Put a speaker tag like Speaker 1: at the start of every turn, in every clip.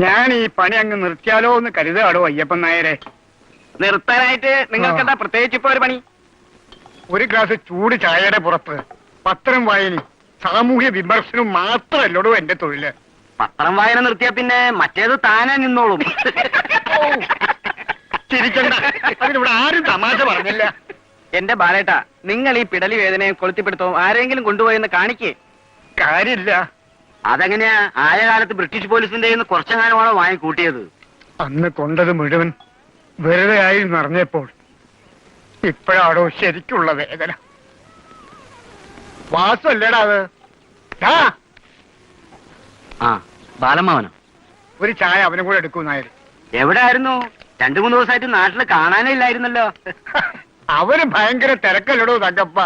Speaker 1: ഞാൻ ഈ പണി അങ്ങ് നിർത്തിയാലോ എന്ന് കരുതാടോ അയ്യപ്പൻ നായരെ.
Speaker 2: നിർത്താനായിട്ട് നിങ്ങൾക്ക് എന്താ പ്രത്യേകിച്ച് ഇപ്പൊ ഒരു പണി?
Speaker 1: ഒരു ഗ്ലാസ് ചൂട് ചായയുടെ പുറത്ത് പത്രം വായനയും സാമൂഹ്യ വിമർശനവും മാത്രമല്ലടോ എന്റെ തൊഴില്.
Speaker 2: പത്രം വായന നിർത്തിയാ പിന്നെ മറ്റേത് താനേ നിന്നോളും.
Speaker 1: ചിരിക്കണ്ട, അതിനിവിടെ ആരും തമാശ പറഞ്ഞില്ല.
Speaker 2: എന്റെ ബാലേട്ടാ, നിങ്ങൾ ഈ പിടലി വേദനയും കൊളുത്തിപ്പിടുത്തവും ആരെങ്കിലും കൊണ്ടുപോയെന്ന് കാണിക്കേ.
Speaker 1: കാര്യമില്ല.
Speaker 2: അതെങ്ങനെയാ? ആയ കാലത്ത് ബ്രിട്ടീഷ് പോലീസിന്റെ കുറച്ചു കാലമാണോ വാങ്ങിക്കൂട്ടിയത്?
Speaker 1: അന്ന് കൊണ്ടത് മുഴുവൻ വെറുതെ ആയി നിറഞ്ഞപ്പോൾ ഇപ്പോഴാണോ ശരിക്കുള്ള വേദന. വാസല്ലേടാ അത്?
Speaker 2: ബാലമ്മാവനോ?
Speaker 1: ഒരു ചായ അവനും കൂടെ എടുക്കൂ നായർ.
Speaker 2: എവിടെ ആയിരുന്നു? 2-3 ദിവസമായിട്ട് നാട്ടില് കാണാനേ ഇല്ലായിരുന്നല്ലോ.
Speaker 1: അവന് ഭയങ്കര തിരക്കല്ലടോ തങ്കപ്പ.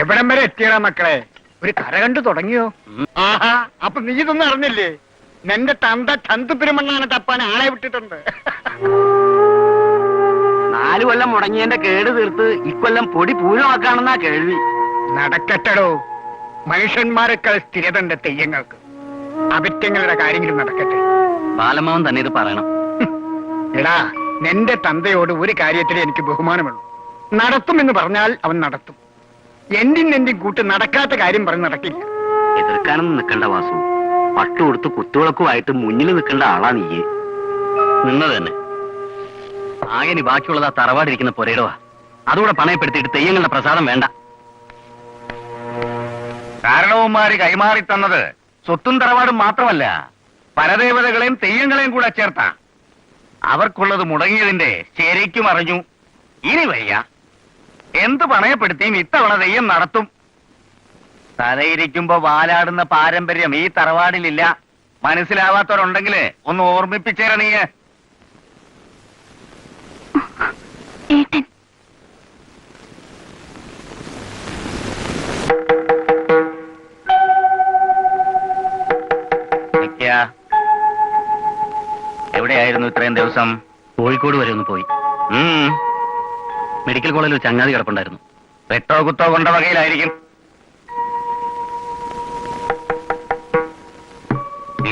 Speaker 1: എവിടം വരെ എത്തിയടാ മക്കളെ? ഒരു കര കണ്ടു തുടങ്ങിയോ? ആഹാ, അപ്പൊ നീ ഇതൊന്നും അറിഞ്ഞില്ലേ? നിന്റെ തന്ത ചന്തുപിരമണ്ണാണ് തപ്പാൻ ആളെ വിട്ടിട്ടുണ്ട്.
Speaker 2: 4 കൊല്ലം മുടങ്ങിയതിന്റെ കേട് തീർത്ത് ഇക്കൊല്ലം പൊടി പൂരമാക്കാണെന്നാ കേൾവി.
Speaker 1: നടക്കട്ടടോ, മനുഷ്യന്മാരെക്കാൾ സ്ഥിരതന്റെ തെയ്യങ്ങൾക്ക്. അവിറ്റങ്ങളുടെ കാര്യങ്ങളും നടക്കട്ടെ.
Speaker 2: ബാലമ്മാവൻ തന്നെ ഇത് പറയണം.
Speaker 1: എടാ, നിന്റെ തന്തയോട് ഒരു കാര്യത്തിൽ എനിക്ക് ബഹുമാനമുള്ളൂ. നടത്തുമെന്ന് പറഞ്ഞാൽ അവൻ നടത്തും. എന്തിനും കൂട്ട് നടക്കാത്ത കാര്യം പറഞ്ഞ് നടക്കില്ല.
Speaker 2: എതിർക്കാനൊന്നും നിൽക്കണ്ട വാസു. പട്ടു കൊടുത്ത് കുത്തുവിളക്കുമായിട്ട് മുന്നിൽ നിൽക്കേണ്ട ആളാ നീ. നിന്നത് തന്നെ. ആകെ നീ ബാക്കിയുള്ളത് ആ തറവാടിരിക്കുന്ന പൊരയിടവാ. അതുകൂടെ പണയപ്പെടുത്തിയിട്ട് തെയ്യങ്ങളുടെ പ്രസാദം വേണ്ട.
Speaker 3: കാരണവന്മാര് കൈമാറി തന്നത് സ്വത്തും തറവാടും മാത്രമല്ല, പരദേവതകളെയും തെയ്യങ്ങളെയും കൂടെ ചേർത്താ. അവർക്കുള്ളത് മുടങ്ങിയതിന്റെ ശരിക്കും അറിഞ്ഞു. ഇനി വയ്യ. എന്ത് പണയപ്പെടുത്തിയും ഇത്തവണ തെയ്യം നടത്തും. തലയിരിക്കുമ്പോ വാലാടുന്ന പാരമ്പര്യം ഈ തറവാടിലില്ല. മനസ്സിലാവാത്തവരുണ്ടെങ്കിൽ ഒന്ന് ഓർമ്മിപ്പിച്ചേര നീ. എവിടെയായിരുന്നു ഇത്രയും ദിവസം?
Speaker 2: കോഴിക്കോട് വരെ ഒന്ന് പോയി. മെഡിക്കൽ കോളേജിൽ ചങ്ങാതി കിടപ്പുണ്ടായിരുന്നു.
Speaker 3: വെട്ടോ കുത്തോ കൊണ്ട വകയിലായിരിക്കും.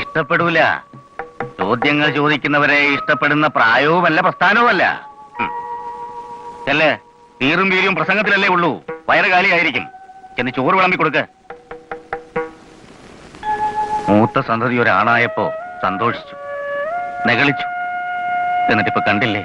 Speaker 3: ഇഷ്ടപ്പെടൂല. ചോദ്യങ്ങൾ ചോദിക്കുന്നവരെ ഇഷ്ടപ്പെടുന്ന പ്രായവുമല്ല പ്രസ്ഥാനവുമല്ല. അല്ലേ? തീറും വീരും പ്രസംഗത്തിലല്ലേ ഉള്ളൂ. വയറ് കാലിയായിരിക്കും. എന്ന് ചോറ് വിളമ്പി കൊടുക്ക. മൂത്ത സന്തതി ഒരാണായപ്പോ സന്തോഷിച്ചു, നെകളിച്ചു. എന്നിട്ടിപ്പോ കണ്ടില്ലേ?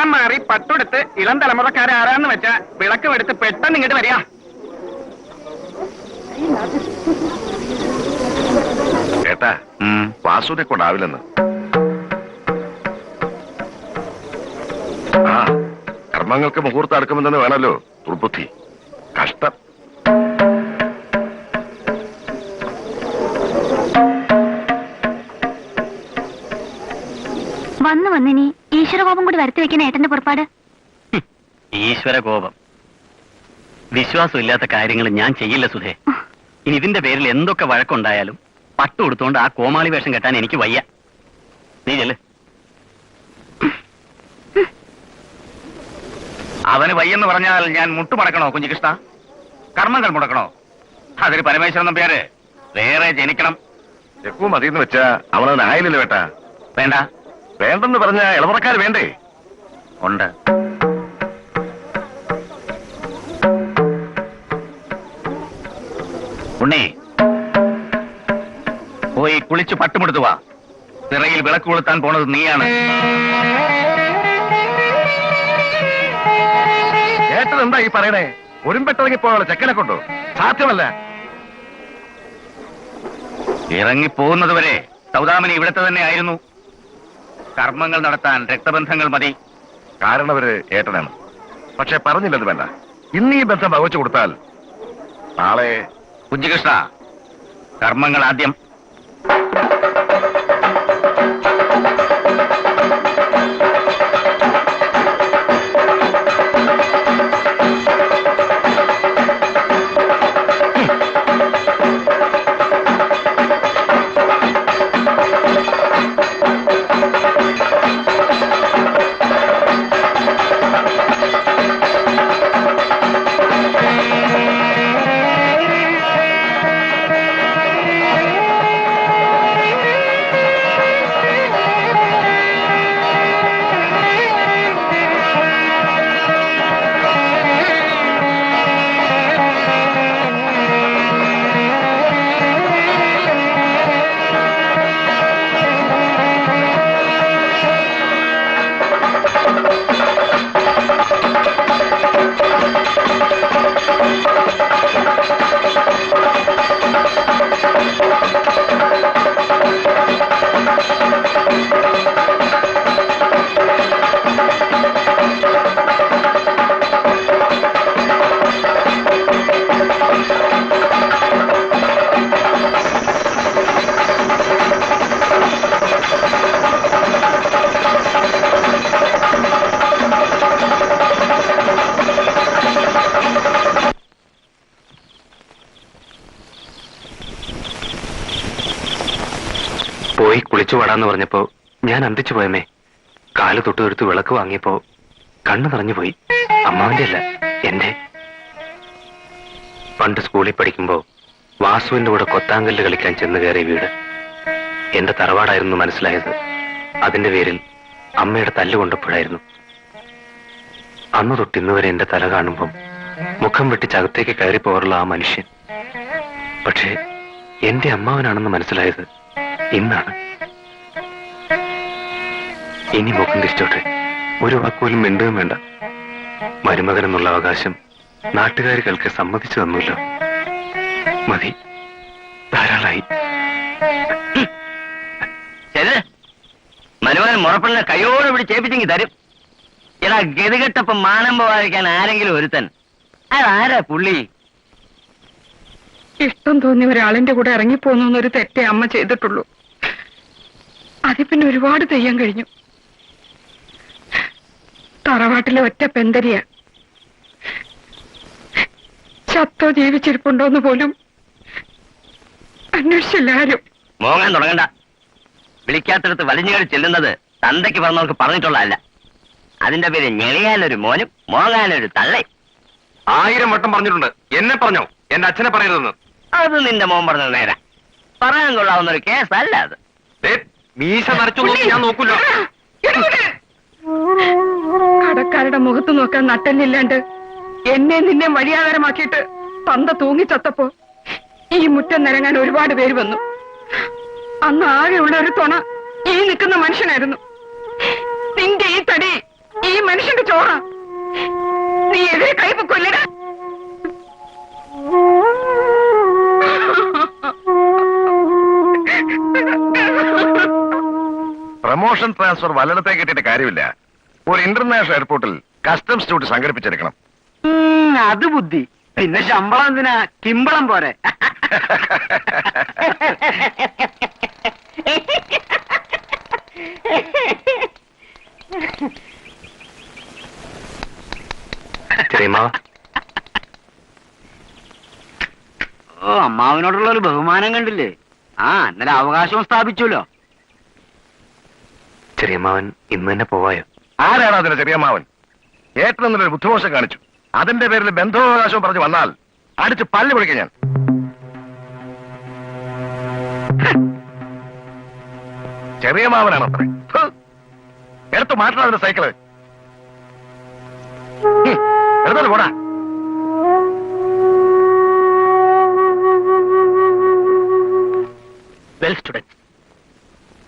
Speaker 3: വേഷം മാറി പട്ടെടുത്ത് ഇളം തലമുറക്കാരാരാന്ന് വെച്ചാ വിളക്കും എടുത്ത് പെട്ടെന്ന് ഇങ്ങോട്ട് വരിക.
Speaker 4: ഏട്ടാ വാസുവിനെ കൊണ്ടാവില്ലെന്ന്. ആ കർമ്മങ്ങൾക്ക് മുഹൂർത്തം അടുക്കുമെന്ന് വേണമല്ലോ ദുർബുദ്ധി. കഷ്ടം.
Speaker 5: വന്നിനി ഈശ്വരകോപം കൂടി വരുത്തി വെക്കുന്ന ഏട്ടന്റെ പുറപ്പാട്.
Speaker 2: ഈശ്വരകോപം വിശ്വാസം ഇല്ലാത്ത കാര്യങ്ങൾ ഞാൻ ചെയ്യില്ല സുധേ. ഇനി ഇതിന്റെ പേരിൽ എന്തൊക്കെ വഴക്കുണ്ടായാലും പട്ടു കൊടുത്തോണ്ട് ആ കോമാളി വേഷം കെട്ടാൻ എനിക്ക് വയ്യ. നീ ചെല്ല്.
Speaker 3: അവന് വയ്യെന്ന് പറഞ്ഞാൽ ഞാൻ മുട്ടുമടക്കണോ കുഞ്ഞികൃഷ്ണ? കർമ്മങ്ങൾ മുടക്കണോ? അതൊരു പരമേശ്വരൻ നമ്പ്യാര് വേറെ ജനിക്കണം.
Speaker 4: ചെക്കു മതിയെന്ന് വെച്ചാ അവനവനായില്ലല്ലോ ഏട്ടാ.
Speaker 3: വേണ്ട,
Speaker 4: വേണ്ടെന്ന് പറഞ്ഞ ഇളവറക്കാർ വേണ്ടേ?
Speaker 3: ഉണ്ട്. ഉണ്ണി പോയി കുളിച്ച് പട്ടുമെടുത്തു വാ. തിറയിൽ വിളക്ക് കൊളുത്താൻ പോണത് നീയാണ്.
Speaker 4: ഏട്ടനെന്താ ഈ പറയണേ? ഒരുമ്പെട്ടിറങ്ങിപ്പോയുള്ള ചെക്കനെ കൊണ്ടോ? സാധ്യമല്ല.
Speaker 3: ഇറങ്ങിപ്പോകുന്നത് വരെ സൗദാമിനി ഇവിടത്തെ തന്നെ ആയിരുന്നു. കർമ്മങ്ങൾ നടത്താൻ രക്തബന്ധങ്ങൾ മതി.
Speaker 4: കാരണവര് ഏട്ടനാണ്. പക്ഷെ പറഞ്ഞില്ലെന്ന് വേണ്ട. ഇന്ന് ഈ ബന്ധം വകച്ചു കൊടുത്താൽ നാളെ.
Speaker 3: കുഞ്ഞികൃഷ്ണ, കർമ്മങ്ങൾ ആദ്യം.
Speaker 2: പോയി കുളിച്ചു പാടാന്ന് പറഞ്ഞപ്പോ ഞാൻ അന്തിച്ചു പോയമേ. കാല് തൊട്ടുകൊടുത്ത് വിളക്ക് വാങ്ങിയപ്പോ കണ്ണു നിറഞ്ഞു പോയി. അമ്മാവന്റെ അല്ല, എന്റെ. പണ്ട് സ്കൂളിൽ പഠിക്കുമ്പോ വാസുവിന്റെ കൂടെ കൊത്താങ്കല്ല് കളിക്കാൻ ചെന്ന് കയറിയ വീട് എന്റെ തറവാടായിരുന്നു മനസ്സിലായത് അതിന്റെ പേരിൽ അമ്മയുടെ തല്ല് കൊണ്ടപ്പോഴായിരുന്നു. അന്ന് തൊട്ട് ഇന്നുവരെ എന്റെ തല കാണുമ്പം മുഖം വെട്ടിച്ചകത്തേക്ക് കയറി പോകാറുള്ള ആ മനുഷ്യൻ പക്ഷേ എന്റെ അമ്മാവനാണെന്ന് മനസ്സിലായത് ഇന്നാണ്. ഇനി മുഖം തിരിച്ചോട്ടെ, ഒരു വാക്കുപോലും മിണ്ടുകയും വേണ്ട. മരുമകൻ എന്നുള്ള അവകാശം നാട്ടുകാരികൾക്ക് സമ്മതിച്ചു തന്നല്ലോ. മതി, ധാരാളായി. ശരി, മരുമകൻ മുറപ്പെണ്ണ കൈയോടെ ഇവിടെ ചേപ്പിച്ചെങ്കിൽ തരും. എടാ ഗതികെട്ടപ്പം മാനം പോകാതിരിക്കാൻ ആരെങ്കിലും ഒരുത്തൻ. അതാരാ പുള്ളി?
Speaker 6: ഇഷ്ടം തോന്നി ഒരാളിന്റെ കൂടെ ഇറങ്ങിപ്പോന്നൊരു തെറ്റേ അമ്മ ചെയ്തിട്ടുള്ളൂ. അതിൽ പിന്നെ ഒരുപാട് തെയ്യം കഴിഞ്ഞു. തറവാട്ടിലെ ഒറ്റ പെന്തരിയ. ചത്തോ ജീവിച്ചിരിപ്പുണ്ടോന്ന് പോലും അന്വേഷിച്ചില്ല ആരും.
Speaker 2: മോങ്ങാൻ തുടങ്ങണ്ട. വിളിക്കാത്തടത്ത് വലിഞ്ഞുകേറി ചെല്ലുന്നത് തന്തയ്ക്ക് പറഞ്ഞവർക്ക് പറഞ്ഞിട്ടുള്ളതല്ല. അതിന്റെ പേര് ഞെളിയാനൊരു മോനും മോങ്ങാനൊരു തള്ളേ.
Speaker 4: 1000 വട്ടം പറഞ്ഞിട്ടുണ്ട്. എന്നെ പറഞ്ഞോ? എന്റെ അച്ഛനെ പറയരുതെന്ന്.
Speaker 2: അത് നിന്റെ മോൻ പറഞ്ഞത് നേരാ. പറയാൻ കൊള്ളാവുന്ന ഒരു കേസല്ല അത്.
Speaker 4: മീശ നരച്ചു ഞാൻ നോക്കൂല്ലോ.
Speaker 6: കടക്കാരുടെ മുഖത്ത് നോക്കാൻ നട്ടല്ലില്ലാണ്ട് എന്നെ നിന്നെ വഴിയാധാരമാക്കിയിട്ട് തന്ത തൂങ്ങിച്ചത്തപ്പോ ഈ മുറ്റം നിരങ്ങാൻ ഒരുപാട് പേര് വന്നു. അന്ന് ആകെയുള്ള ഒരു തുണ ഈ നിൽക്കുന്ന മനുഷ്യനായിരുന്നു. നിന്റെ ഈ തടി ഈ മനുഷ്യൻ നിനക്ക് ചോറാ. നീ എതിരെ കൈപ്പൊക്കില്ലടാ.
Speaker 4: പ്രൊമോഷൻ ട്രാൻസ്ഫർ വല്ലടത്തേക്ക് കിട്ടിയിട്ട് കാര്യമില്ല. ഒരു ഇന്റർനാഷണൽ എയർപോർട്ടിൽ കസ്റ്റംസ് ഡ്യൂട്ടി സംഘടിപ്പിച്ചെടുക്കണം.
Speaker 1: അത് ബുദ്ധി. പിന്നെ ശമ്പളം എന്തിനാ? കിമ്പളം പോരെ.
Speaker 2: ഓ, അമ്മാവിനോടുള്ള ഒരു ബഹുമാനം കണ്ടില്ലേ? ഇന്നലെ അവകാശവും സ്ഥാപിച്ചല്ലോ. ചെറിയമ്മാവൻ ഇന്ന് തന്നെ പോവായോ?
Speaker 4: ആരാണ് അതിന്റെ ചെറിയമ്മാവൻ? ഏട്ടനെന്നൊരു ബുദ്ധിമോശം കാണിച്ചു. അതിന്റെ പേരിൽ ബന്ധവാവകാശവും പറഞ്ഞു വന്നാൽ അടിച്ച് പല്ല് പൊളിക്കാം ഞാൻ. ചെറിയ മാവനാണ് അത്ര. എടുത്തു മാറ്റണം അതിന്റെ സൈക്കിള്. എടുത്തോട്ട് പോടാ.
Speaker 2: വെൽ സ്റ്റുഡൻസ്,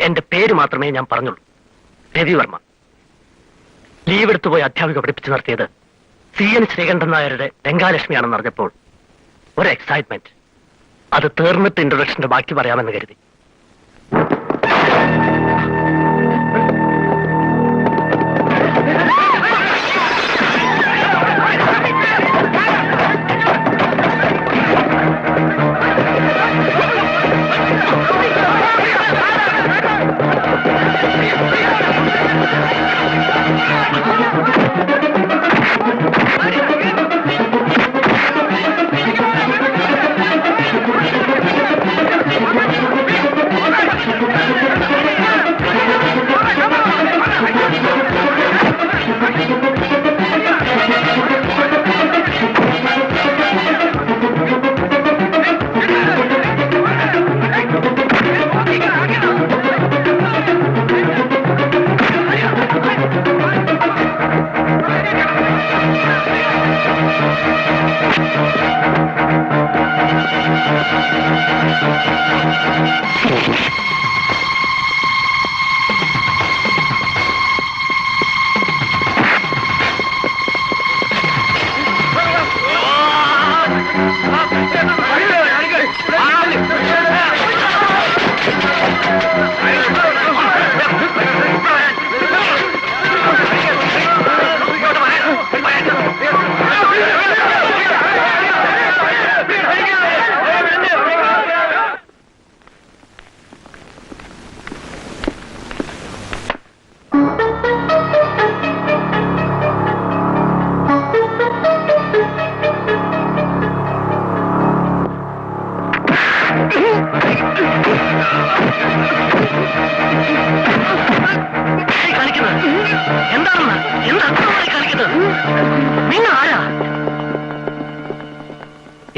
Speaker 2: എന്റെ പേര് മാത്രമേ ഞാൻ പറഞ്ഞുള്ളൂ. രവിവർമ്മ. ലീവ് എടുത്തു പോയി അധ്യാപിക പഠിപ്പിച്ചു നടത്തിയത് CN ശ്രീകണ്ഠൻ നായരുടെ രംഗാലക്ഷ്മിയാണെന്ന് അറിഞ്ഞപ്പോൾ ഒരു എക്സൈറ്റ്മെന്റ്. അത് തീർന്നിട്ട് ഇൻട്രൊഡക്ഷന്റെ ബാക്കി പറയാമെന്ന് കരുതി.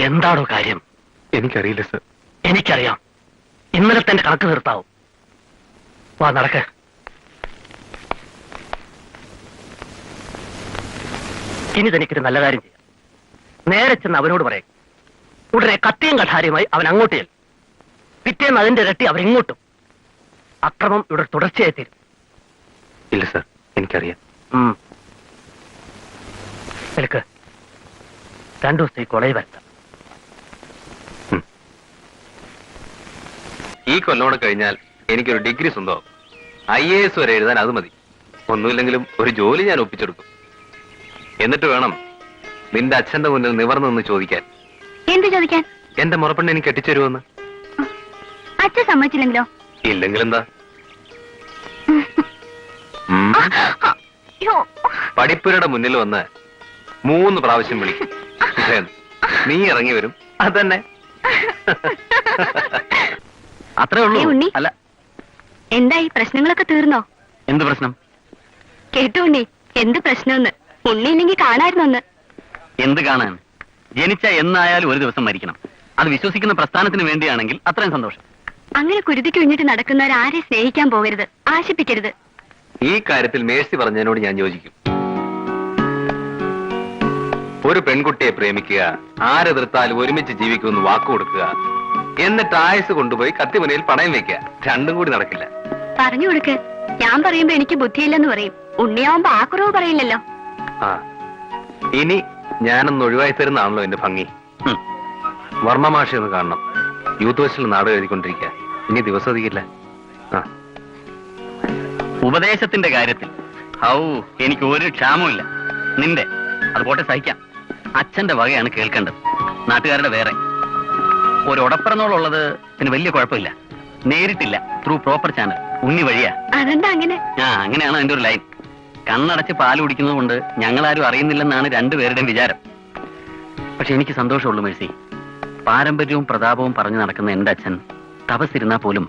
Speaker 2: എന്താണോ കാര്യം?
Speaker 7: എനിക്കറിയില്ല സർ.
Speaker 2: എനിക്കറിയാം. ഇന്നലെ തന്നെ കണക്ക് തീർത്താവും. വാ, നടക്ക്. ഇനി തനിക്കൊരു നല്ല കാര്യം ചെയ്യാം. നേരെ ചെന്ന് അവനോട് പറയും. ഉടനെ കത്തിയും കഠാരിയുമായി അവൻ അങ്ങോട്ട് ചെല്ലും. പിറ്റേന്ന് അതിന്റെ ഇരട്ടി അവരിങ്ങോട്ടും. അക്രമം ഇവിടെ തുടർച്ചയായി തീരും.
Speaker 7: ഇല്ല സർ, എനിക്കറിയാം.
Speaker 2: നിനക്ക് 2 ദിവസം ഈ കോളേജ് വരുത്താം.
Speaker 7: ഈ കൊല്ലോടെ കഴിഞ്ഞാൽ എനിക്കൊരു ഡിഗ്രി സ്വന്തമാവും. IAS വരെ എഴുതാൻ അത് മതി. ഒന്നുമില്ലെങ്കിലും ഒരു ജോലി ഞാൻ ഒപ്പിച്ചെടുക്കും. എന്നിട്ട് വേണം നിന്റെ അച്ഛന്റെ മുന്നിൽ നിവർന്നു നിന്ന് ചോദിക്കാൻ.
Speaker 5: എന്ത് ചോദിക്കാൻ?
Speaker 7: എന്റെ മുറപ്പെണ്ണ് എനിക്ക് കെട്ടിച്ചേരുമെന്ന്.
Speaker 5: അച്ഛൻ സമ്മതിച്ചില്ലെങ്കിലോ?
Speaker 7: ഇല്ലെങ്കിലെന്താ?
Speaker 5: അയ്യോ.
Speaker 7: പഠിപ്പുരയുടെ മുന്നിൽ വന്ന് 3 പ്രാവശ്യം വിളിക്കും. നീ ഇറങ്ങി വരും. അതന്നെ.
Speaker 2: അത്രേ ഉള്ളൂ.
Speaker 5: ഉണ്ണി,
Speaker 2: അല്ല,
Speaker 5: എന്തായി? പ്രശ്നങ്ങളൊക്കെ തീർന്നോ?
Speaker 2: എന്ത് പ്രശ്നം?
Speaker 5: കേട്ടു ഉണ്ണി, എന്ത് പ്രശ്നമെന്ന്. ഉണ്ണി ഇല്ലെങ്കിൽ കാണായിരുന്നൊന്ന്.
Speaker 2: എന്ത് കാണാൻ? ജനിച്ച എന്നായാലും ഒരു ദിവസം മരിക്കണം. അത് വിശ്വസിക്കുന്ന പ്രസ്ഥാനത്തിന് വേണ്ടിയാണെങ്കിൽ അത്രയും സന്തോഷം.
Speaker 5: അങ്ങനെ കുരുതി കുഞ്ഞിട്ട് നടക്കുന്നവരാരെ സ്നേഹിക്കാൻ പോകരുത്, ആശിപ്പിക്കരുത്.
Speaker 7: ഈ കാര്യത്തിൽ മേഴ്സി പറഞ്ഞതിനോട് ഞാൻ യോജിക്കും. ഒരു പെൺകുട്ടിയെ പ്രേമിക്കുക, ആരെതിർത്താലും ഒരുമിച്ച് ജീവിക്കുമെന്ന് വാക്കു കൊടുക്കുക, എന്നിട്ട് ആയുസ് കൊണ്ടുപോയി കത്തിമുനയിൽ പണയം വെക്കുക. രണ്ടും കൂടി നടക്കില്ല.
Speaker 5: പറഞ്ഞു കൊടുക്ക്. ഞാൻ പറയുമ്പോ എനിക്ക് ബുദ്ധിയില്ലെന്ന് പറയും. ഉണ്ണിയാവുമ്പോ ആ കുറവ് പറയില്ലല്ലോ.
Speaker 7: ആ ഇനി ഞാനൊന്ന് ഒഴിവായി തരുന്നതാണല്ലോ എന്റെ ഭംഗി. വർമ്മ മാഷി ഒന്ന് കാണണം. യൂത്ത് ഫെസ്റ്റിൽ നാട് എഴുതിക്കൊണ്ടിരിക്കുക. ഇനി ദിവസം അധികമില്ല. ആ
Speaker 2: ഉപദേശത്തിന്റെ കാര്യത്തിൽ എനിക്ക് ഒരു ക്ഷാമമില്ല. നിന്റെ അതുപോട്ടെ സഹിക്കാം. അച്ഛന്റെ വകയാണ് കേൾക്കേണ്ടത്, നാട്ടുകാരുടെ വേറെ. ഒരു ഉടപ്പിറന്നോളുള്ളത് പിന്നെ വലിയ കുഴപ്പമില്ല. നേരിട്ടില്ല, ത്രൂ പ്രോപ്പർ ചാനൽ, ഉണ്ണി വഴിയാ.
Speaker 5: അതെന്താ അങ്ങനെ?
Speaker 2: അങ്ങനെയാണ് അതിന്റെ ഒരു ലൈൻ. കണ്ണടച്ച് പാല് കുടിക്കുന്നത് കൊണ്ട് ഞങ്ങളാരും അറിയുന്നില്ലെന്നാണ് രണ്ടുപേരുടെയും വിചാരം. പക്ഷെ എനിക്ക് സന്തോഷമുള്ളൂ മേഴ്സി, പാരമ്പര്യവും പ്രതാപവും പറഞ്ഞു നടക്കുന്ന എന്റെ അച്ഛൻ തപസ്സിരുന്നാ പോലും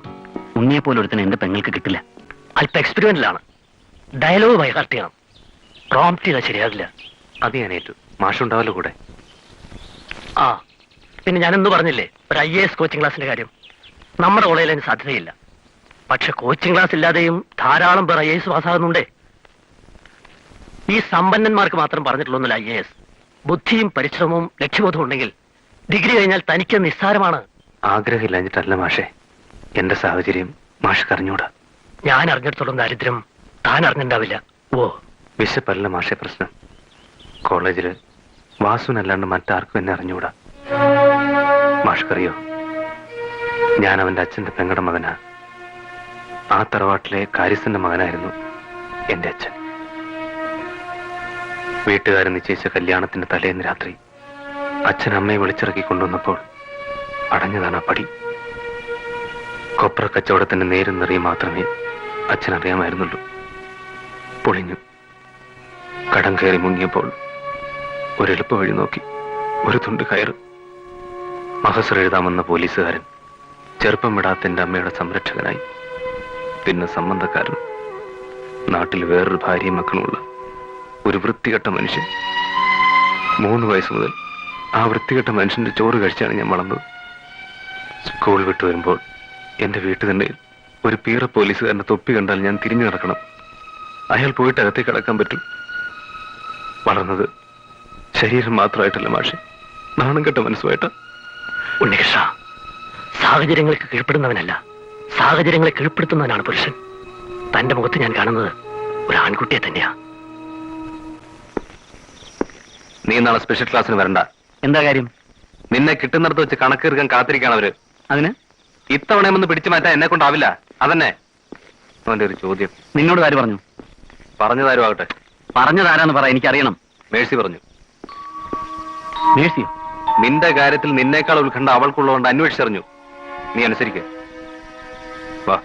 Speaker 2: ഉണ്ണിയെ പോലെ ഒരുത്തിന് എന്റെ പെങ്ങൾക്ക് കിട്ടില്ല.
Speaker 8: അല്പ എക്സ്പെരിമെന്റിലാണ്. ഡയലോഗ് ബൈഹാർട്ട് ചെയ്യണം. പ്രോംപ്റ്റ് ചെയ്താൽ ശരിയാകില്ല.
Speaker 7: അത് ഞാൻ ഏറ്റു. മാഷുണ്ടാവല്ലോ കൂടെ.
Speaker 8: ആ പിന്നെ ഞാനെന്ന് പറഞ്ഞില്ലേ ഒരു IAS കോച്ചിങ് ക്ലാസിന്റെ കാര്യം. നമ്മുടെ കോളേജിൽ അതിന് സാധ്യതയില്ല. പക്ഷെ കോച്ചിങ് ക്ലാസ് ഇല്ലാതെയും ധാരാളം പേർ IAS പാസ്സാകുന്നുണ്ടേ. ഈ സമ്പന്നന്മാർക്ക് മാത്രം പറഞ്ഞിട്ടുള്ളൊന്നുമില്ല IAS. ബുദ്ധിയും പരിശ്രമവും ലക്ഷ്യബോധവും ഉണ്ടെങ്കിൽ ഡിഗ്രി കഴിഞ്ഞാൽ തനിക്ക് നിസ്സാരമാണ്.
Speaker 7: ആഗ്രഹമില്ലാഞ്ഞിട്ടല്ല മാഷെ, എന്റെ സാഹചര്യം മാഷ് അറിഞ്ഞൂടാ.
Speaker 8: ഞാൻ അറിഞ്ഞിടത്തോളം ദാരിദ്ര്യം താൻ അറിഞ്ഞിട്ടുണ്ടാവില്ല. ഓ
Speaker 7: വിശപ്പല്ല മാഷെ പ്രശ്നം. കോളേജില് വാസുവിനല്ലാണ്ട് മറ്റാർക്കും എന്നെ അറിഞ്ഞൂടാ. മാഷ്കറിയോ, ഞാൻ അവന്റെ അച്ഛന്റെ പെങ്ങളുടെ മകനാ. ആ തറവാട്ടിലെ കാര്യസ്ഥന്റെ മകനായിരുന്നു എന്റെ അച്ഛൻ. വീട്ടുകാരൻ നിശ്ചയിച്ച കല്യാണത്തിന്റെ തലേന്ന് രാത്രി അച്ഛൻ അമ്മയെ വിളിച്ചിറക്കി കൊണ്ടുവന്നപ്പോൾ അടഞ്ഞതാണ് ആ പടി. കൊപ്ര കച്ചവടത്തിന്റെ നേരും നിറയും മാത്രമേ അച്ഛൻ അറിയാമായിരുന്നുള്ളൂ. പൊളിഞ്ഞു. കടം കയറി മുങ്ങിയപ്പോൾ ഒരു എളുപ്പ വഴി നോക്കി. ഒരു തുണ്ട് കയറ്. മഹസർ എഴുതാമെന്ന പോലീസുകാരൻ ചെറുപ്പം വിടാത്ത എന്റെ അമ്മയുടെ സംരക്ഷകനായി. പിന്നെ സംബന്ധക്കാരൻ. നാട്ടിൽ വേറൊരു ഭാര്യയും മക്കളുമുള്ള ഒരു വൃത്തികെട്ട മനുഷ്യൻ. 3 വയസ്സ് മുതൽ ആ വൃത്തികെട്ട മനുഷ്യന്റെ ചോറ് കഴിച്ചാണ് ഞാൻ വളർന്നത്. സ്കൂൾ വിട്ടു വരുമ്പോൾ എന്റെ വീട്ടുതന്നെ ഒരു പീറ പോലീസുകാരന്റെ തൊപ്പി കണ്ടാൽ ഞാൻ തിരിഞ്ഞു നടക്കണം. അയാൾ പോയിട്ട് അകത്തേക്ക് കടക്കാൻ പറ്റും. വളർന്നത് ശരീരം മാത്രമായിട്ടല്ല മാഷെ, നാണം കെട്ട മനസ്സുമായിട്ടാ.
Speaker 8: ഉണ്ണികൃഷ്ണ, സാഹചര്യങ്ങൾക്ക് കീഴ്പ്പെടുന്നവനല്ല, സാഹചര്യങ്ങളെ കീഴ്പ്പെടുത്തുന്നവനാണ് പുരുഷൻ. തന്റെ മുഖത്ത് ഞാൻ കാണുന്നത് ഒരു ആൺകുട്ടിയെ തന്നെയാ.
Speaker 7: നീ നാളെ സ്പെഷ്യൽ ക്ലാസ്സിന് വരണ്ട.
Speaker 2: എന്താ കാര്യം?
Speaker 7: നിന്നെ കിട്ടുന്നിടത്ത് വെച്ച് കണക്കെടുക്കാൻ കാത്തിരിക്കാണ് അവര്.
Speaker 2: അതിന്
Speaker 7: ഇത്തവണയും ഒന്ന് പിടിച്ചു മാറ്റാൻ എന്നെ കൊണ്ടാവില്ല. അതന്നെ അവന്റെ ഒരു ചോദ്യം.
Speaker 2: നിന്നോട് ആര് പറഞ്ഞു?
Speaker 7: പറഞ്ഞതാരും ആകട്ടെ.
Speaker 2: പറഞ്ഞതാരാന്ന് പറ, എനിക്കറിയണം.
Speaker 7: മേഴ്സി പറഞ്ഞു.
Speaker 2: മേഴ്സിയോ?
Speaker 7: നിന്റെ കാര്യത്തിൽ നിന്നേക്കാൾ ഉത്കണ്ഠ അവൾക്കുള്ളതുകൊണ്ട് അന്വേഷിച്ചറിഞ്ഞു. നീ അനുസരിക്കേ. വാ.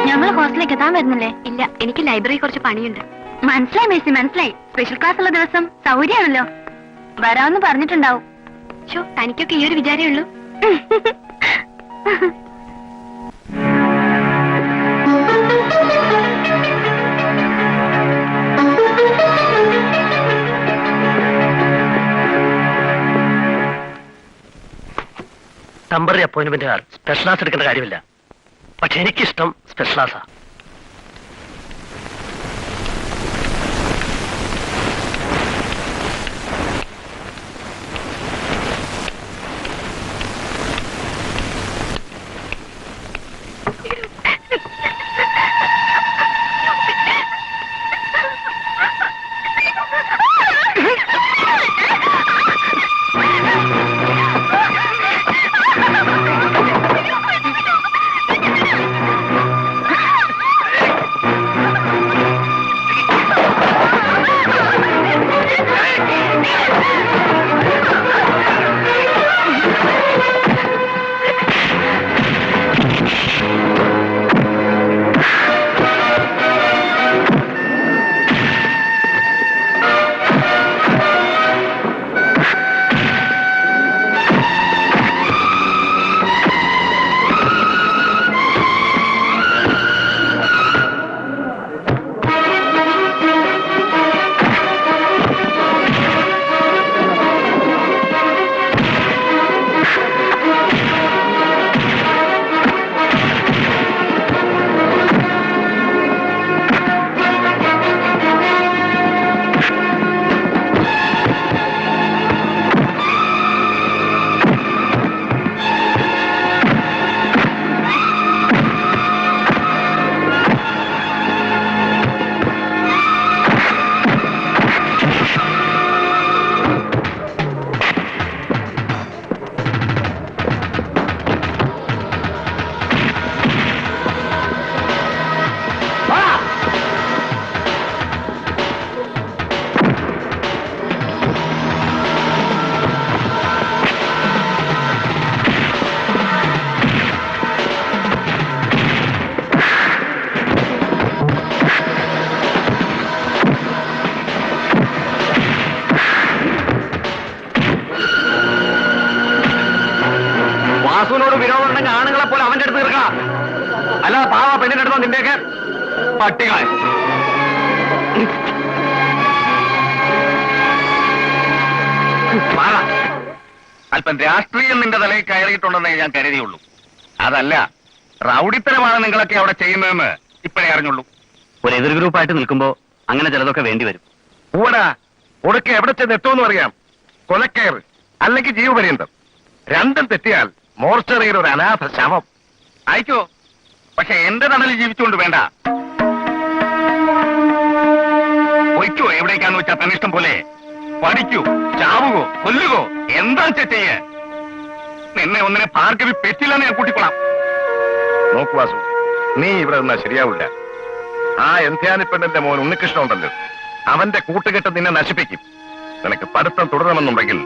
Speaker 5: ഞങ്ങൾ ഹോസ്റ്റലിലേക്ക് എത്താൻ വരുന്നില്ലേ? ഇല്ല, എനിക്ക് ലൈബ്രറി കുറച്ച് പണിയുണ്ട്. മനസ്സിലായി മേഴ്സി, മനസ്സിലായി. സ്പെഷ്യൽ ക്ലാസ് ഉള്ള ദിവസം സൗകര്യമാണല്ലോ. വരാമെന്ന് പറഞ്ഞിട്ടുണ്ടാവും. തനിക്കൊക്കെ ഈ ഒരു വിചാരമേ ഉള്ളൂ.
Speaker 8: ടെമ്പററി അപ്പോയിന്റ്മെന്റുകാർ സ്പെഷ്യൽ ക്ലാസ് എടുക്കേണ്ട കാര്യമില്ല. പക്ഷെ എനിക്കിഷ്ടം സ്പെഷ്യൽ ക്ലാസ്സാ.
Speaker 3: തന്റെയൊക്കെ പട്ടികളെ. മാറ. അല്പം രാഷ്ട്രീയം നിന്റെ തലയിൽ കയറിയിട്ടുണ്ടെന്നേ ഞാൻ കരുതിയുള്ളൂ. അതല്ല, റൗഡിത്തരമാണ് നിങ്ങളൊക്കെ അവിടെ ചെയ്യുന്നതെന്ന് ഇപ്പോഴേ അറിഞ്ഞുള്ളൂ.
Speaker 2: ഒരു എതിർ ഗ്രൂപ്പായിട്ട് നിൽക്കുമ്പോ അങ്ങനെ ചിലതൊക്കെ വേണ്ടി വരും.
Speaker 4: പൂവടാ ഒടുക്കെ എവിടെ ചെന്ന് എത്തുമെന്ന് അറിയാം. കൊലക്കയർ അല്ലെങ്കിൽ ജീവപര്യന്തം രണ്ടും തെറ്റിയാൽ മോർച്ചറിയിൽ ഒരു അനാഥ ശവം.
Speaker 3: അയക്കോ, പക്ഷെ എന്റെ തണലിൽ ജീവിച്ചുകൊണ്ട് വേണ്ട. പൊയ്ക്കോ, എവിടേക്കാന്ന് വെച്ചാ തന്നിഷ്ടം പോലെ. പഠിക്കൂ, ചാവുകോ, കൊല്ലുകോ, എന്താ ചെയ്യേ. നിന്നെ ഒന്നിനെ ഭാർഗവി പെറ്റില്ലെന്ന് ഞാൻ കൂട്ടിക്കൊള്ളാം.
Speaker 4: നോക്കു വാസു, നീ ഇവിടെ നിന്നാ ശരിയാവില്ല. ആ എന്ത്യാനിപ്പെണ്ണിന്റെ മോൻ ഉണ്ണികൃഷ്ണൻ ഉണ്ടല്ലോ, അവന്റെ കൂട്ടുകെട്ട് നിന്നെ നശിപ്പിക്കും. നിനക്ക് പഠിത്തം തുടരണമെന്നുണ്ടെങ്കിൽ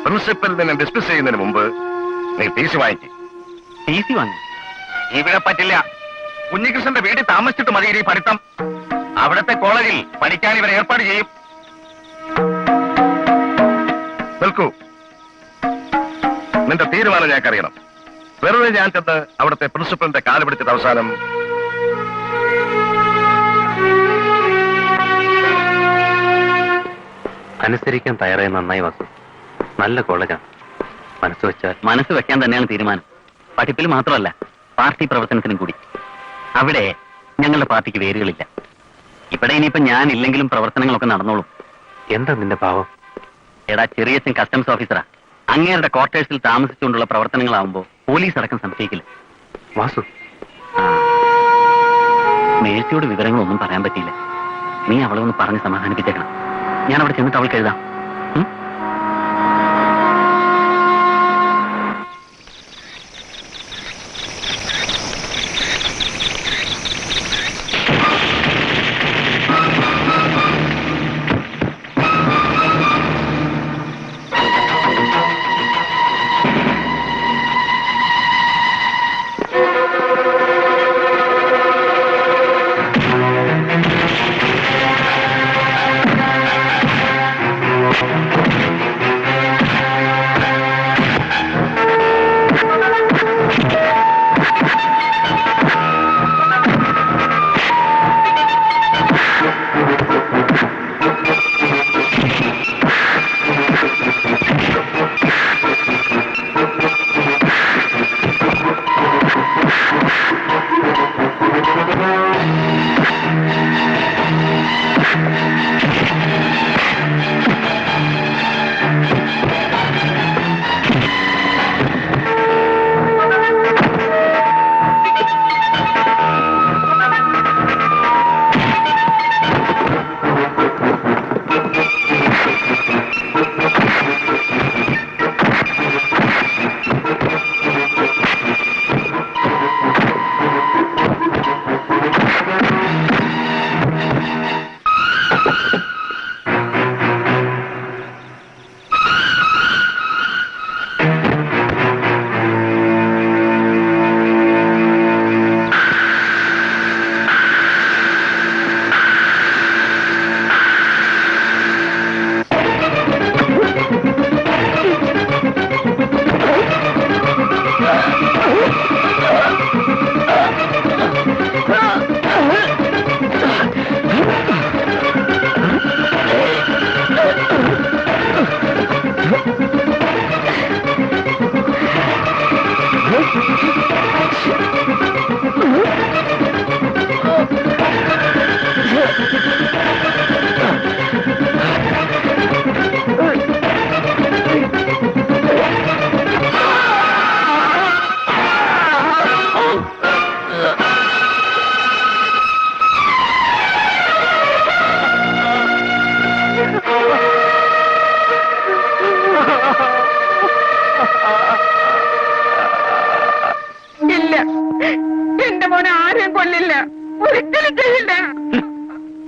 Speaker 4: പ്രിൻസിപ്പൽ നിന്നെ ഡിസ്മിസ് ചെയ്യുന്നതിന് മുമ്പ് നീ ടി.സി. വാങ്ങിക്കും.
Speaker 2: ടി.സി. വാങ്ങി?
Speaker 3: ഇവിടെ പറ്റില്ല. ഉണ്ണികൃഷ്ണന്റെ വീട്ടിൽ താമസിച്ചിട്ട് മതി ഈ പഠിത്തം. അവിടത്തെ കോളേജിൽ പഠിക്കാൻ ഇവർ ഏർപ്പാട് ചെയ്യും.
Speaker 4: നിൽക്കൂ, നിന്റെ തീരുമാനം ഞങ്ങൾക്കറിയണം. വെറുതെ ഞാൻ ചെന്ന് അവിടുത്തെ പ്രിൻസിപ്പലിന്റെ കാല് പിടിച്ചിട്ട് അവസാനം
Speaker 7: അനുസരിക്കാൻ തയ്യാറായി നന്നായി വാസു. നല്ല കോളേജാണ്. മനസ്സ് വെച്ചാൽ
Speaker 2: മനസ്സ് വെക്കാൻ തന്നെയാണ് തീരുമാനം. പഠിപ്പിൽ മാത്രമല്ല, പാർട്ടി പ്രവർത്തനത്തിനും കൂടി. അവിടെ ഞങ്ങളുടെ പാർട്ടിക്ക് വേരുകളില്ല. ഇവിടെ ഇനിയിപ്പോ ഞാൻ ഇല്ലെങ്കിലും പ്രവർത്തനങ്ങളൊക്കെ നടന്നോളും.
Speaker 7: എന്താ നിന്റെ ഭാവം?
Speaker 2: എടാ, ചെറിയച്ഛൻ കസ്റ്റംസ് ഓഫീസറാ. അങ്ങേരുടെ ക്വാർട്ടേഴ്സിൽ താമസിച്ചുകൊണ്ടുള്ള പ്രവർത്തനങ്ങളാവുമ്പോ പോലീസ് അടക്കം സംശയിക്കില്ല.
Speaker 7: വാസു,
Speaker 2: മേഴ്സിയോട് വിവരങ്ങളൊന്നും പറയാൻ പറ്റിയില്ല. നീ അവളെ ഒന്ന് പറഞ്ഞ് സമാധാനിപ്പിച്ചേക്കണം. ഞാൻ അവിടെ ചെന്നിട്ട് അവൾക്ക് എഴുതാം.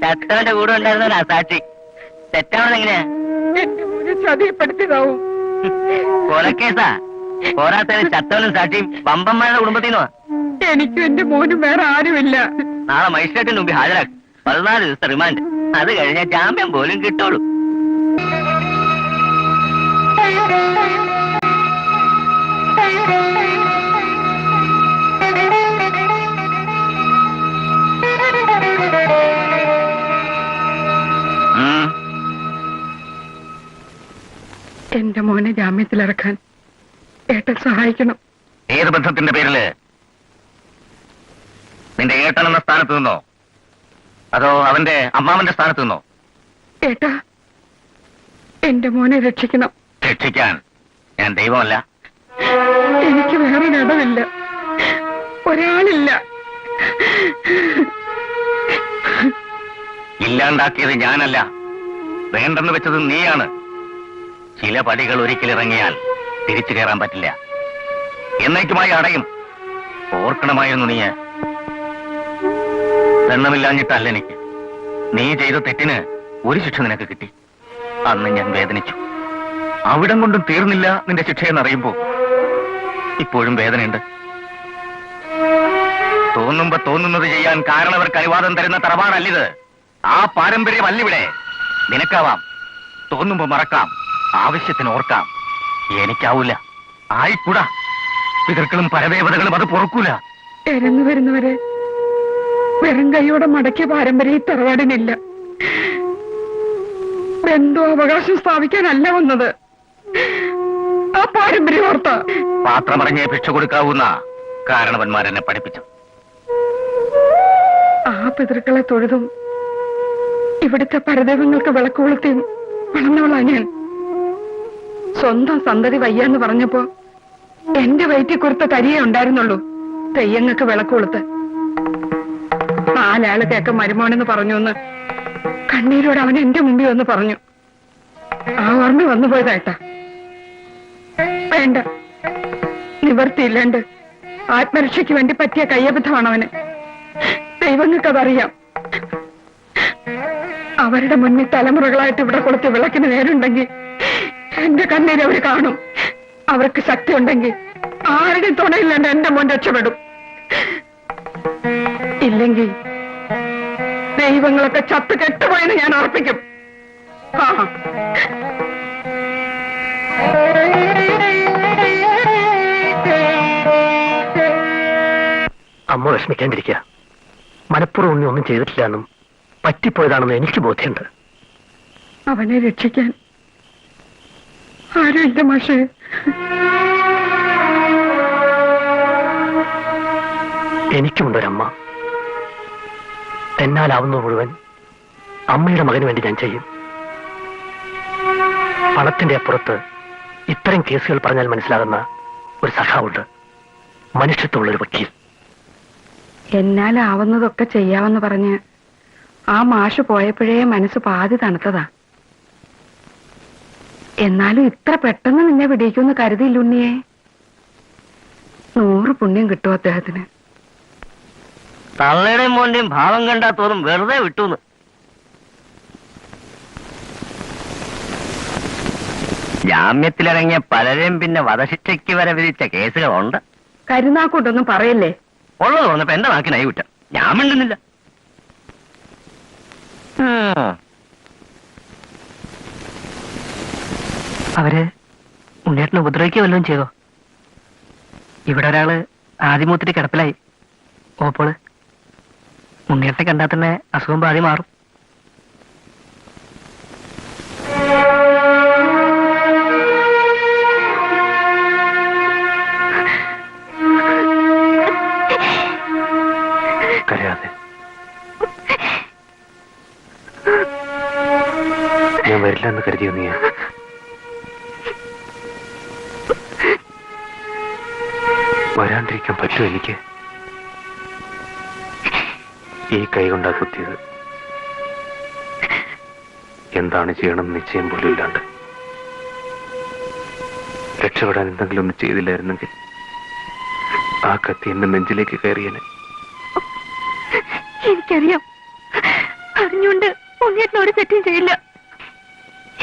Speaker 2: ചത്തവന്റെ കൂടെ ഉണ്ടായിരുന്ന സാക്ഷി തെറ്റാവണെങ്ങനെയാ?
Speaker 6: ചതിപ്പെടുത്തിയതാവും.
Speaker 2: കൊലക്കേസാ. പോരാത്തതിന് ചത്തവനും സാക്ഷിയും വമ്പന്മാരുടെ കുടുംബത്തിൽ നിന്നോ?
Speaker 6: എനിക്കും എന്റെ മോനും വേറെ ആരുമില്ല.
Speaker 2: നാളെ മജിസ്ട്രേറ്റിന് മുമ്പിൽ ഹാജരാക്കും. 14 ദിവസത്തെ റിമാൻഡ്. അത് കഴിഞ്ഞാൽ ജാമ്യം പോലും കിട്ടുള്ളൂ.
Speaker 6: എന്റെ മോനെ ജാമ്യത്തിലിറക്കാൻ ഏട്ടൻ സഹായിക്കണം.
Speaker 3: ഏത് ബന്ധത്തിന്റെ പേരില്? നിന്റെ ഏട്ടൻ എന്ന സ്ഥാനത്ത് നിന്നോ അതോ അവന്റെ അമ്മാവന്റെ സ്ഥാനത്ത് നിന്നോ?
Speaker 6: ഏട്ടാ, എന്റെ മോനെ രക്ഷിക്കണം.
Speaker 3: രക്ഷിക്കാൻ ഞാൻ ദൈവമല്ല.
Speaker 6: എനിക്ക് വേറെ ഇടമില്ല, ഒരാളില്ല.
Speaker 3: ഇല്ലാണ്ടാക്കിയത് ഞാനല്ല, വേണ്ടെന്ന് വെച്ചത് നീയാണ്. ചില പടികൾ ഒരിക്കലിറങ്ങിയാൽ തിരിച്ചു കയറാൻ പറ്റില്ല, എന്നേക്കുമായി അടയും. ഓർക്കണമായിരുന്നു നീ. ദണ്ണമില്ലാഞ്ഞിട്ടല്ല എനിക്ക്. നീ ചെയ്ത തെറ്റിന് ഒരു ശിക്ഷ നിനക്ക് കിട്ടി. അന്ന് ഞാൻ വേദനിച്ചു. അവിടം കൊണ്ടും തീർന്നില്ല നിന്റെ ശിക്ഷയെന്നറിയുമ്പോ ഇപ്പോഴും വേദനയുണ്ട്. തോന്നുമ്പോ തോന്നുന്നത് ചെയ്യാൻ കാരണവർക്ക് അനുവാദം തരുന്ന തറവാടല്ലിത്. ആ പാരമ്പര്യമല്ലിവിടെ. നിനക്കാവാം, തോന്നുമ്പോ മറക്കാം, ആവശ്യത്തിന് ഓർക്കാം. എനിക്കാവൂല, ആയിക്കൂടാ. പിതൃക്കളും പരദേവതകളും അത് പൊറുക്കൂല.
Speaker 6: ഇറങ്ങി വരുന്നവരെ വെറും കൈയോടെ മടക്കിയ പാരമ്പര്യം ഈ തറവാടിനില്ല. ബന്ധു അവകാശം സ്ഥാപിക്കാനല്ല വന്നത്, ആ പാരമ്പര്യം ഓർത്ത.
Speaker 3: പാത്രമറിഞ്ഞേ ഭിക്ഷ കൊടുക്കാവുന്ന കാരണവന്മാരെന്നെ പഠിപ്പിച്ചു.
Speaker 6: ആ പിതൃക്കളെ തൊഴുതും ഇവിടുത്തെ പരദൈവങ്ങൾക്ക് വിളക്ക് കൊളുത്തിയും വളർന്നവളാ ഞാൻ. സ്വന്തം സന്തതി വയ്യാന്ന് പറഞ്ഞപ്പോ എന്റെ വയറ്റിൽ കുറുത്ത കരിയേ ഉണ്ടായിരുന്നുള്ളൂ തെയ്യങ്ങൾക്ക് വിളക്ക് കൊളുത്ത്. 4 ആള് കേക്ക മരുമോനെന്ന് പറഞ്ഞു എന്ന് കണ്ണീരോട് അവൻ എന്റെ മുമ്പിൽ വന്ന് പറഞ്ഞു. ആ ഓർമ്മ വന്നു പോയതായിട്ടാ. വേണ്ട, നിവർത്തിയില്ലാണ്ട് ആത്മരക്ഷയ്ക്ക് വേണ്ടി പറ്റിയ കയ്യബദ്ധമാണ് അവന്. ദൈവങ്ങൾക്കതറിയാം. അവരുടെ മുന്നിൽ തലമുറകളായിട്ട് ഇവിടെ കൊളുത്തി വിളക്കിന് നേരുണ്ടെങ്കിൽ എന്റെ കണ്ണീര് അവര് കാണും. അവർക്ക് ശക്തി ഉണ്ടെങ്കിൽ ആരുടെയും തുണയില്ലാണ്ട് എന്റെ മോൻ രക്ഷപ്പെടും. ഇല്ലെങ്കിൽ ദൈവങ്ങളൊക്കെ ചത്ത് കെട്ടുപോയെന്ന് ഞാൻ ഉറപ്പിക്കും.
Speaker 8: അമ്മ വിഷമിക്കാണ്ടിരിക്കുക. മനപ്പുറം ഉണ്ണി ഒന്നും ചെയ്തിട്ടില്ല എന്നും പറ്റിപ്പോയതാണെന്ന് എനിക്ക് ബോധ്യമുണ്ട്.
Speaker 6: അവനെ രക്ഷിക്കാൻ ആരുമില്ല മാഷേ.
Speaker 8: എനിക്കുമുണ്ടൊരമ്മ. എന്നാലാവുന്ന മുഴുവൻ അമ്മയുടെ മകന് വേണ്ടി ഞാൻ ചെയ്യും. പണത്തിന്റെ അപ്പുറത്ത് ഇത്തരം കേസുകൾ പറഞ്ഞാൽ മനസ്സിലാകുന്ന ഒരു സഖാവുണ്ട്, മനുഷ്യത്വമുള്ളൊരു വക്കീൽ.
Speaker 6: എന്നാലാവുന്നതൊക്കെ ചെയ്യാമെന്ന് പറഞ്ഞ് ആ മാഷ് പോയപ്പോഴേ മനസ്സ് പാതി തണുത്തതാ. എന്നാലും ഇത്ര പെട്ടെന്ന് നിന്നെ പിടിക്കുമെന്ന് കരുതിയില്ലുണ്ണിയെ. 100 പുണ്യം കിട്ടും അദ്ദേഹത്തിന്.
Speaker 2: തള്ളയുടെയും മോന്റെയും ഭാവം കണ്ടാ തോന്നും വെറുതെ വിട്ടൂന്ന്. ജാമ്യത്തിലിറങ്ങിയ പലരെയും പിന്നെ വധശിക്ഷയ്ക്ക് വരെ വിധിച്ച കേസുകളുണ്ട്.
Speaker 6: കരുനാക്കൂട്ടൊന്നും പറയല്ലേ.
Speaker 2: ഉള്ളത് തോന്നപ്പോ എന്റെ നാക്കിനായി വിട്ട. ഞാൻ മിണ്ടുന്നില്ല.
Speaker 8: അവര് ഉണ്ണിയേട്ടനെ ഉപദ്രവിക്കുക വല്ലതും ചെയ്തോ? ഇവിടെ ഒരാള് ആദ്യമൂത്തിരി കിടപ്പിലായി. ഓപ്പോള് ഉണ്ണിയേട്ടനെ കണ്ടാൽ തന്നെ അസുഖം പാതി മാറും.
Speaker 7: കരയാതെ. ഞാൻ വരില്ല എന്ന് കരുതിയോ നീ? വരാണ്ടിരിക്കാൻ പറ്റുമോ എനിക്ക്? ഈ കൈ കൊണ്ടാ കുത്തിയത്. എന്താണ് ചെയ്യണം നിശ്ചയം പോലും ഇല്ലാണ്ട്. രക്ഷപ്പെടാൻ എന്തെങ്കിലും ഒന്നും ചെയ്തില്ലായിരുന്നെങ്കിൽ ആ കത്തി എന്റെ നെഞ്ചിലേക്ക് കയറിയനെ.
Speaker 5: എനിക്കറിയാം, അറിഞ്ഞുകൊണ്ട് ഉണ്ണിയേട്ടൻ ഒരു തെറ്റും ചെയ്യില്ല.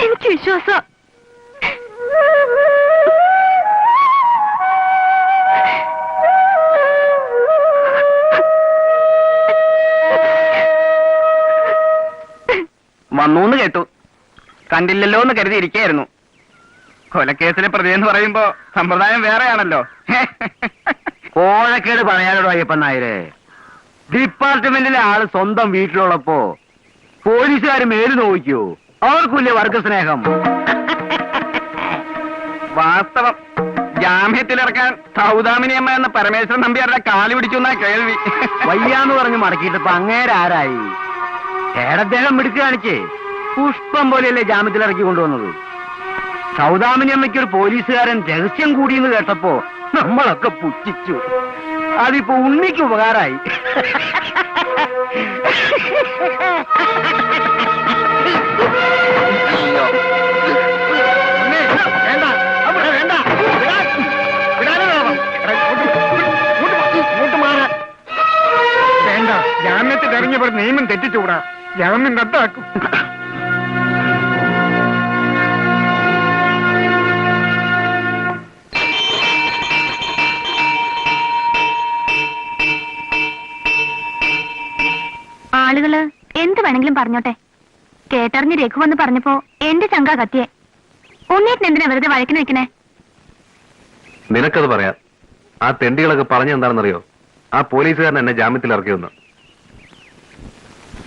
Speaker 5: എനിക്ക് വിശ്വാസം.
Speaker 1: വന്നൂന്ന് കേട്ടു, കണ്ടില്ലല്ലോ എന്ന് കരുതിയിരിക്കായിരുന്നു. കൊലക്കേസിലെ പ്രതിയെന്ന് പറയുമ്പോ സമ്പ്രദായം വേറെയാണല്ലോ.
Speaker 2: കോഴക്കേട് പറയാനോടോ അയ്യപ്പൻ നായരെ. ഡിപ്പാർട്ട്മെന്റിലെ ആള് സ്വന്തം വീട്ടിലുള്ളപ്പോ പോലീസുകാർ മേല് നോക്കിയോ? അവർക്കില്ലേ വർഗസ്നേഹം?
Speaker 3: വാസ്തവം. ജാമ്യത്തിലിറക്കാൻ സൗദാമിനിയമ്മ എന്ന പരമേശ്വരൻ നമ്പ്യാരുടെ കാല് പിടിച്ചു എന്നാ കേൾവി.
Speaker 2: വയ്യാന്ന് പറഞ്ഞ് മടക്കിയിട്ട് ഇപ്പൊ അങ്ങേരാരായി? ഏടദ്ദേഹം മിടുക്ക് കാണിച്ചേ പുഷ്പം പോലെയല്ലേ ജാമ്യത്തിലിറക്കി കൊണ്ടുവന്നത്. സൗദാമിനിയമ്മയ്ക്ക് ഒരു പോലീസുകാരൻ രഹസ്യം കൂടിയെന്ന് കേട്ടപ്പോ നമ്മളൊക്കെ പുച്ഛിച്ചു. അതിപ്പോ ഉണ്ണിക്ക് ഉപകാരായി.
Speaker 1: വേണ്ട, ജാമ്യത്തിൽ ഇറങ്ങിയവർ നിയമം തെറ്റിച്ചുകൂടാ. ജാമ്യം റദ്ദാക്കും.
Speaker 5: ആളുകള് എന്ത് വേണമെങ്കിലും പറഞ്ഞോട്ടെ. കേട്ടറിഞ്ഞ് രഘു വന്ന് പറഞ്ഞപ്പോ എന്റെ ചങ്ക കത്തിയെ. ഉണ്ണീട്ടിന് എന്തിനാ വെറുതെ വഴക്കിന് വെക്കണേ?
Speaker 7: നിനക്കത് പറയാം. ആ തെണ്ടികളൊക്കെ പറഞ്ഞെന്താണെന്നറിയോ? ആ പോലീസുകാരൻ എന്നെ ജാമ്യത്തിൽ ഇറക്കിയെന്ന്.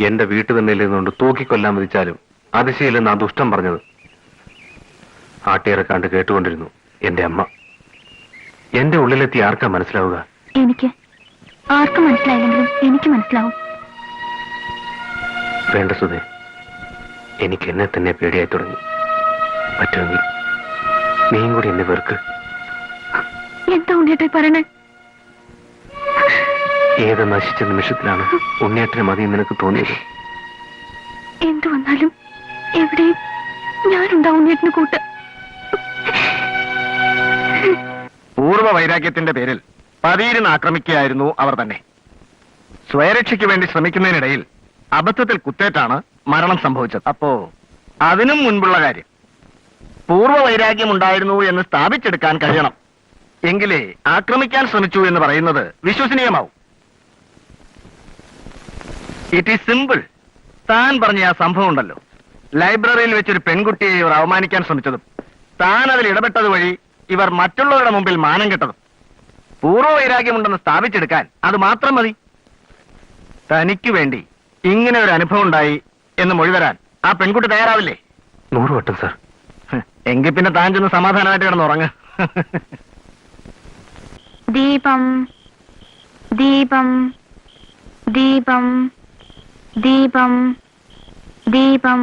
Speaker 7: എന്റെ വീട്ടു തന്നെ ഇരുന്നുകൊണ്ട് തൂക്കിക്കൊല്ലാൻ വിധിച്ചാലും അതിശയില്ലെന്ന് ആ ദുഷ്ടം പറഞ്ഞത്. ആട്ടിയിറക്കാണ്ട് കേട്ടുകൊണ്ടിരുന്നു എന്റെ അമ്മ. എന്റെ ഉള്ളിലെത്തി ആർക്കാ മനസ്സിലാവുക?
Speaker 5: എനിക്ക് ആർക്കും മനസ്സിലായില്ലെങ്കിലും എനിക്ക് മനസ്സിലാവും.
Speaker 7: വേണ്ട സുധേ, എനിക്ക് എന്നെ തന്നെ പേടിയായി തുടങ്ങി. പറ്റുമെങ്കിൽ നീയും കൂടി എന്നെ വെറുക്ക്.
Speaker 5: എന്താ ഉണ്ണിയേട്ടാ പറയണേ?
Speaker 7: ഏത് നശിച്ച നിമിഷത്തിലാണ് ഉണ്ണിയേട്ടന് മതി നിനക്ക് തോന്നിയത്?
Speaker 5: എന്തു വന്നാലും എവിടെയും ഞാനുണ്ടാവും ഉണ്ണിയേട്ടന് കൂട്ട്.
Speaker 3: പൂർവ്വ വൈരാഗ്യത്തിന്റെ പേരിൽ പതിയിരുന്ന് ആക്രമിക്കുകയായിരുന്നു അവർ തന്നെ. സ്വയരക്ഷയ്ക്ക് വേണ്ടി ശ്രമിക്കുന്നതിനിടയിൽ അബദ്ധത്തിൽ കുത്തേറ്റാണ് മരണം സംഭവിച്ചത്. അപ്പോ അതിനും മുൻപുള്ള കാര്യം പൂർവ്വ വൈരാഗ്യം ഉണ്ടായിരുന്നു എന്ന് സ്ഥാപിച്ചെടുക്കാൻ കഴിയണം. എങ്കിലേ ആക്രമിക്കാൻ ശ്രമിച്ചു എന്ന് പറയുന്നത് വിശ്വസനീയമാവും. It is simple. താൻ പറഞ്ഞ ആ സംഭവം ഉണ്ടല്ലോ, ലൈബ്രറിയിൽ വെച്ചൊരു പെൺകുട്ടിയെ ഇവർ അവമാനിക്കാൻ ശ്രമിച്ചതും താൻ അതിൽ ഇടപെട്ടത് വഴി ഇവർ മറ്റുള്ളവരുടെ മുമ്പിൽ മാനം കെട്ടതും പൂർവ്വ വൈരാഗ്യമുണ്ടെന്ന് സ്ഥാപിച്ചെടുക്കാൻ അത് മാത്രം മതി. തനിക്ക് വേണ്ടി ഇങ്ങനെ ഒരു അനുഭവം ഉണ്ടായി എന്ന് മൊഴി തരാൻ ആ പെൺകുട്ടി തയ്യാറാവില്ലേ?
Speaker 7: 100 വട്ടം സാർ.
Speaker 3: എങ്കിൽ പിന്നെ താൻ ചെന്ന് സമാധാനമായിട്ട് കിടന്നുറങ്ങ.
Speaker 5: ദീപം ദീപം ദീപം ദീപം ദീപം.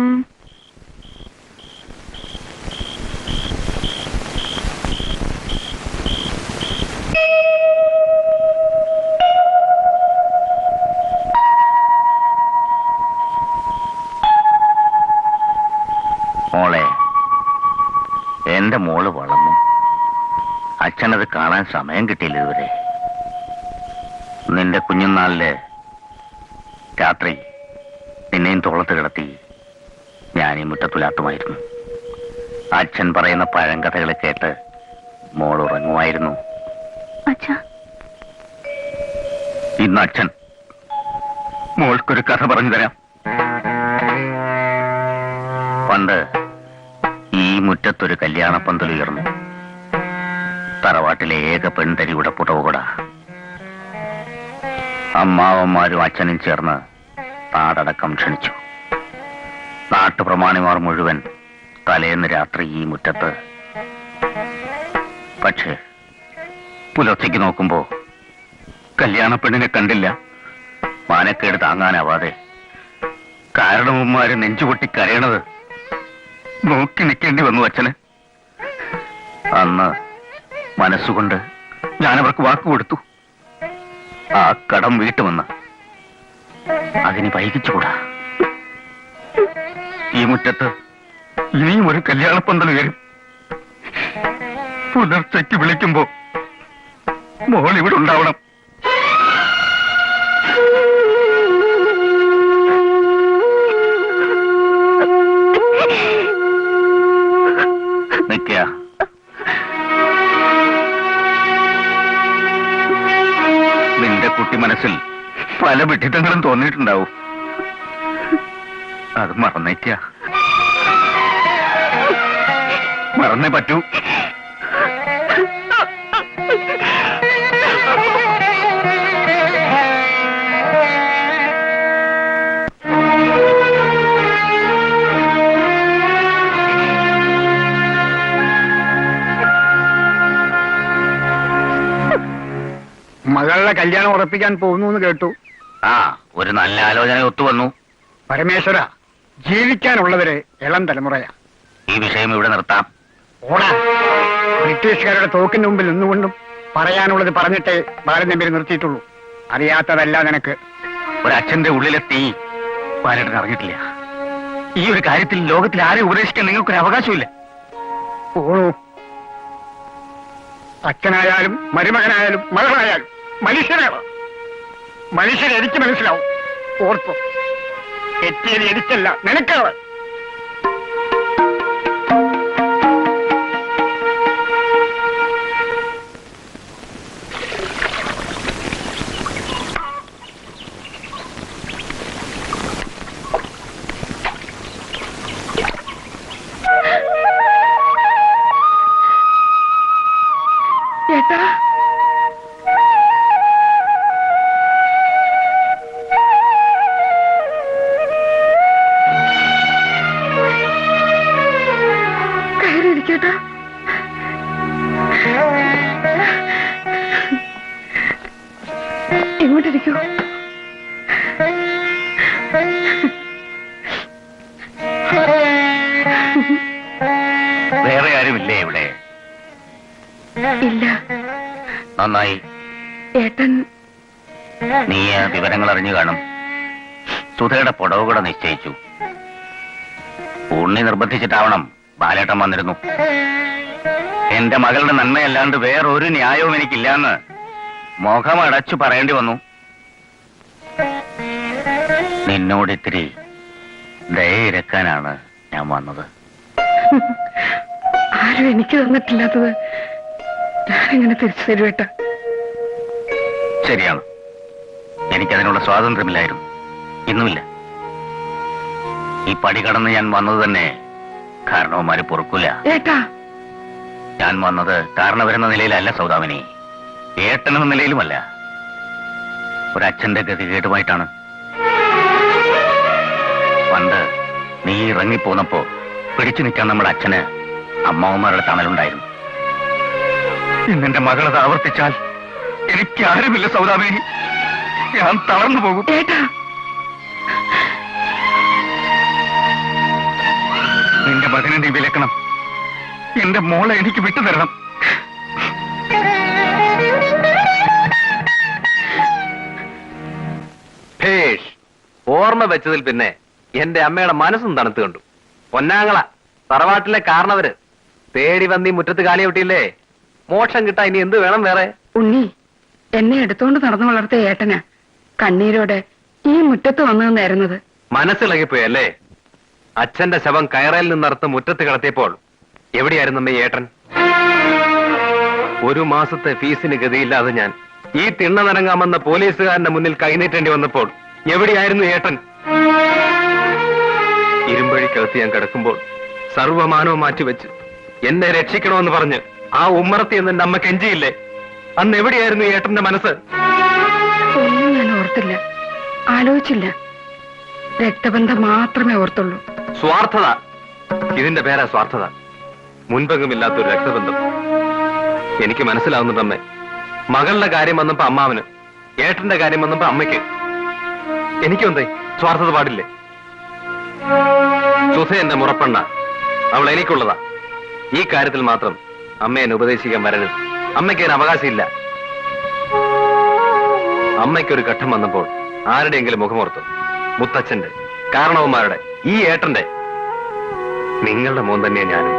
Speaker 3: മോളെ, എന്റെ മോള് വളർന്നു. അച്ഛനത് കാണാൻ സമയം കിട്ടിയില്ല ഇതുവരെ. നിന്റെ കുഞ്ഞുനാളില് രാത്രി നിന്നെയും തോളത്ത് കിടത്തി ഞാൻ ഈ മുറ്റത്തുലാത്തുമായിരുന്നു. അച്ഛൻ പറയുന്ന പഴങ്കഥകൾ കേട്ട് മോൾ ഉറങ്ങുമായിരുന്നു. ഇന്ന് അച്ഛൻ മോൾക്കൊരു കഥ പറഞ്ഞു തരാം. പണ്ട് ഈ മുറ്റത്തൊരു കല്യാണപ്പന്തൽ ഉയർന്നു. തറവാട്ടിലെ ഏക പെൺതരിയുടെ പുടവുകൊട. അമ്മാവന്മാരും അച്ഛനും ചേർന്ന് നാടടക്കം ക്ഷണിച്ചു. നാട്ടുപ്രമാണിമാർ മുഴുവൻ തലേന്ന് രാത്രി ഈ മുറ്റത്ത്. പക്ഷേ പുലർച്ചയ്ക്ക് നോക്കുമ്പോ കല്യാണ പെണ്ണിനെ കണ്ടില്ല. മാനക്കേട് താങ്ങാനാവാതെ കാരണവന്മാര് നെഞ്ചുപൊട്ടി കരയണത് നോക്കി നിൽക്കേണ്ടി വന്നു അച്ഛന്. അന്ന് മനസ്സുകൊണ്ട് ഞാനവർക്ക് വാക്കുകൊടുത്തു, ആ കടം വീട്ടുമെന്ന്. അതിന് വൈകിച്ചുകൂടാ. ഈ മുറ്റത്ത് ഇനിയും ഒരു കല്യാണപ്പന്തൽ വരും. പുലർച്ചയ്ക്ക് വിളിക്കുമ്പോ മോൾ ഇവിടെ ഉണ്ടാവണം. നിൽക്കുക. നിന്റെ കുട്ടി മനസ്സിൽ പല വിഡിത്തങ്ങളും തോന്നിയിട്ടുണ്ടാവും. അത് മറന്നേക്ക. മറന്നേ പറ്റൂ.
Speaker 1: മകളെ കല്യാണം ഉറപ്പിക്കാൻ പോകുന്നു എന്ന് കേട്ടു.
Speaker 3: ആ, ഒരു നല്ല ആലോചന ഒത്തുവന്നു.
Speaker 1: പരമേശ്വര, ജീവിക്കാനുള്ളവര് ഇളം തലമുറയാ.
Speaker 3: ഈ വിഷയം ഇവിടെ നിർത്താം.
Speaker 1: ഓടാ. ബ്രിട്ടീഷുകാരുടെ തോക്കിന് മുമ്പിൽ നിന്നുകൊണ്ടും പറയാനുള്ളത് പറഞ്ഞിട്ടേ ബാലൻ നമ്പി നിർത്തിയിട്ടുള്ളൂ. അറിയാത്തതല്ല നിനക്ക്.
Speaker 3: ഒരച്ഛന്റെ ഉള്ളിലെ തീ ബാലേട്ടൻ അറിഞ്ഞിട്ടില്ല. ഈ ഒരു കാര്യത്തിൽ ലോകത്തിൽ ആരെ ഉപദേശിക്കാൻ നിങ്ങൾക്കൊരു അവകാശമില്ല.
Speaker 1: ഓണു, അച്ഛനായാലും മരുമകനായാലും മകളായാലും മനുഷ്യനാണ്. മനുഷ്യരെ എനിക്ക് മനസ്സിലാവും. ഓർത്തോ, എത്തിയത് എനിക്കല്ല, നിനക്കാണ്.
Speaker 6: ഏട്ടാ, കയറിയിരിക്കേട്ടാ. ഇങ്ങോട്ടിരിക്കൂ.
Speaker 3: വേറെ ആരുമില്ലേ ഇവിടെ?
Speaker 6: ഇല്ല.
Speaker 3: നന്നായി.
Speaker 6: ഏട്ടൻ
Speaker 3: നീ വിവരങ്ങൾ അറിഞ്ഞു കാണും. സുധയുടെ പുടവ് കൂടെ നിശ്ചയിച്ചു. ഉണ്ണി നിർബന്ധിച്ചിട്ടാവണം ബാലേട്ടൻ വന്നിരുന്നു. എന്റെ മകളുടെ നന്മയല്ലാണ്ട് വേറൊരു ന്യായവും എനിക്കില്ലാന്ന് മുഖമടച്ചു പറയേണ്ടി വന്നു. നിന്നോട് ഇത്തിരി ദയ ഇരക്കാനാണ് ഞാൻ വന്നത്.
Speaker 6: ആരും എനിക്ക് തന്നിട്ടില്ലാത്തത് ഞാനിങ്ങനെ തിരിച്ചു തരുവേട്ട.
Speaker 3: ശരിയാണ്, എനിക്കതിനുള്ള സ്വാതന്ത്ര്യമില്ലായിരുന്നു, ഇന്നുമില്ല. ഈ പടി കടന്ന് ഞാൻ വന്നത് തന്നെ കാരണവന്മാര് പൊറുക്കൂല.
Speaker 6: ഏട്ടാ,
Speaker 3: ഞാൻ വന്നത് കാരണവരെന്ന നിലയിലല്ല സൗദാമിനി, ഏട്ടനെന്ന നിലയിലുമല്ല. ഒരച്ഛന്റെ ഗതികേടുമായിട്ടാണ്. പണ്ട് നീ ഇറങ്ങിപ്പോന്നപ്പോ പിടിച്ചു നിൽക്കാൻ നമ്മുടെ അച്ഛന് അമ്മാവന്മാരുടെ തണലുണ്ടായിരുന്നു. ഇന്നെന്റെ മകളത് ആവർത്തിച്ചാൽ എനിക്ക് ആരുമില്ല സൗദാമിനി, ഞാൻ തളർന്നു പോകും.
Speaker 6: ഏട്ടാ,
Speaker 3: നിന്റെ മകനെ നീ വിലക്കണം. എന്റെ മോളെ എനിക്ക് വിട്ടുതരണം.
Speaker 7: ഭേഷ്, ഓർമ്മ വെച്ചതിൽ പിന്നെ എന്റെ അമ്മയുടെ മനസ്സും തണുത്തു കണ്ടു. പൊന്നാങ്ങള, തറവാട്ടിലെ കാരണവര് തേടി വന്നീ മുറ്റത്ത് കാലിയൊട്ടിയില്ലേ? മോക്ഷം കിട്ടാൻ ഇനി എന്ത് വേണം വേറെ?
Speaker 6: ഉണ്ണി എന്നെ എടുത്തോണ്ട് നടന്നു വളർത്തിയ ഏട്ടനാ കണ്ണീരോടെ ഈ മുറ്റത്ത് വന്നു നിന്നായിരുന്നത്.
Speaker 7: മനസ്സിളകിപ്പോയല്ലേ? അച്ഛന്റെ ശവം കയറയിൽ നിന്നറുത്ത് മുറ്റത്ത് കിടത്തിയപ്പോൾ എവിടെയായിരുന്നു അമ്മ ഏട്ടൻ? ഒരു മാസത്തെ ഫീസിന് ഗതിയില്ലാതെ ഞാൻ ഈ തിണ്ണ നിറങ്ങാമെന്ന പോലീസുകാരന്റെ മുന്നിൽ കൈനീട്ടേണ്ടി വന്നപ്പോൾ എവിടെയായിരുന്നു ഏട്ടൻ? ഇരുമ്പഴിക്കകത്ത് ഞാൻ കിടക്കുമ്പോൾ സർവമാനവും മാറ്റിവെച്ച് എന്നെ രക്ഷിക്കണമെന്ന് പറഞ്ഞ് ആ ഉമ്മറത്തി എന്ന് എന്റെ അമ്മ കെഞ്ചിയില്ലേ? അന്ന് എവിടെയായിരുന്നു ഏട്ടന്റെ മനസ്സ്?
Speaker 6: ഒന്നും ഞാൻ ഓർത്തില്ല, ആലോചിച്ചില്ല. രക്തബന്ധം മാത്രമേ ഓർത്തുള്ളൂ.
Speaker 7: സ്വാർത്ഥത, ഇതിന്റെ പേരാ സ്വാർത്ഥത. മുൻപെങ്ങുമില്ലാത്തൊരു രക്തബന്ധം. എനിക്ക് മനസ്സിലാവുന്നുണ്ട് അമ്മേ. മകളുടെ കാര്യം വന്നപ്പോ അമ്മാവന്, ഏട്ടന്റെ കാര്യം വന്നപ്പോ അമ്മയ്ക്ക്. എനിക്കെന്തേ സ്വാർത്ഥത പാടില്ലേ? സുധ എന്റെ മുറപ്പെണ്ണ, അവൾ എനിക്കുള്ളതാ. ഈ കാര്യത്തിൽ മാത്രം അമ്മ എന്നെ ഉപദേശിക്കാൻ വരരുത്. അമ്മയ്ക്ക് അതിന് അവകാശമില്ല. അമ്മയ്ക്കൊരു ഘട്ടം വന്നപ്പോൾ ആരുടെയെങ്കിലും മുഖമോർത്തു? മുത്തച്ഛന്റെ, കാരണവന്മാരുടെ, ഈ ഏട്ടന്റെ. നിങ്ങളുടെ മോൻ തന്നെയാ ഞാനും.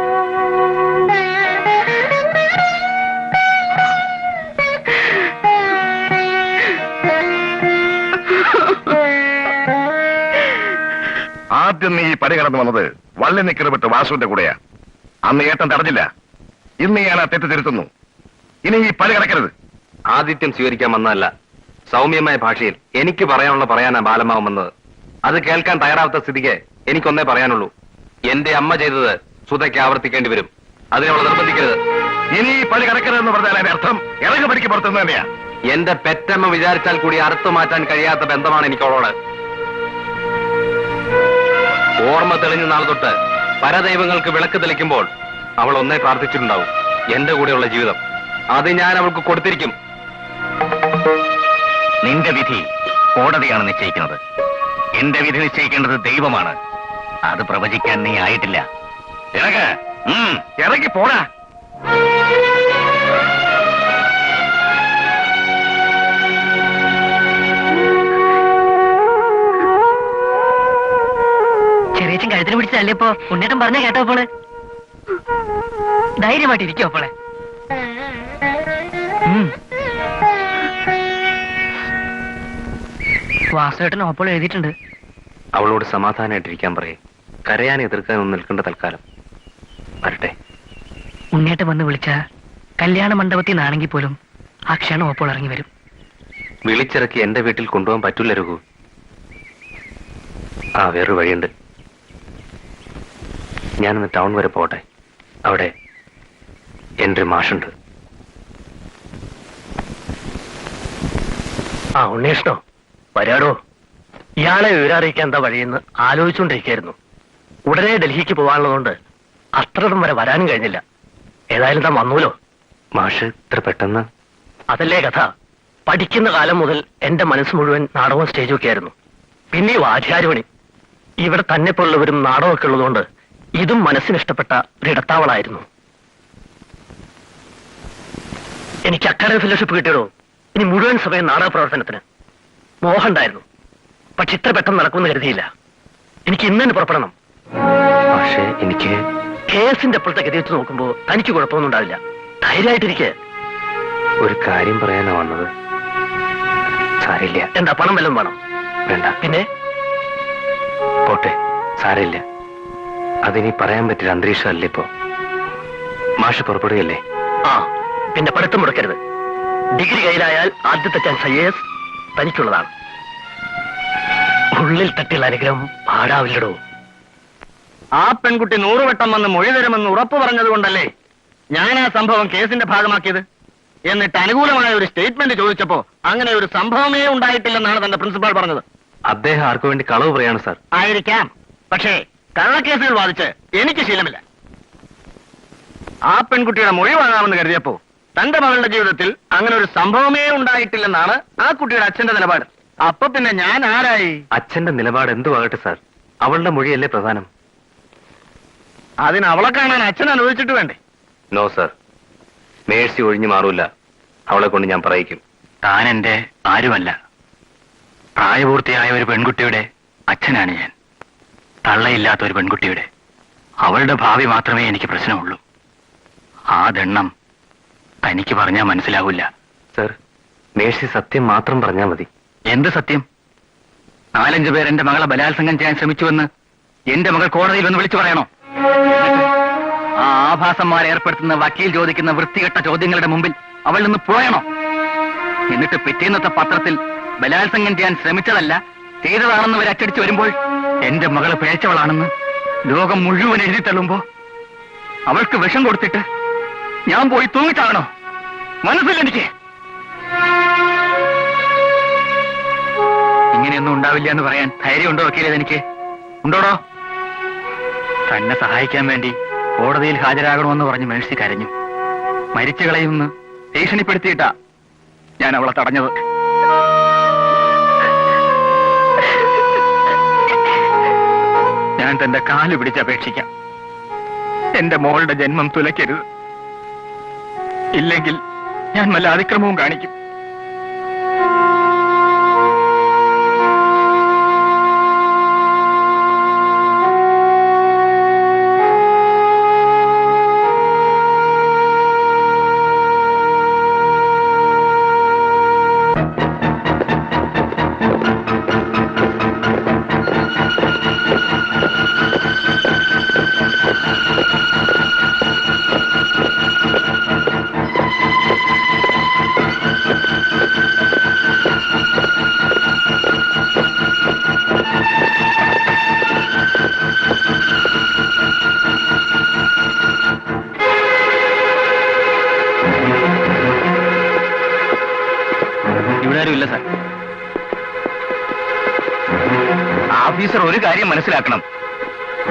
Speaker 4: ആദ്യം നീ ഈ പടി കടന്നു വന്നത് വള്ളി നിക്കറ് വിട്ട് വാസുവിന്റെ കൂടെയാ. അന്ന് ഏട്ടൻ തടഞ്ഞില്ല. ഇന്ന് ഞാൻ ആ തെറ്റ് തിരുത്തുന്നു. ഇനി ഈ പടി കടക്കരുത്.
Speaker 7: ആതിഥ്യം സ്വീകരിക്കാൻ വന്നതല്ല, സൗമ്യമായ ഭാഷയിൽ എനിക്ക് പറയാനുള്ള പറയാനാ ബാലമാവൻ വന്നത്. അത് കേൾക്കാൻ തയ്യാറാവാത്ത സ്ഥിതിക്ക് എനിക്കൊന്നേ പറയാനുള്ളൂ. എന്റെ അമ്മ ചെയ്തത് സുധയ്ക്ക് ആവർത്തിക്കേണ്ടി വരും. അതിനവളെ നിർബന്ധിക്കരുത്.
Speaker 4: ഇനി ഈ പടി കടക്കരുതെന്ന് പറഞ്ഞാൽ അതിന്റെ അർത്ഥം ഇറങ്ങി പടിക്ക് പുറത്തുനിന്ന് തന്നെയാ.
Speaker 7: എന്റെ പെറ്റമ്മ വിചാരിച്ചാൽ കൂടി അറുത്തു മാറ്റാൻ കഴിയാത്ത ബന്ധമാണ് എനിക്ക് അവളോട്. ഓർമ്മ തെളിഞ്ഞ നാൾ തൊട്ട് പരദൈവങ്ങൾക്ക് വിളക്ക് തെളിക്കുമ്പോൾ അവൾ ഒന്നേ പ്രാർത്ഥിച്ചിട്ടുണ്ടാവും, എന്റെ കൂടെയുള്ള ജീവിതം. അത് ഞാൻ അവൾക്ക് കൊടുത്തിരിക്കും.
Speaker 3: നിന്റെ വിധി കോടതിയാണ് നിശ്ചയിക്കുന്നത്. എന്റെ വിധി നിശ്ചയിക്കേണ്ടത് ദൈവമാണ്. അത് പ്രവചിക്കാൻ നീ ആയിട്ടില്ല. ഇറങ്ങി പോടാ.
Speaker 8: ചെറിയച്ചൻ കഴുത്തിന് പിടിച്ചല്ലേ ഇപ്പോ ഉണ്ണേട്ടൻ പറഞ്ഞ കേട്ടോ അപ്പോള്? ധൈര്യമായിട്ടിരിക്കോ അപ്പോളെ? വാസുവേട്ടൻ അപ്പോൾ എഴുതിയിട്ടുണ്ട്.
Speaker 7: അവളോട് സമാധാനമായിട്ടിരിക്കാൻ പറയേ. കരയാൻ എതിർക്കാനൊന്നും നിൽക്കേണ്ട തൽക്കാലം. വരട്ടെ.
Speaker 8: ഉണ്ണേട്ടൻ വന്ന് വിളിച്ച കല്യാണ മണ്ഡപത്തിൽ നിന്നാണെങ്കിൽ പോലും ആ ക്ഷണം അപ്പോൾ ഇറങ്ങി വരും.
Speaker 7: വിളിച്ചിറക്കി എന്റെ വീട്ടിൽ കൊണ്ടുപോകാൻ പറ്റൂല രഘു. ആ വേറൊരു വഴിയുണ്ട്. ഞാനൊന്ന് ടൗൺ വരെ പോട്ടെ. അവിടെ എന്റെ മാഷുണ്ട്.
Speaker 8: ആ ഉണ്ണേഷണോ വരാടോ. ഇയാളെ വിവരറിയിക്കാൻ എന്താ വഴിയെന്ന് ആലോചിച്ചുകൊണ്ടിരിക്കുകയായിരുന്നു. ഉടനെ ഡൽഹിക്ക് പോകാനുള്ളതുകൊണ്ട് അത്രയും വരെ വരാനും കഴിഞ്ഞില്ല. ഏതായാലും താൻ വന്നൂലോ.
Speaker 7: മാഷ് ഇത്ര പെട്ടെന്ന്?
Speaker 8: അതല്ലേ കഥ. പഠിക്കുന്ന കാലം മുതൽ എന്റെ മനസ്സ് മുഴുവൻ നാടകവും സ്റ്റേജും ഒക്കെ ആയിരുന്നു. പിന്നെ ഈ വാചാരുപണി. ഇവിടെ തന്നെ പോലുള്ളവരും നാടകമൊക്കെ ഉള്ളതുകൊണ്ട് ഇതും മനസ്സിനിഷ്ടപ്പെട്ട ഒരിടത്താവളായിരുന്നു. എനിക്ക് അക്കാഡമി ഫെലോഷിപ്പ് കിട്ടിയതോ ഇനി മുഴുവൻ സമയം നാടക പ്രവർത്തനത്തിന് മോഹമുണ്ടായിരുന്നു. പക്ഷെ ഇത്ര പെട്ടെന്ന് നടക്കുമെന്ന് കരുതിയില്ല. എനിക്ക് ഇന്ന് തന്നെ പുറപ്പെടണം.
Speaker 7: പക്ഷേ എനിക്ക്
Speaker 8: കേസിന്റെ അപ്പോഴത്തെ ഗതി വെച്ച് നോക്കുമ്പോ തനിക്ക് കുഴപ്പമൊന്നും ഉണ്ടാവില്ല. ധൈര്യമായിട്ടിരിക്കെ.
Speaker 7: ഒരു കാര്യം പറയാനാ വന്നത്. സാരില്ല.
Speaker 8: എന്താ പണം വല്ലതും വേണം?
Speaker 7: വേണ്ട.
Speaker 8: പിന്നെ
Speaker 7: പോട്ടെ, സാരമില്ല. അതിനി പറയാൻ പറ്റിയ അന്തരീക്ഷമല്ല ഇപ്പോ. മാഷ് പുറപ്പെടുകയല്ലേ?
Speaker 8: ആ, പിന്നെ പഠിത്തം മുടക്കരുത്. ഡിഗ്രി കയ്യിലായാൽ ആദ്യത്തെ ചാൻസ് IAS തനിക്കുള്ളതാണ്. ഉള്ളിൽ തട്ടിയുള്ള അനുഗ്രഹം പാടാവില്ലടോ.
Speaker 3: ആ പെൺകുട്ടി 100 വട്ടം വന്ന് മൊഴി തരുമെന്ന് ഉറപ്പ് പറഞ്ഞതുകൊണ്ടല്ലേ ഞാൻ ആ സംഭവം കേസിന്റെ ഭാഗമാക്കിയത്. എന്നിട്ട് അനുകൂലമായ ഒരു സ്റ്റേറ്റ്മെന്റ് ചോദിച്ചപ്പോ അങ്ങനെ ഒരു സംഭവമേ ഉണ്ടായിട്ടില്ലെന്നാണ് തന്റെ പ്രിൻസിപ്പാൾ പറഞ്ഞത്.
Speaker 7: അദ്ദേഹം ആർക്കു വേണ്ടി കളവ് പറയാണ് സാർ.
Speaker 3: ആയിരിക്കാം. പക്ഷേ കള്ളക്കേസുകൾ വാദിച്ച് എനിക്ക് ശീലമില്ല. ആ പെൺകുട്ടിയുടെ മൊഴി വാങ്ങാമെന്ന് കരുതിയപ്പോ തന്റെ മകളുടെ ജീവിതത്തിൽ അങ്ങനെ ഒരു സംഭവമേ ഉണ്ടായിട്ടില്ലെന്നാണ് ആ കുട്ടിയുടെ അച്ഛന്റെ നിലപാട്. അപ്പൊ പിന്നെ ഞാൻ ആരായി?
Speaker 7: അച്ഛന്റെ നിലപാട് എന്തുവാകട്ടെ സാർ, അവളുടെ മൊഴിയല്ലേ പ്രധാനം.
Speaker 3: അതിന് അവളെ കാണാൻ അച്ഛൻ അനുവദിച്ചിട്ട് വേണ്ടേ?
Speaker 7: നോ സാർ, മേഴ്സി ഒഴിഞ്ഞു മാറൂല. അവളെ കൊണ്ട് ഞാൻ പറയിക്കും.
Speaker 3: താൻ എന്റെ ആരുമല്ല. പ്രായപൂർത്തിയായ ഒരു പെൺകുട്ടിയുടെ അച്ഛനാണ് ഞാൻ. തള്ളയില്ലാത്ത ഒരു പെൺകുട്ടിയുടെ. അവളുടെ ഭാവി മാത്രമേ എനിക്ക് പ്രശ്നമുള്ളൂ. ആ ദണ്ണം തനിക്ക് പറഞ്ഞാൽ മനസ്സിലാവില്ല.
Speaker 7: സർ, മേഴ്സി സത്യം മാത്രം പറഞ്ഞാൽ മതി.
Speaker 3: എന്ത് സത്യം? 4-5 പേർ എന്റെ മകളെ ബലാത്സംഗം ചെയ്യാൻ ശ്രമിച്ചുവെന്ന് എന്റെ മകൾ കോടതിയിൽ വന്ന് വിളിച്ചു പറയണോ? ആ ആഭാസന്മാരെ ഏർപ്പെടുത്തുന്ന വക്കീൽ ചോദിക്കുന്ന വൃത്തികെട്ട ചോദ്യങ്ങളുടെ മുമ്പിൽ അവൾ നിന്ന് പോയണോ? എന്നിട്ട് പിറ്റേന്നത്തെ പത്രത്തിൽ ബലാത്സംഗം ചെയ്യാൻ ശ്രമിച്ചതല്ല ചെയ്തതാണെന്ന് അവർ അച്ചടിച്ചു വരുമ്പോൾ എന്റെ മകള് പിഴച്ചവളാണെന്ന് ലോകം മുഴുവൻ എഴുതി തള്ളുമ്പോ അവൾക്ക് വിഷം കൊടുത്തിട്ട് ഞാൻ പോയി തൂങ്ങിച്ചാകണോ? മനസ്സില്ല എനിക്ക്. ഇങ്ങനെയൊന്നും ഉണ്ടാവില്ല എന്ന് പറയാൻ ധൈര്യമുണ്ടോ വക്കീലേ? എനിക്ക് ഉണ്ടോടോ? തന്നെ സഹായിക്കാൻ വേണ്ടി കോടതിയിൽ ഹാജരാകണമെന്ന് പറഞ്ഞ് മേഴ്സി കരഞ്ഞു. മരിച്ചു കളയുമെന്ന് ഭീഷണിപ്പെടുത്തിയിട്ടാ ഞാൻ അവളെ തടഞ്ഞത്. ഞാൻ തന്റെ കാല് പിടിച്ചപേക്ഷിക്കാം. എന്റെ മോളുടെ ജന്മം തുലയ്ക്കരുത്. ഇല്ലെങ്കിൽ ഞാൻ വല്ല അതിക്രമവും കാണിക്കും. ഇല്ല സാർ. ഓഫീസർ ഒരു കാര്യം മനസ്സിലാക്കണം.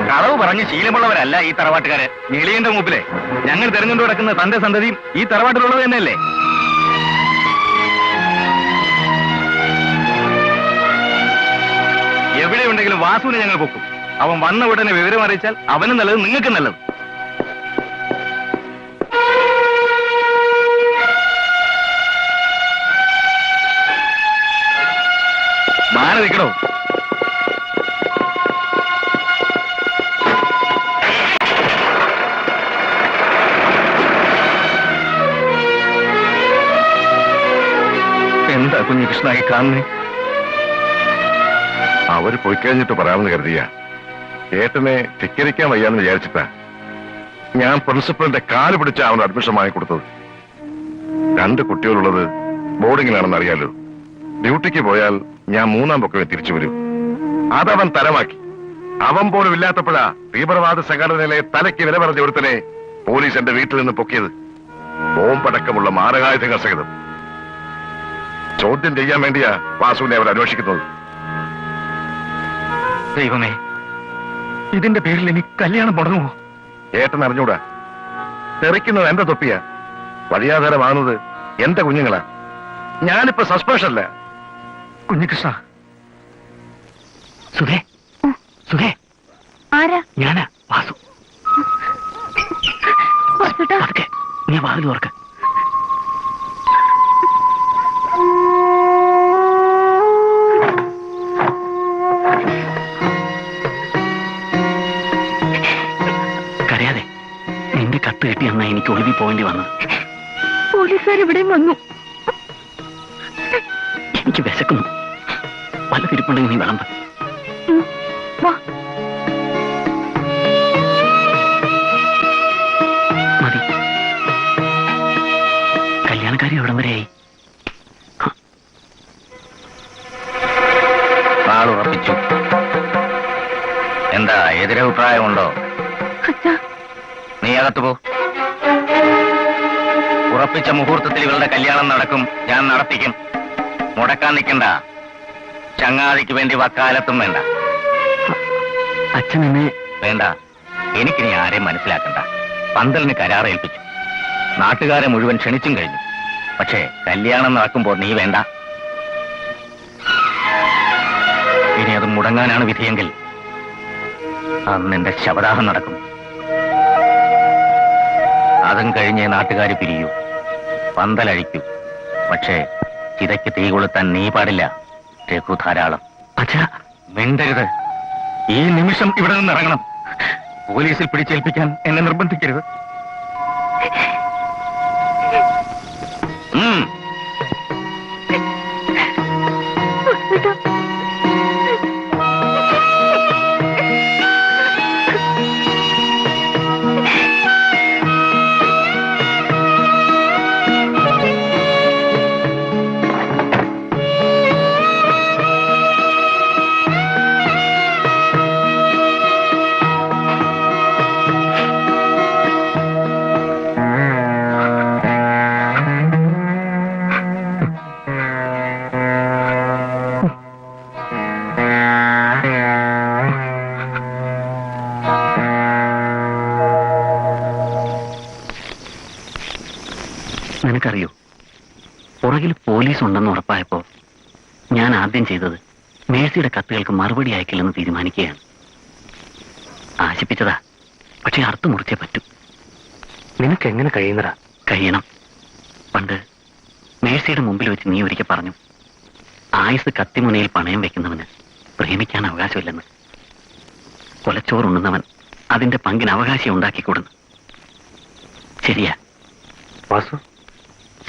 Speaker 3: കളവ് പറഞ്ഞ് ശീലമുള്ളവരല്ല ഈ തറവാട്ടുകാര്. ഞെളിയന്റെ മൂപ്പിലെ ഞങ്ങൾ തെരഞ്ഞുകൊണ്ട് കിടക്കുന്ന തന്റെ സന്തതിയും ഈ തറവാട്ടിലുള്ളത് തന്നെയല്ലേ? എവിടെയുണ്ടെങ്കിലും വാസുവിനെ ഞങ്ങൾ പൊക്കും. അവൻ വന്ന ഉടനെ വിവരം അറിയിച്ചാൽ അവനും നല്ലത്, നിങ്ങൾക്ക് നല്ലത്. മാറി നിൽക്കണോ? എന്താ കുഞ്ഞികൃഷ്ണായി കാണുന്നേ?
Speaker 4: അവര് പോയി കഴിഞ്ഞിട്ട് പറയാമെന്ന് കരുതിയ ഏട്ടനെ ധിക്കരിക്കാൻ വയ്യാന്ന് വിചാരിച്ചിട്ടാ ഞാൻ പ്രിൻസിപ്പലിന്റെ കാല് പിടിച്ച അവന് അഡ്മിഷൻ വാങ്ങിക്കൊടുത്തത്. 2 കുട്ടികളുള്ളത് ബോർഡിങ്ങിലാണെന്ന് അറിയാലോ. ഡ്യൂട്ടിക്ക് പോയാൽ ഞാൻ 3-ാം പൊക്കമേ തിരിച്ചു വരൂ. അതവൻ തരമാക്കി. അവൻ പോലും ഇല്ലാത്തപ്പോഴാ തീവ്രവാദ സംഘടനയിലെ തലയ്ക്ക് വില പറഞ്ഞ ഒരുത്തനെ പോലീസ് എന്റെ വീട്ടിൽ നിന്ന് പൊക്കിയത്. ബോംബടക്കമുള്ള മാരകായുധങ്ങൾ സഹിതം. ചോദ്യം ചെയ്യാൻ വേണ്ടിയാ വാസുവിനെ അവർ അന്വേഷിക്കുന്നത്.
Speaker 3: ദൈവമേ, ഇതിന്റെ പേരിൽ എനിക്ക് കല്യാണം മുടങ്ങുമോ?
Speaker 4: ഏട്ടൻ അറിഞ്ഞൂടാ. തെറിക്കുന്നത് എന്റെ തൊപ്പിയാ, വഴിയാധാരമാകുന്നത് എന്റെ കുഞ്ഞുങ്ങളാ. ഞാനിപ്പോ സസ്പെൻഷനല്ല.
Speaker 3: കുഞ്ഞികൃഷ്ണ. സുധേ, സുധേ,
Speaker 5: ആരാ?
Speaker 8: ഞാനാ വാസു. അതൊക്കെ നീ വാതിൽ തുറക്ക. കരയാതെ. നിന്റെ കത്ത് കിട്ടി എന്നാ എനിക്ക് ഒളിവിൽ പോകേണ്ടി വന്നത്.
Speaker 6: പോലീസുകാർ ഇവിടെയും വന്നു.
Speaker 8: എനിക്ക് വിശക്കുന്നു. പല തിരിപ്പുണ്ടെങ്കിൽ നീ വിളമ്പ. മതി. കല്യാണക്കാരി എവിടം വരെയായി?
Speaker 3: ആളുറപ്പിച്ചു. എന്താ എതിരഭിപ്രായമുണ്ടോ? നീ അകത്ത് പോ. ഉറപ്പിച്ച മുഹൂർത്തത്തിൽ ഇവളുടെ കല്യാണം നടക്കും. ഞാൻ നടത്തിക്കും. മുടക്കാൻ നിൽക്കണ്ട. ചങ്ങാതിക്ക് വേണ്ടി വക്കാലത്തും വേണ്ട.
Speaker 8: അച്ഛൻ എന്നെ
Speaker 3: വേണ്ട. എനിക്കിനി ആരെയും മനസ്സിലാക്കണ്ട. പന്തലിന് കരാറേൽപ്പിച്ചു. നാട്ടുകാരെ മുഴുവൻ ക്ഷണിച്ചും കഴിഞ്ഞു. പക്ഷേ കല്യാണം നടക്കുമ്പോൾ നീ വേണ്ട. ഇനി അത് മുടങ്ങാനാണ് വിധിയെങ്കിൽ അന്ന് എന്റെ ശവദാഹം നടക്കും. അതും കഴിഞ്ഞേ നാട്ടുകാർ പിരിയൂ, പന്തലഴിക്കൂ. പക്ഷേ ചിതയ്ക്ക് തീ കൊളുത്താൻ നീ പാടില്ല. രഘു ധാരാളം.
Speaker 8: അച്ഛാ,
Speaker 3: മിണ്ടരുത്. ഈ നിമിഷം ഇവിടെ നിന്ന് ഇറങ്ങണം. പോലീസിൽ പിടിച്ചേൽപ്പിക്കാൻ എന്നെ നിർബന്ധിക്കരുത്.
Speaker 8: നിനക്കറിയോ, പുറകിൽ പോലീസ് ഉണ്ടെന്ന് ഉറപ്പായപ്പോ ഞാൻ ആദ്യം ചെയ്തത് മേഴ്സിയുടെ കത്തുകൾക്ക് മറുപടി അയക്കില്ലെന്ന് തീരുമാനിക്കുകയാണ്. ആശിപ്പിച്ചതാ, പക്ഷെ അർത്ഥം മുറിച്ചേ പറ്റൂ.
Speaker 7: നിനക്ക് എങ്ങനെ കഴിയുന്നടാ?
Speaker 8: കഴിയണം. പണ്ട് മേഴ്സിയുടെ മുമ്പിൽ വെച്ച് നീ ഒരിക്കൽ പറഞ്ഞു, ആയുസ് കത്തിമുനയിൽ പണയം വെക്കുന്നവന് പ്രേമിക്കാൻ അവകാശമില്ലെന്ന്. കൊലച്ചോറുണ്ണുന്നവൻ അതിന്റെ പങ്കിന് അവകാശം ഉണ്ടാക്കിക്കൂടുന്നു. ശരിയാ
Speaker 7: വാസു?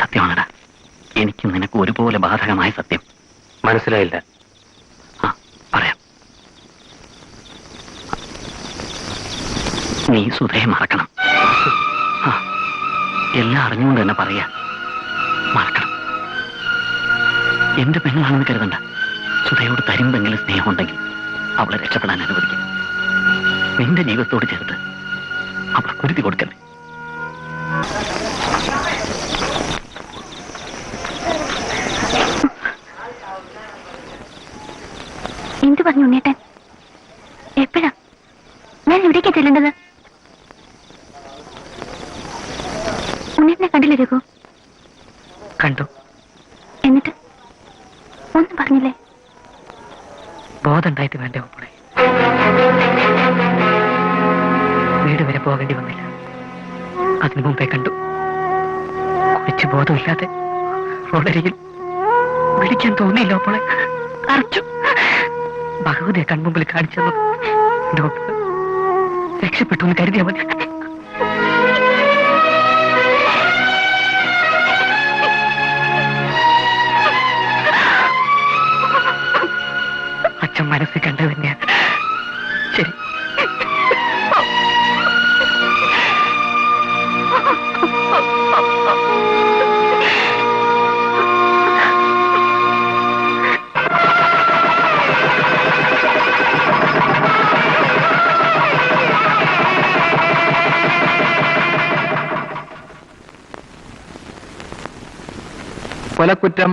Speaker 8: സത്യമാണടാ. എനിക്കും നിനക്ക് ഒരുപോലെ ബാധകമായ സത്യം.
Speaker 7: മനസ്സിലായില്ല.
Speaker 8: ആ, പറയാം. നീ സുധയെ മറക്കണം. ആ, എല്ലാം അറിഞ്ഞുകൊണ്ട് തന്നെ പറയാ. മറക്കണം. എന്റെ പെണ്ണാണെന്ന് കരുതണ്ട. സുധയോട് തരുമ്പെങ്കിലും സ്നേഹമുണ്ടെങ്കിൽ അവളെ രക്ഷപ്പെടാൻ അനുവദിക്കും. നിന്റെ ജീവിതത്തോട് ചേർത്ത് അവളെ കുരുതി കൊടുക്കല്ലേ.
Speaker 5: എന്ത് പറഞ്ഞു ഉണ്ണേട്ടൻ? എപ്പോഴാ? ഞാൻ എവിടേക്കാ ചെല്ലേണ്ടത്? ഉണ്ണേട്ടനെ കണ്ടില്ലേ രഘു?
Speaker 8: കണ്ടു.
Speaker 5: എന്നിട്ട് ഒന്നും പറഞ്ഞില്ലേ?
Speaker 9: ബോധം ഉണ്ടായിട്ട് വേണ്ട മോളെ. വീട് വരെ പോകേണ്ടി വന്നില്ല. അതിനു മുമ്പേ കണ്ടു. കുടിച്ച് ബോധമില്ലാതെ റോഡരികിൽ വിളിക്കാൻ തോന്നിയില്ല മോളെ. അറച്ചു. ഭഗവതിയെ കൺമുമ്പിൽ കാണിച്ചെന്നു ഡോക്ടർ രക്ഷപ്പെട്ടു എന്ന് കരുതിയാൽ മതി. അച്ഛൻ മനസ്സിൽ കണ്ടത് തന്നെയാണ് ശരി.
Speaker 10: കൊലക്കുറ്റം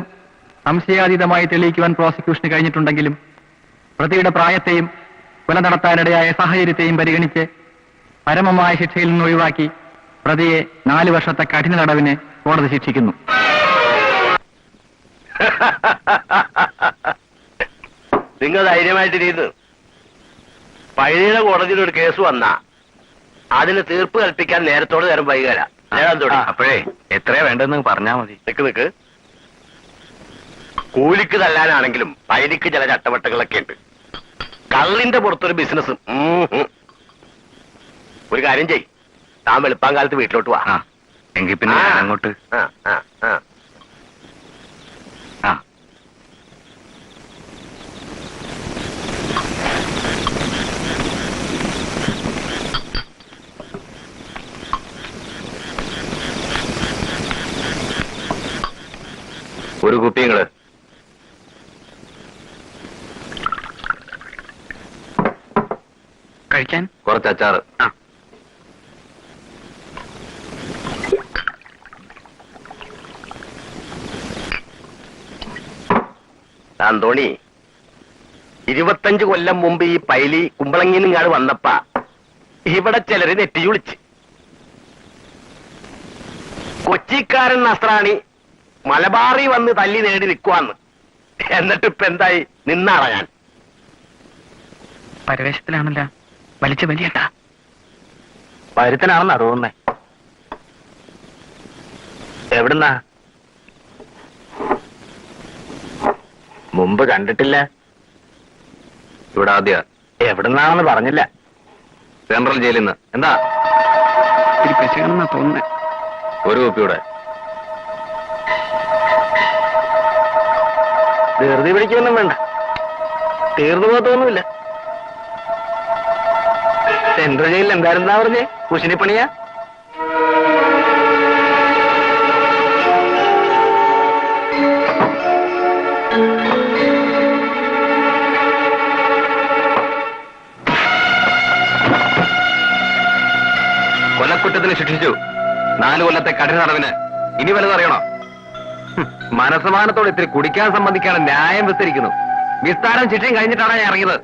Speaker 10: സംശയാതീതമായി തെളിയിക്കുവാൻ പ്രോസിക്യൂഷന് കഴിഞ്ഞിട്ടുണ്ടെങ്കിലും പ്രതിയുടെ പ്രായത്തെയും കൊല നടത്താനിടയായ സാഹചര്യത്തെയും പരിഗണിച്ച് പരമമായ ശിക്ഷയിൽ നിന്ന് ഒഴിവാക്കി പ്രതിയെ 4 വർഷത്തെ കഠിന തടവിന് കോടതി ശിക്ഷിക്കുന്നു.
Speaker 2: നിങ്ങൾ ധൈര്യമായിട്ടിരുന്നു. പഴയ കോടതിയിൽ ഒരു കേസ് വന്നാ അതിന് തീർപ്പ് കൽപ്പിക്കാൻ നേരത്തോട് നേരം വൈകാല.
Speaker 3: അപ്പോഴേ എത്രയാ വേണ്ടെന്ന് പറഞ്ഞാ മതി.
Speaker 2: നിക്ക് കൂലിക്ക് തല്ലാനാണെങ്കിലും പൈലിക്ക് ചില ചട്ടവട്ടങ്ങളൊക്കെ ഉണ്ട്. കള്ളിന്റെ പുറത്തൊരു ബിസിനസ്. ഒരു കാര്യം ചെയ്, താൻ വെളുപ്പാങ്കാലത്ത് വീട്ടിലോട്ട് വാ.
Speaker 3: എങ്കിൽ പിന്നെ അങ്ങോട്ട്. ഒരു കുപ്പിങ്ങള്
Speaker 10: കഴിക്കാൻ
Speaker 3: കുറച്ച് അച്ചാറ്.
Speaker 2: അന്തോണി, 25 കൊല്ലം മുമ്പ് ഈ പൈലി കുമ്പളങ്ങിനിങ്ങാട് വന്നപ്പ ഇവിടെ ചിലര് നെറ്റി വിളിച്ച് കൊച്ചിക്കാരൻ നസ്രാണി മലബാറി വന്ന് തല്ലി നേടി നിൽക്കുവാന്ന്. എന്നിട്ട് ഇപ്പൊ എന്തായി? നിന്നാളാ ഞാൻ.
Speaker 10: പരവേശത്തിലാണല്ല വലിച്ച വലിയട്ടാ.
Speaker 2: പരുത്തനാണെന്നാ തോന്നുന്നേ. എവിടുന്നാ? മുമ്പ് കണ്ടിട്ടില്ല.
Speaker 3: ഇവിടെ ആദ്യ
Speaker 2: എവിടുന്നാണെന്ന് പറഞ്ഞില്ല.
Speaker 3: സെൻട്രൽ ജയിലിൽ നിന്ന്. എന്താ
Speaker 10: ഇത്തിരി പെശകണമെന്നാ തോന്നുന്നേ.
Speaker 3: ഒരു കുപ്പിയുടെ
Speaker 2: ധൃതി പിടിക്കൊന്നും വേണ്ട, തീർന്നു പോകത്തൊന്നുമില്ല. സെൻട്രൽ ജയിലിൽ എന്തായിരുന്നാ പറഞ്ഞേ? കുശിനിപ്പണിയാ?
Speaker 3: കൊലക്കുറ്റത്തിന് ശിക്ഷിച്ചു 4 കൊല്ലത്തെ കഠിന തടവിന്. ഇനി വലുതറിയണോ? മനസ്സമാനത്തോടെ ഇത്തിരി കുടിക്കാൻ സംബന്ധിക്കാണ് ന്യായം വിസ്തരിക്കുന്നു. വിസ്താരം ശിക്ഷയും കഴിഞ്ഞിട്ടാണ് ഞാൻ ഇറങ്ങിയത്.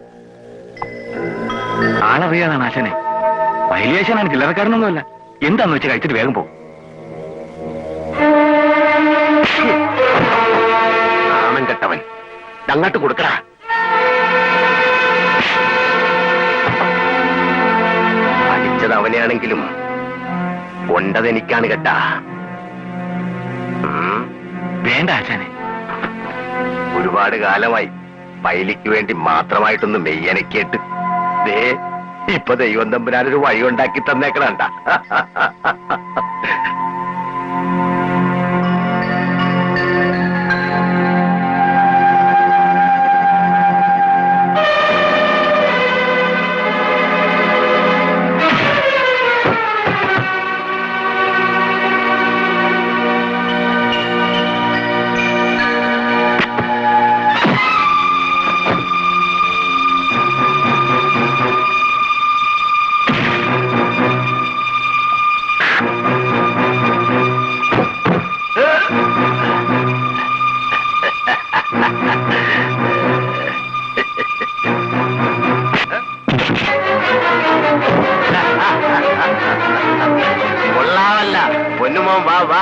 Speaker 10: ആളറിയാതാണ് ആശാനെ. വൈലിയേശനാണ്, ചില്ലറക്കാരനൊന്നുമല്ല. എന്താന്ന് വെച്ച് കഴിച്ചിട്ട് വേഗം പോകും.
Speaker 2: നാണം കെട്ടവൻ, അങ്ങോട്ട് കൊടുക്കടാ. അടിച്ചത് അവനെയാണെങ്കിലും കൊണ്ടതെനിക്കാണ് കേട്ടാ.
Speaker 10: വേണ്ട ആശാനെ.
Speaker 2: ഒരുപാട് കാലമായി പൈലിക്ക് വേണ്ടി മാത്രമായിട്ടൊന്ന് മെയ്യനക്കേട്ട് ദേ ഇപ്പൊ ദൈവം തമ്പുരാനൊരു വഴി ഉണ്ടാക്കി തന്നേക്കണണ്ട. കൊള്ളാമല്ല പൊന്നുമോൻ, വാ വാ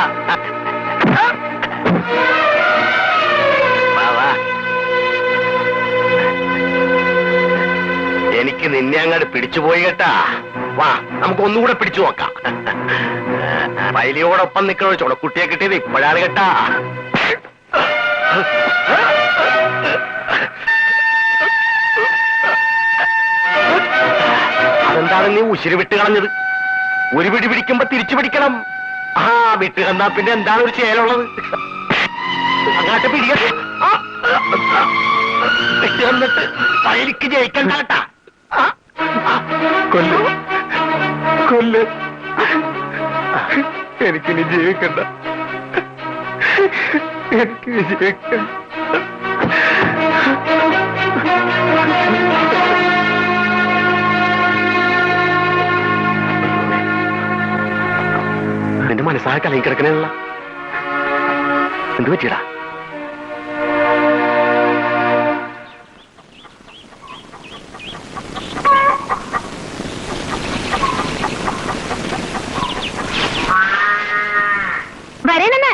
Speaker 2: വാ വാ.
Speaker 3: എനിക്ക് നിന്നെ അങ്ങോട്ട് പിടിച്ചുപോയി കേട്ടാ. വാ, നമുക്ക് ഒന്നുകൂടെ പിടിച്ചു നോക്കാം. പൈലിയോടൊപ്പം നിൽക്കുന്ന ചുണക്കുട്ടിയെ കിട്ടിയത് ഇപ്പോഴാണ് കേട്ടാ. അതെന്താണ് നീ ഉശിരി വിട്ട് കളഞ്ഞത്? ഒരു പിടി പിടിക്കുമ്പോ തിരിച്ചു പിടിക്കണം. ആ, വിട്ട് കന്നാ പിന്നെ എന്താണ് ഒരു ചേലുള്ളത്? അങ്ങോട്ട് പിടിക്ക. വിട്ട് തന്നിട്ട് പൈലിക്ക് ജയിക്കണ്ട കേട്ടാ.
Speaker 4: കൊല്ല് കൊല്ല്, എനിക്കിനി ജീവിക്കണ്ട, എനിക്കിനി ജീവിക്കണ്ട.
Speaker 3: നിന്റെ മനസ്സായ കലയിൽ കിടക്കണേയുള്ള എന്ത് പറ്റിയടാ?
Speaker 5: വരണെന്ന്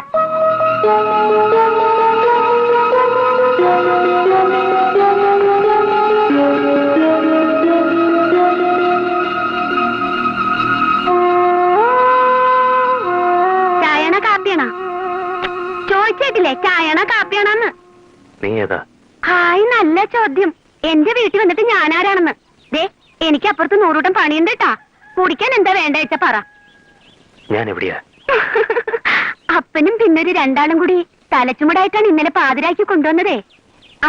Speaker 5: ചായണ കാപ്പിയാണോ ചോദിച്ചേട്ടില്ലേ? ചായണ കാപ്പിയാണെന്ന്.
Speaker 7: നീ ഏതാ?
Speaker 5: ഹായ്, നല്ല ചോദ്യം. എന്റെ വീട്ടിൽ വന്നിട്ട് ഞാനാരാണെന്ന്. ദേ, എനിക്ക് അപ്പുറത്ത് 100 കൂട്ടം പണിയുണ്ട് കേട്ടാ. കുടിക്കാൻ എന്താ വേണ്ട വെച്ചാ പറ.
Speaker 7: ഞാൻ എവിടെയാ?
Speaker 5: അപ്പനും പിന്നൊരു 2 ആളും കൂടി തലച്ചുമടായിട്ടാണ് ഇന്നലെ പാതിരാക്കി കൊണ്ടുവന്നതേ.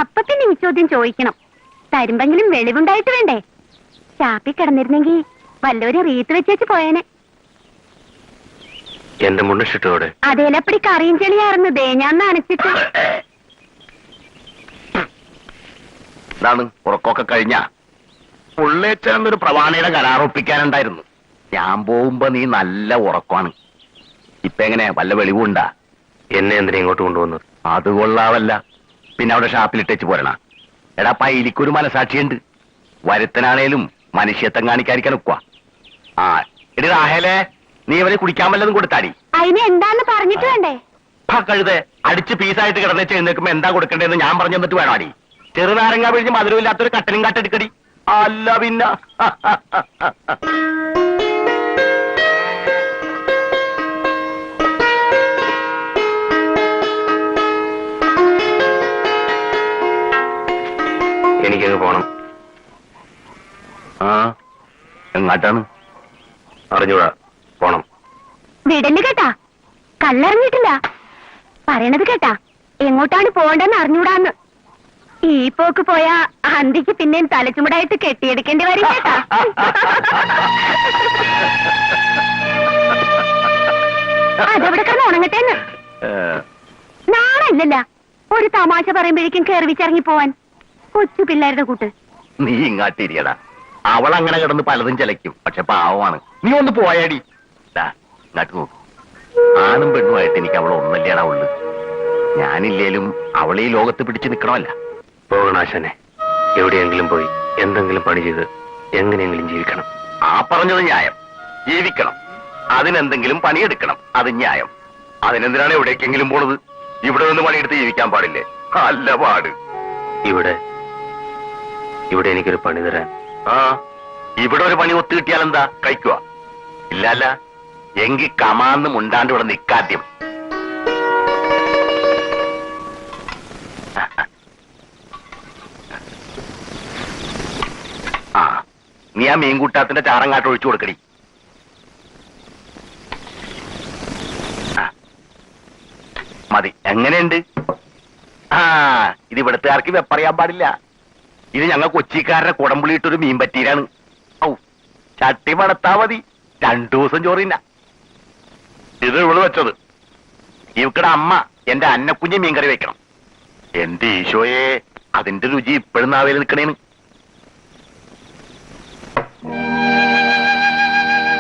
Speaker 5: അപ്പൊ പിന്നെ ഈ ചോദ്യം ചോദിക്കണം. തരുമ്പെങ്കിലും വെളിവുണ്ടായിട്ട് വേണ്ടേ? ചാപ്പി കിടന്നിരുന്നെങ്കി വല്ലവരും റീത്ത് വെച്ചേച്ച് പോയേനെ.
Speaker 7: എന്റെ മുണ്ടഷിട്ടോടെ
Speaker 5: അതേലപ്പടി കറിയും ചെളിയായിരുന്നു. ദേ ഞാൻ നനച്ചിട്ട്.
Speaker 3: എന്താണ് ഉറക്കമൊക്കെ കഴിഞ്ഞ? പുള്ളേച്ചൊരു പ്രവാണിയുടെ കരാറൊപ്പിക്കാനുണ്ടായിരുന്നു. ഞാൻ പോകുമ്പോ നീ നല്ല ഉറക്കമാണ്. ഇപ്പൊ എങ്ങനെ, വല്ല വെളിവുണ്ടാ?
Speaker 7: എന്നെ എന്തിനാ ഇങ്ങോട്ട് കൊണ്ടുവന്നത്?
Speaker 3: അത് കൊള്ളാവല്ല. പിന്നെ അവിടെ ഷാപ്പിലിട്ടേച്ച് പോരണ. എടാ, പൈലിക്കൊരു മനസാക്ഷിയുണ്ട്. വരുത്തനാണേലും മനുഷ്യത്വം കാണിക്കാതിരിക്കാൻ ഒക്കുക. ആ, എടി റാഹേലേ, നീ അവരെ കുടിക്കാൻ വല്ലതും കൊടുത്താടി.
Speaker 5: അതിന് എന്താന്ന് പറഞ്ഞിട്ട് വേണ്ടേ?
Speaker 3: കഴുത അടിച്ച് പീസായിട്ട് കിടന്നേച്ച് എഴുന്നേക്കുമ്പോ എന്താ കൊടുക്കേണ്ടതെന്ന് ഞാൻ പറഞ്ഞു തന്നിട്ട് വേണം അടി. ചെറുനാരങ്ങ പിഴിഞ്ഞ് മധുരമില്ലാത്തൊരു കട്ടനും കാട്ടെടുക്കടി. അല്ല പിന്നെ
Speaker 7: എനിക്കങ്ങ് പോണം.
Speaker 3: ആ, എങ്ങാട്ടാണ്?
Speaker 7: അറിഞ്ഞൂടാ, പോണം.
Speaker 5: വിടല് കേട്ടാ, കല്ലറിഞ്ഞിട്ടില്ല. പറയണത് കേട്ടാ, എങ്ങോട്ടാണ് പോകണ്ടെന്ന് അറിഞ്ഞൂടാന്ന്. ഈ പോക്ക് പോയാ അന്തിക്ക് പിന്നെയും തലച്ചുമടായിട്ട് കെട്ടിയെടുക്കേണ്ടി വരും കേട്ടാ. അതവിടെ കിടന്ന് ഉണങ്ങട്ടേന്ന്. നാളല്ലല്ല ഒരു തമാശ പറയുമ്പോഴേക്കും കേറിവിച്ചിറങ്ങി പോവാൻ. കൊച്ചു പിള്ളേരുടെ കൂട്ട്.
Speaker 3: നീ ഇങ്ങാട്ടിരിയടാ. അവൾ അങ്ങനെ കിടന്ന് പലതും ചിലയ്ക്കും. പക്ഷെ പാവമാണ്. നീ ഒന്ന് പോയാടി. ഇങ്ങോട്ട് നോക്കും. ആണും പെണ്ണുമായിട്ട് എനിക്ക് അവൾ ഒന്നല്ലേടാ ഉള്ളു. ഞാനില്ലേലും അവളെ ഈ ലോകത്ത് പിടിച്ചു നിൽക്കണമല്ല.
Speaker 7: പോകണാശനെ, എവിടെയെങ്കിലും പോയി എന്തെങ്കിലും പണി ചെയ്ത് എങ്ങനെയെങ്കിലും ജീവിക്കണം.
Speaker 3: ആ പറഞ്ഞത് ന്യായം. ജീവിക്കണം, അതിനെന്തെങ്കിലും പണിയെടുക്കണം, അത് ന്യായം. അതിനെന്തിനാണ് എവിടേക്കെങ്കിലും പോണത്? ഇവിടെ നിന്ന് പണിയെടുത്ത് ജീവിക്കാൻ പാടില്ലേ? അല്ല പാട്.
Speaker 7: ഇവിടെ എനിക്കൊരു പണി തരാൻ.
Speaker 3: ആ, ഇവിടെ ഒരു പണി ഒത്തു കിട്ടിയാൽ എന്താ, കഴിക്കുക? ഇല്ലല്ല, എങ്കിൽ കമാന്ന് മുണ്ടാണ്ട് ഇവിടെ നിൽക്കാദ്യം. ആ, നീ ആ മീൻകൂട്ടാത്തിന്റെ ചാറങ്ങാട്ട് ഒഴിച്ചു കൊടുക്കടി. മതി. എങ്ങനെയുണ്ട്? ആ, ഇത് ഇവിടത്തുകാർക്ക് വെപ്പറിയാൻ പാടില്ല. ഇത് ഞങ്ങൾ കൊച്ചിക്കാരുടെ കുടംപുളിയിട്ടൊരു മീൻ പറ്റീരാണ്. ഔ, ചട്ടി പടത്താ മതി, 2 ദിവസം ചോറില്ല. ഇത് ഇവള് വെച്ചത്. ഇവക്കടെ അമ്മ എന്റെ അന്നക്കുഞ്ഞ് മീൻകറി വെക്കണം. എന്റെ ഈശോയെ, അതിന്റെ രുചി ഇപ്പോഴും നാവേൽ നിൽക്കണേന്.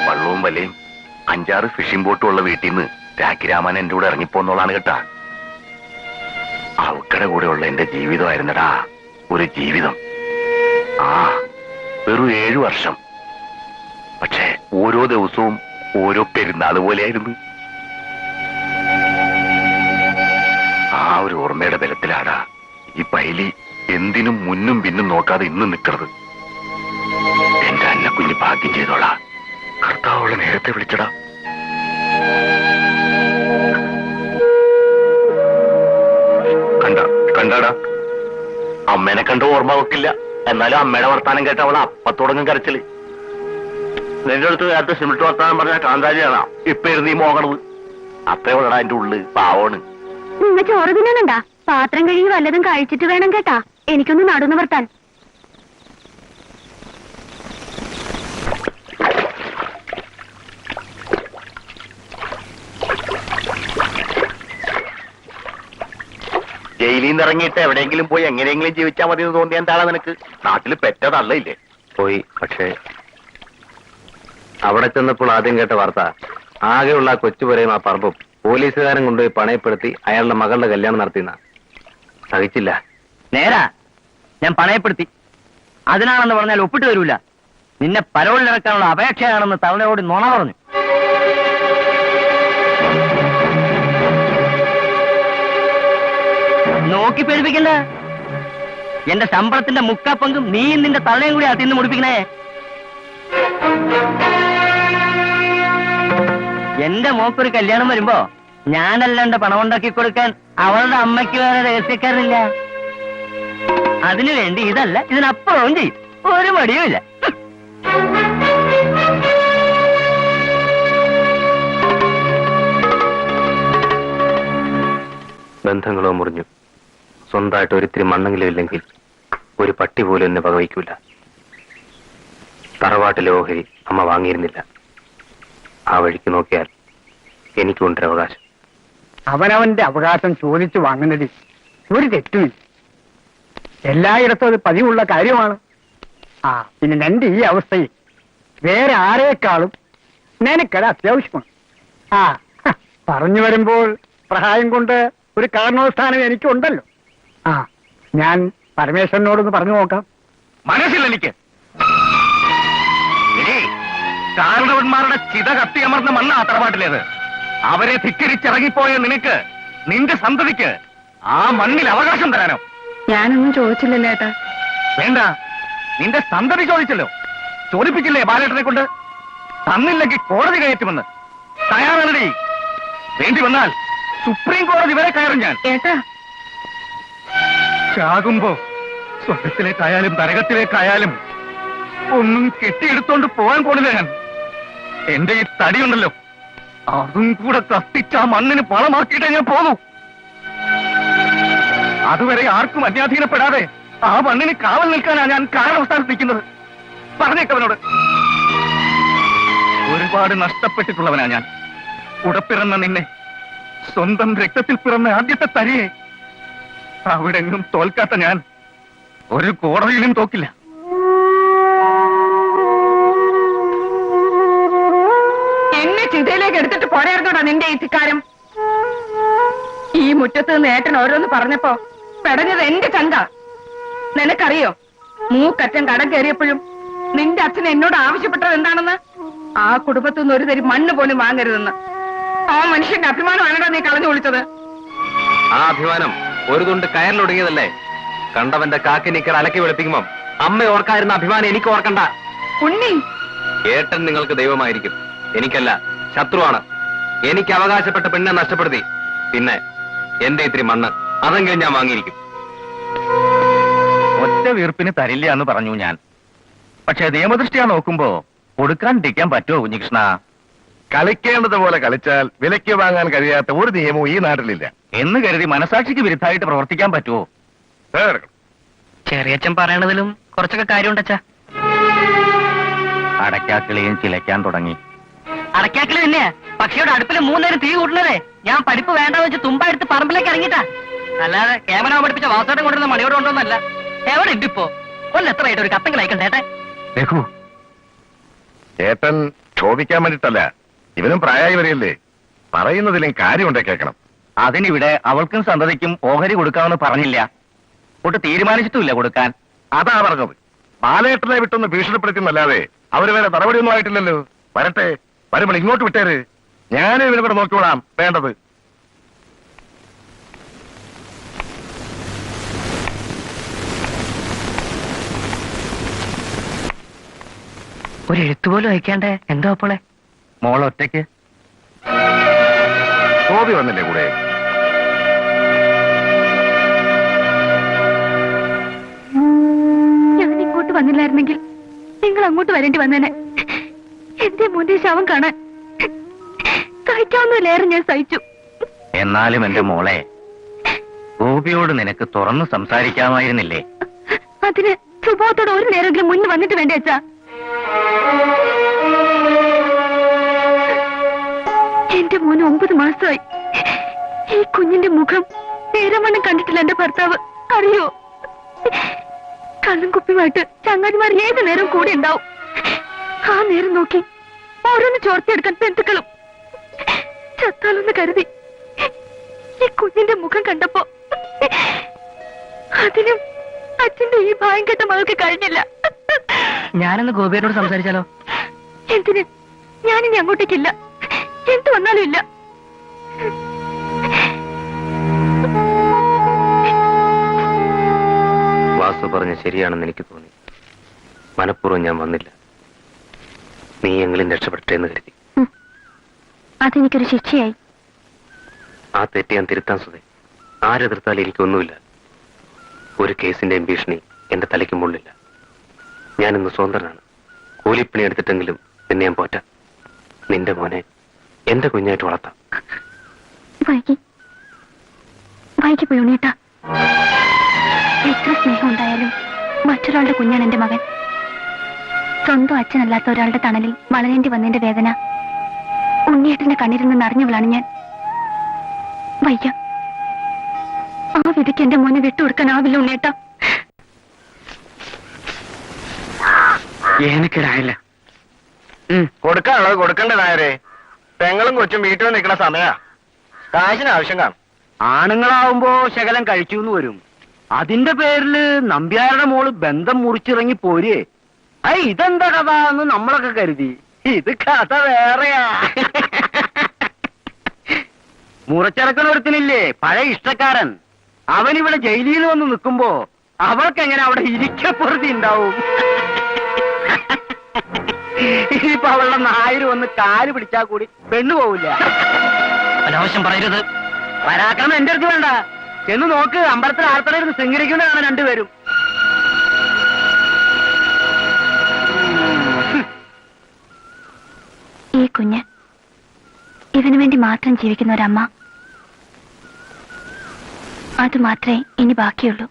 Speaker 3: വള്ളവും വലയും 5-6 ഫിഷിംഗ് ബോട്ടും ഉള്ള വീട്ടിൽ നിന്ന് രാഖിരാമൻ എന്റെ കൂടെ ഇറങ്ങിപ്പോന്നോളാണ് കേട്ടാ. അവക്കടെ കൂടെ ഉള്ള എന്റെ ജീവിതമായിരുന്നടാ ഒരു ജീവിതം. ആ, വെറും 7 വർഷം. പക്ഷെ ഓരോ ദിവസവും ഓരോ പെരുന്നാൾ പോലെയായിരുന്നു. ആ ഒരു ഓർമ്മയുടെ ബലത്തിലാടാ ഈ പൈലി എന്തിനും മുന്നും പിന്നും നോക്കാതെ ഇന്ന് നിൽക്കുന്നത്.
Speaker 4: കുഞ്ഞ് ഭാഗ്യം ചെയ്തോളാ. കർത്താവളെ നേരത്തെ വിളിച്ചടാ. കണ്ടാടാ, അമ്മേനെ കണ്ട് ഓർമ്മ വെക്കില്ല. എന്നാലും അമ്മയുടെ വർത്താനം കേട്ട അവളെ അപ്പത്തോടങ്ങും കരച്ചില്. നിന്റെ അടുത്ത് നേരത്തെ സിമിട്ട് വർത്താനം പറഞ്ഞ കാന്താരിയാണാ ഇപ്പൊ ഇരുന്ന് ഈ മോകണത്. അപ്പയോടാ എന്റെ ഉള്ളിൽ പാവോണ്.
Speaker 5: നിങ്ങൾ ചോറ് തിന്നാനുണ്ടാ? പാത്രം കഴുകി വല്ലതും കഴിച്ചിട്ട് വേണം കേട്ടാ എനിക്കൊന്ന് നടുന്നു വർത്താൻ.
Speaker 4: ജയിലിൽ നിന്ന് ഇറങ്ങിയിട്ട് എവിടെയെങ്കിലും പോയി എങ്ങനെയെങ്കിലും ജീവിച്ചാൽ മതി എന്ന് തോന്നിയ എന്താണോ നിനക്ക്? നാട്ടിൽ പെറ്റതല്ലേ?
Speaker 7: പോയി. പക്ഷേ അവിടെ ചെന്നപ്പോൾ ആദ്യം കേട്ട വാർത്ത ആകെയുള്ള ആ കൊച്ചുപുരയും ആ പറമ്പും പോലീസുകാരൻ കൊണ്ടുപോയി പണയപ്പെടുത്തി അയാളുടെ മകളുടെ കല്യാണം നടത്തിയെന്ന. സഹിച്ചില്ല.
Speaker 2: നേരാ, ഞാൻ പണയപ്പെടുത്തി. അതിനാണെന്ന് പറഞ്ഞാൽ ഒപ്പിട്ട് വരൂല. നിന്നെ പരോളിലിറക്കാനുള്ള അപേക്ഷയാണെന്ന് തവണയോട് നുണ പറഞ്ഞു. നോക്കി പേടിപ്പിക്കണ്ട. എന്റെ ശമ്പളത്തിന്റെ മുക്കാപ്പങ്കും നീയും നിന്റെ തള്ളയും കൂടി അതിന്ന് മുടിപ്പിക്കണേ. എന്റെ മോക്കൊരു കല്യാണം വരുമ്പോ ഞാനല്ലാണ്ട് പണം ഉണ്ടാക്കി കൊടുക്കാൻ അവളുടെ അമ്മയ്ക്ക് വേറെ രഹസ്യക്കാരനില്ല. അതിനുവേണ്ടി ഇതല്ല ഇതിനപ്പുറവും ചെയ്യും. ഒരു മടിയുമില്ല.
Speaker 7: ബന്ധങ്ങളോ മുറിഞ്ഞു. സ്വന്തമായിട്ട് ഒരിത്തിരി മണ്ണെങ്കിലും ഇല്ലെങ്കിൽ ഒരു പട്ടി പോലും എന്നെ വകവയ്ക്കൂല. തറവാട്ടിലെ ഓഹരി അമ്മ വാങ്ങിയിരുന്നില്ല. ആ വഴിക്ക് നോക്കിയാൽ എനിക്കുണ്ടൊരു അവകാശം.
Speaker 1: അവനവന്റെ അവകാശം ചോദിച്ചു വാങ്ങുന്നതിൽ ഒരു തെറ്റുമില്ല. എല്ലായിടത്തും അത് പതിവുള്ള കാര്യമാണ്. പിന്നെ നിന്റെ ഈ അവസ്ഥയിൽ വേറെ ആരേക്കാളും നിനക്കത് അത്യാവശ്യമാണ്. പറഞ്ഞു വരുമ്പോൾ പ്രഹായം കൊണ്ട് ഒരു കാരണോസ്ഥാനം എനിക്കുണ്ടല്ലോ. ഞാൻ പരമേശ്വരനോടൊന്ന് പറഞ്ഞു നോക്കാം.
Speaker 3: മനസ്സില്ല എനിക്ക്. കാരണവന്മാരുടെ ചിത കത്തിയമർന്ന മണ്ണ ആ തറവാട്ടിലേത്. അവരെ ധിക്കരിച്ചിറങ്ങിപ്പോയ നിനക്ക്, നിന്റെ സന്തതിക്ക് ആ മണ്ണിൽ അവകാശം തരാനോ?
Speaker 6: ഞാനൊന്നും ചോദിച്ചില്ലല്ലോ ഏട്ടാ.
Speaker 3: വേണ്ട, നിന്റെ സന്തതി ചോദിച്ചല്ലോ. ചോദിപ്പിച്ചില്ലേ ബാലേട്ടനെ കൊണ്ട്? തന്നില്ലെങ്കിൽ കോടതി കയറ്റുമെന്ന്. തയ്യാറല്ലടി. വേണ്ടി വന്നാൽ സുപ്രീം കോടതി വരെ കയറും ഞാൻ.
Speaker 6: ഏട്ടാ,
Speaker 3: ചാകുമ്പോ സ്വർഗത്തിലേക്കായാലും നരകത്തിലേക്കായാലും ഒന്നും കെട്ടിയെടുത്തോണ്ട് പോകാൻ കൊണ്ടില്ല ഞാൻ. എന്റെ ഈ തടിയുണ്ടല്ലോ, അതും കൂടെ കത്തിച്ച ആ മണ്ണിന് പണമാക്കിയിട്ടേ ഞാൻ പോകൂ. അതുവരെ ആർക്കും അന്യാധീനപ്പെടാതെ ആ മണ്ണിന് കാവൽ നിൽക്കാനാണ് ഞാൻ കാരണവസ്ഥാനത്ത് നിൽക്കുന്നത്. പറഞ്ഞേക്കവനോട്. ഒരുപാട് നഷ്ടപ്പെട്ടിട്ടുള്ളവനാ ഞാൻ. ഉടപ്പിറന്ന നിന്നെ, സ്വന്തം രക്തത്തിൽ പിറന്ന ആദ്യത്തെ തരിയെ അവിടെങ്ങും തോൽക്കാത്ത ഞാൻ ഒരു കോടതിയിലും തോക്കില്ല.
Speaker 6: എന്നെ ചിതയിലേക്ക് എടുത്തിട്ട് പോരായിരുന്നോടാ നിന്റെ ഈ ധിക്കാരം. ഈ മുറ്റത്ത് നിന്ന് ഏട്ടൻ ഓരോന്ന് പറഞ്ഞപ്പോ പെടഞ്ഞത് എന്റെ ചങ്ക. നിനക്കറിയോ, മൂക്കറ്റം കടം കയറിയപ്പോഴും നിന്റെ അച്ഛൻ എന്നോട് ആവശ്യപ്പെട്ടത് എന്താണെന്ന്? ആ കുടുംബത്തിൽ നിന്ന് ഒരു തരി മണ്ണ് പോലും വാങ്ങരുതെന്ന്. ആ മനുഷ്യന്റെ അഭിമാനമാണോ നീ കളഞ്ഞു വിളിച്ചത്?
Speaker 7: ആ അഭിമാനം ഒരു തുണ്ട് കയറിലൊടുങ്ങിയതല്ലേ? കണ്ടവന്റെ കാക്കിനിക്കർ അലക്കി വെളുപ്പിക്കുമ്പം അമ്മ ഓർക്കായിരുന്ന അഭിമാനം എനിക്ക് ഓർക്കണ്ട.
Speaker 6: ഉണ്ണി,
Speaker 7: ഏട്ടൻ നിങ്ങൾക്ക് ദൈവമായിരിക്കും, എനിക്കല്ല, ശത്രുവാണ്. എനിക്ക് അവകാശപ്പെട്ട പെണ്ണെ നഷ്ടപ്പെടുത്തി. പിന്നെ എന്റെ ഇത്തിരി മണ്ണ് അതെങ്കിലും ഞാൻ വാങ്ങിയിരിക്കും.
Speaker 3: ഒറ്റ വീർപ്പിന് തരില്ല എന്ന് പറഞ്ഞു ഞാൻ. പക്ഷെ നിയമദൃഷ്ടിയാ നോക്കുമ്പോ കൊടുക്കാണ്ടിരിക്കാൻ പറ്റുമോ കുഞ്ഞികൃഷ്ണ?
Speaker 4: കളിക്കേണ്ടതുപോലെ കളിച്ചാൽ വിലയ്ക്ക് വാങ്ങാൻ കഴിയാത്ത ഒരു നിയമവും ഈ നാട്ടിലില്ല
Speaker 3: എന്ന് കരുതി മനസാക്ഷിക്ക് വിരുദ്ധമായിട്ട് പ്രവർത്തിക്കാൻ പറ്റുമോ?
Speaker 2: ചെറിയച്ഛൻ പറയണതിലും കുറച്ചൊക്കെ കാര്യമുണ്ടച്ചാ.
Speaker 3: അടയ്ക്കാക്കിളിയും ചിലയ്ക്കാൻ തുടങ്ങി.
Speaker 2: അടയ്ക്കാക്കിളി തന്നെയാ. പക്ഷിയുടെ അടുപ്പിൽ 3 നേരം തീ കൂട്ടുന്നതേ ഞാൻ പഠിപ്പ് വേണ്ട വെച്ച് തുമ്പ എടുത്ത് പറമ്പിലേക്ക് ഇറങ്ങിട്ടാ. അല്ലാതെ കേമനാവ് പഠിപ്പിച്ച വാസോട്ടം കൊണ്ടുവന്ന മണിയോട് കൊണ്ടൊന്നല്ല. എവിടെ ഇട്ടിപ്പോ കൊല്ലെത്രയായിട്ട് ഒരു കത്തെങ്കിലും അയക്കണ്ടേട്ടെ.
Speaker 4: രഘു, ചേട്ടൻ ചോദിക്കാൻ വേണ്ടിട്ടല്ല, ഇവനും പ്രായമായി വരികയല്ലേ. പറയുന്നതിലും കാര്യമുണ്ടേ കേൾക്കണം.
Speaker 3: അതിനിവിടെ അവൾക്കും സന്തതിക്കും ഓഹരി കൊടുക്കാമെന്ന് പറഞ്ഞില്ല. ഒട്ട് തീരുമാനിച്ചിട്ടുമില്ല കൊടുക്കാൻ.
Speaker 4: അതാ പറഞ്ഞത്. ബാലേട്ടനെ വിട്ടൊന്ന് ഭീഷണിപ്പെടുത്തുന്നല്ലാതെ അവര് വേറെ നടപടിയൊന്നും ആയിട്ടില്ലല്ലോ. വരട്ടെ, വരുമ്പോൾ ഇങ്ങോട്ട് വിട്ടേര്. ഞാനും ഇവനെ കൂടെ നോക്കിക്കോളാം വേണ്ടത്.
Speaker 9: ഒരു എഴുത്തുപോലും അയക്കാണ്ടേ എന്തോ അപ്പോളെ?
Speaker 3: മോൾ ഒറ്റയ്ക്ക്?
Speaker 4: ഗോപി വന്നില്ലേ കൂടെ?
Speaker 5: ഞാൻ ഇങ്ങോട്ട് വന്നില്ലായിരുന്നെങ്കിൽ നിങ്ങൾ അങ്ങോട്ട് വരേണ്ടി വന്നേനെ. എന്റെ മോന്റെ ശവം കാണാൻ സഹിക്കാവുന്നതിലേറെ ഞാൻ സഹിച്ചു.
Speaker 3: എന്നാലും എന്റെ മോളെ, ഗോപിയോട് നിനക്ക് തുറന്നു സംസാരിക്കാമായിരുന്നില്ലേ?
Speaker 5: അതിന് സുബോധത്തോടെ ഒരു നേരമെങ്കിലും മുന്നിൽ വന്നിട്ട് വേണ്ടേ അച്ഛാ? എന്റെ മോന് 9 മാസമായി. ഈ കുഞ്ഞിന്റെ മുഖം നേരമണ്ണം കണ്ടിട്ടില്ല എന്റെ ഭർത്താവ്, അറിയോ? കള്ളും കുപ്പിയുമായിട്ട് ചങ്ങാതിമാർ ഏത് നേരം കൂടെ ഉണ്ടാവും. ആ നേരം നോക്കി ഓരോന്ന് ചോർത്തിയെടുക്കാൻ ബന്ധുക്കളും. ചത്താലൊന്ന് കരുതി ഈ കുഞ്ഞിന്റെ മുഖം കണ്ടപ്പോ അതിനും അച്ഛന്റെ ഈ ഭായം കെട്ട മകൾക്ക് കഴിഞ്ഞില്ല.
Speaker 9: ഞാനൊന്ന് ഗോപിയോട് സംസാരിച്ചാലോ?
Speaker 5: എന്തിന്? ഞാനിനി അങ്ങോട്ടേക്കില്ല. എന്ത് വന്നാലും ഇല്ല.
Speaker 7: വാസു പറഞ്ഞ ശരിയാണെന്ന് എനിക്ക് തോന്നി. മനഃപൂർവ്വം ഞാൻ വന്നില്ല. നീ എങ്കിലും രക്ഷപ്പെട്ടെ എന്ന് കരുതി.
Speaker 5: അതെനിക്കൊരു ശിക്ഷയായി.
Speaker 7: ആ തെറ്റ് ഞാൻ തിരുത്താൻ സുധേ. ആരെതിർത്താലും എനിക്കൊന്നുമില്ല. ഒരു കേസിന്റെയും ഭീഷണി എന്റെ തലയ്ക്ക് മുള്ളില്ല. ഞാനിന്ന് സ്വതന്ത്രനാണ്. കൂലിപ്പണി എടുത്തിട്ടെങ്കിലും നിന്നെ ഞാൻ പോറ്റാം. നിന്റെ മോനെ എന്റെ കുഞ്ഞായിട്ട് വളർത്താം.
Speaker 5: വൈകി പോയി ഉണ്ണീട്ടാ. എത്ര സ്നേഹം ഉണ്ടായാലും മറ്റൊരാളുടെ കുഞ്ഞാണ് എന്റെ മകൻ. സ്വന്തം അച്ഛനല്ലാത്ത ഒരാളുടെ തണലിൽ വളരേണ്ടി വന്നതിന്റെ വേദന ഉണ്ണിയേട്ടന്റെ കണ്ണിൽ നിന്ന് അറിഞ്ഞവളാണ് ഞാൻ. വയ്യ, ആ വിധിക്ക് എന്റെ മോനെ വിട്ടുകൊടുക്കാനാവില്ല ഉണ്ണിയേട്ടാ.
Speaker 1: എനിക്കിടായില്ല. കൊടുക്കാനുള്ളത് കൊടുക്കണ്ടേ നായരെ? പെങ്ങളും കൊച്ചും വീട്ടിൽ നിൽക്കുന്ന സമയാ. കാശിന് ആവശ്യം കാണും.
Speaker 2: ആണുങ്ങളാവുമ്പോ ശകലം കഴിച്ചു എന്ന് വരും. അതിന്റെ പേരില് നമ്പ്യാരുടെ മോള് ബന്ധം മുറിച്ചിറങ്ങി പോരേ. ഇതെന്താ കഥ എന്ന് നമ്മളൊക്കെ കരുതി. ഇത് കഥ വേറെയാ. മുറച്ചിറക്കണൊരുത്തനില്ലേ പഴയ ഇഷ്ടക്കാരൻ, അവനിവിടെ ജയിലിൽ വന്ന് നിൽക്കുമ്പോ അവൾക്കെങ്ങനെ അവിടെ ഇരിക്കപ്പുറത്തി ഉണ്ടാവും? ഇനിയിപ്പോ അവളുടെ നായര് വന്ന് കാല് പിടിച്ചാൽ കൂടി പെണ്ണു പോവില്ല.
Speaker 8: അനാവശ്യം പറയരുത്.
Speaker 2: പരാക്രമം എന്റെ അടുത്ത് വേണ്ട. എന്ന് നോക്ക്, അമ്പലത്തിൽ ആർത്തടയിരുന്ന് ശൃംഗരിക്കുന്നതാണ് രണ്ടുപേരും.
Speaker 5: ഈ കുഞ്ഞ് ഇവന് വേണ്ടി മാത്രം ജീവിക്കുന്ന ഒരമ്മ, അത് മാത്രമേ ഇനി ബാക്കിയുള്ളൂ.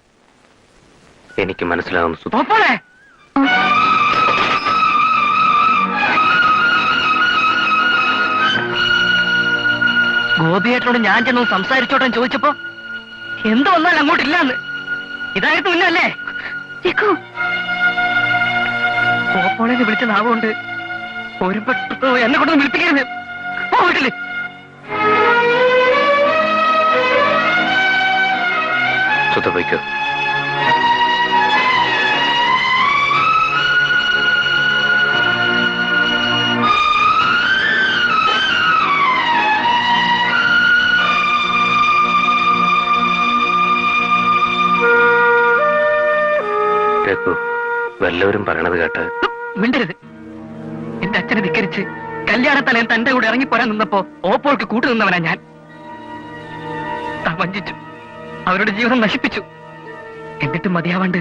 Speaker 7: എനിക്ക് മനസ്സിലാകും സുധ.
Speaker 9: ഗോപിയേട്ടനോട് ഞാൻ ചെന്ന് സംസാരിച്ചോട്ടെ ചോദിച്ചപ്പോ എന്ത് വന്നാലും അങ്ങോട്ടില്ലാന്ന്. ഇതായിരുന്നു ഇല്ലല്ലേ? കോപ്പോളേന്ന് വിളിച്ച നാവുകൊണ്ട് ഒരു പെട്ടു എന്നെ കൊണ്ടൊന്ന് വിളിപ്പിക്കരുത്. വീട്ടില്
Speaker 7: സുധ പോയിക്കോ. കേക്കൂ, വല്ലവരും പറയണത് കേട്ട്
Speaker 9: മിണ്ടരുത്. എന്റെ അച്ഛനെ ധിക്കരിച്ച് കല്യാണത്തലേൻ തന്റെ കൂടെ ഇറങ്ങിപ്പോരാൻ നിന്നപ്പോ ഓപ്പോൾക്ക് കൂട്ടുനിന്നവനാ ഞാൻ. വഞ്ചിച്ചു, അവരുടെ ജീവിതം നശിപ്പിച്ചു. എന്നിട്ടും മതിയാവാണ്ട്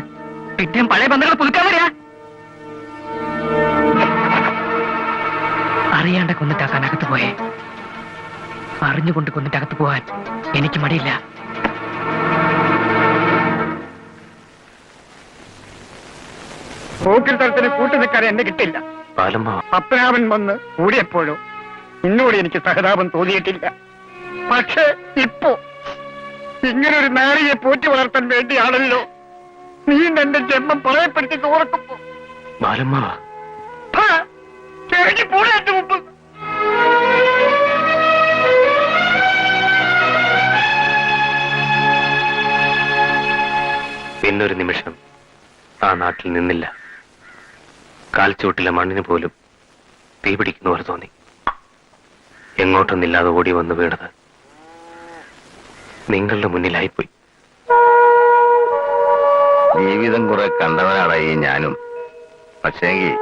Speaker 9: പിന്നെയും പഴയ ബന്ധങ്ങൾ പുതുക്കാൻ വരിക. അറിയാണ്ട കൊന്നിട്ടാക്കാൻ അകത്ത് പോയേ. അറിഞ്ഞുകൊണ്ട് കൊന്നിട്ട് അകത്ത് പോവാൻ എനിക്ക് മടിയില്ല.
Speaker 1: പോക്കിരിത്തരത്തിന് കൂട്ടു നിൽക്കാൻ എന്നെ കിട്ടില്ല. പത്മനാഭൻ വന്ന് കൂടിയപ്പോഴോ എന്നോട് എനിക്ക് സഹതാപം തോന്നിയിട്ടില്ല. പക്ഷേ ഇപ്പോ ഇങ്ങനൊരു നാരിയെ പോറ്റി വളർത്താൻ വേണ്ടിയാണല്ലോ നീ എന്റെ ജന്മം പറയപ്പെടുത്തി ഓർക്കുമ്പോ പോണേ എന്റെ മുമ്പ്.
Speaker 7: പിന്നൊരു നിമിഷം ആ നാട്ടിൽ നിന്നില്ല. കാൽച്ചൂട്ടിലെ മണ്ണിന് പോലും തീ പിടിക്കുന്നവർ തോന്നി. എങ്ങോട്ടൊന്നില്ലാതെ ഓടി വന്ന് വീണത് നിങ്ങളുടെ മുന്നിലായിപ്പോയി.
Speaker 4: ജീവിതം കുറെ കണ്ടവനാടായി ഞാനും. പക്ഷേങ്കിൽ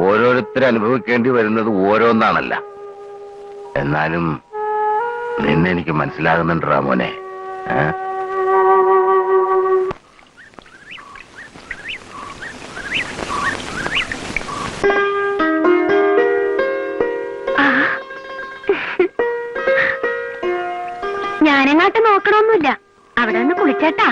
Speaker 4: ഓരോരുത്തർ അനുഭവിക്കേണ്ടി വരുന്നത് ഓരോന്നാണല്ല. എന്നാലും നിന്നെ എനിക്ക് മനസ്സിലാകുന്നുണ്ട് രാമോനെ.
Speaker 5: ഞാനെങ്ങാട്ട് നോക്കണമൊന്നുമില്ല. അവിടെ നിന്ന് കുളിച്ചേട്ടാ.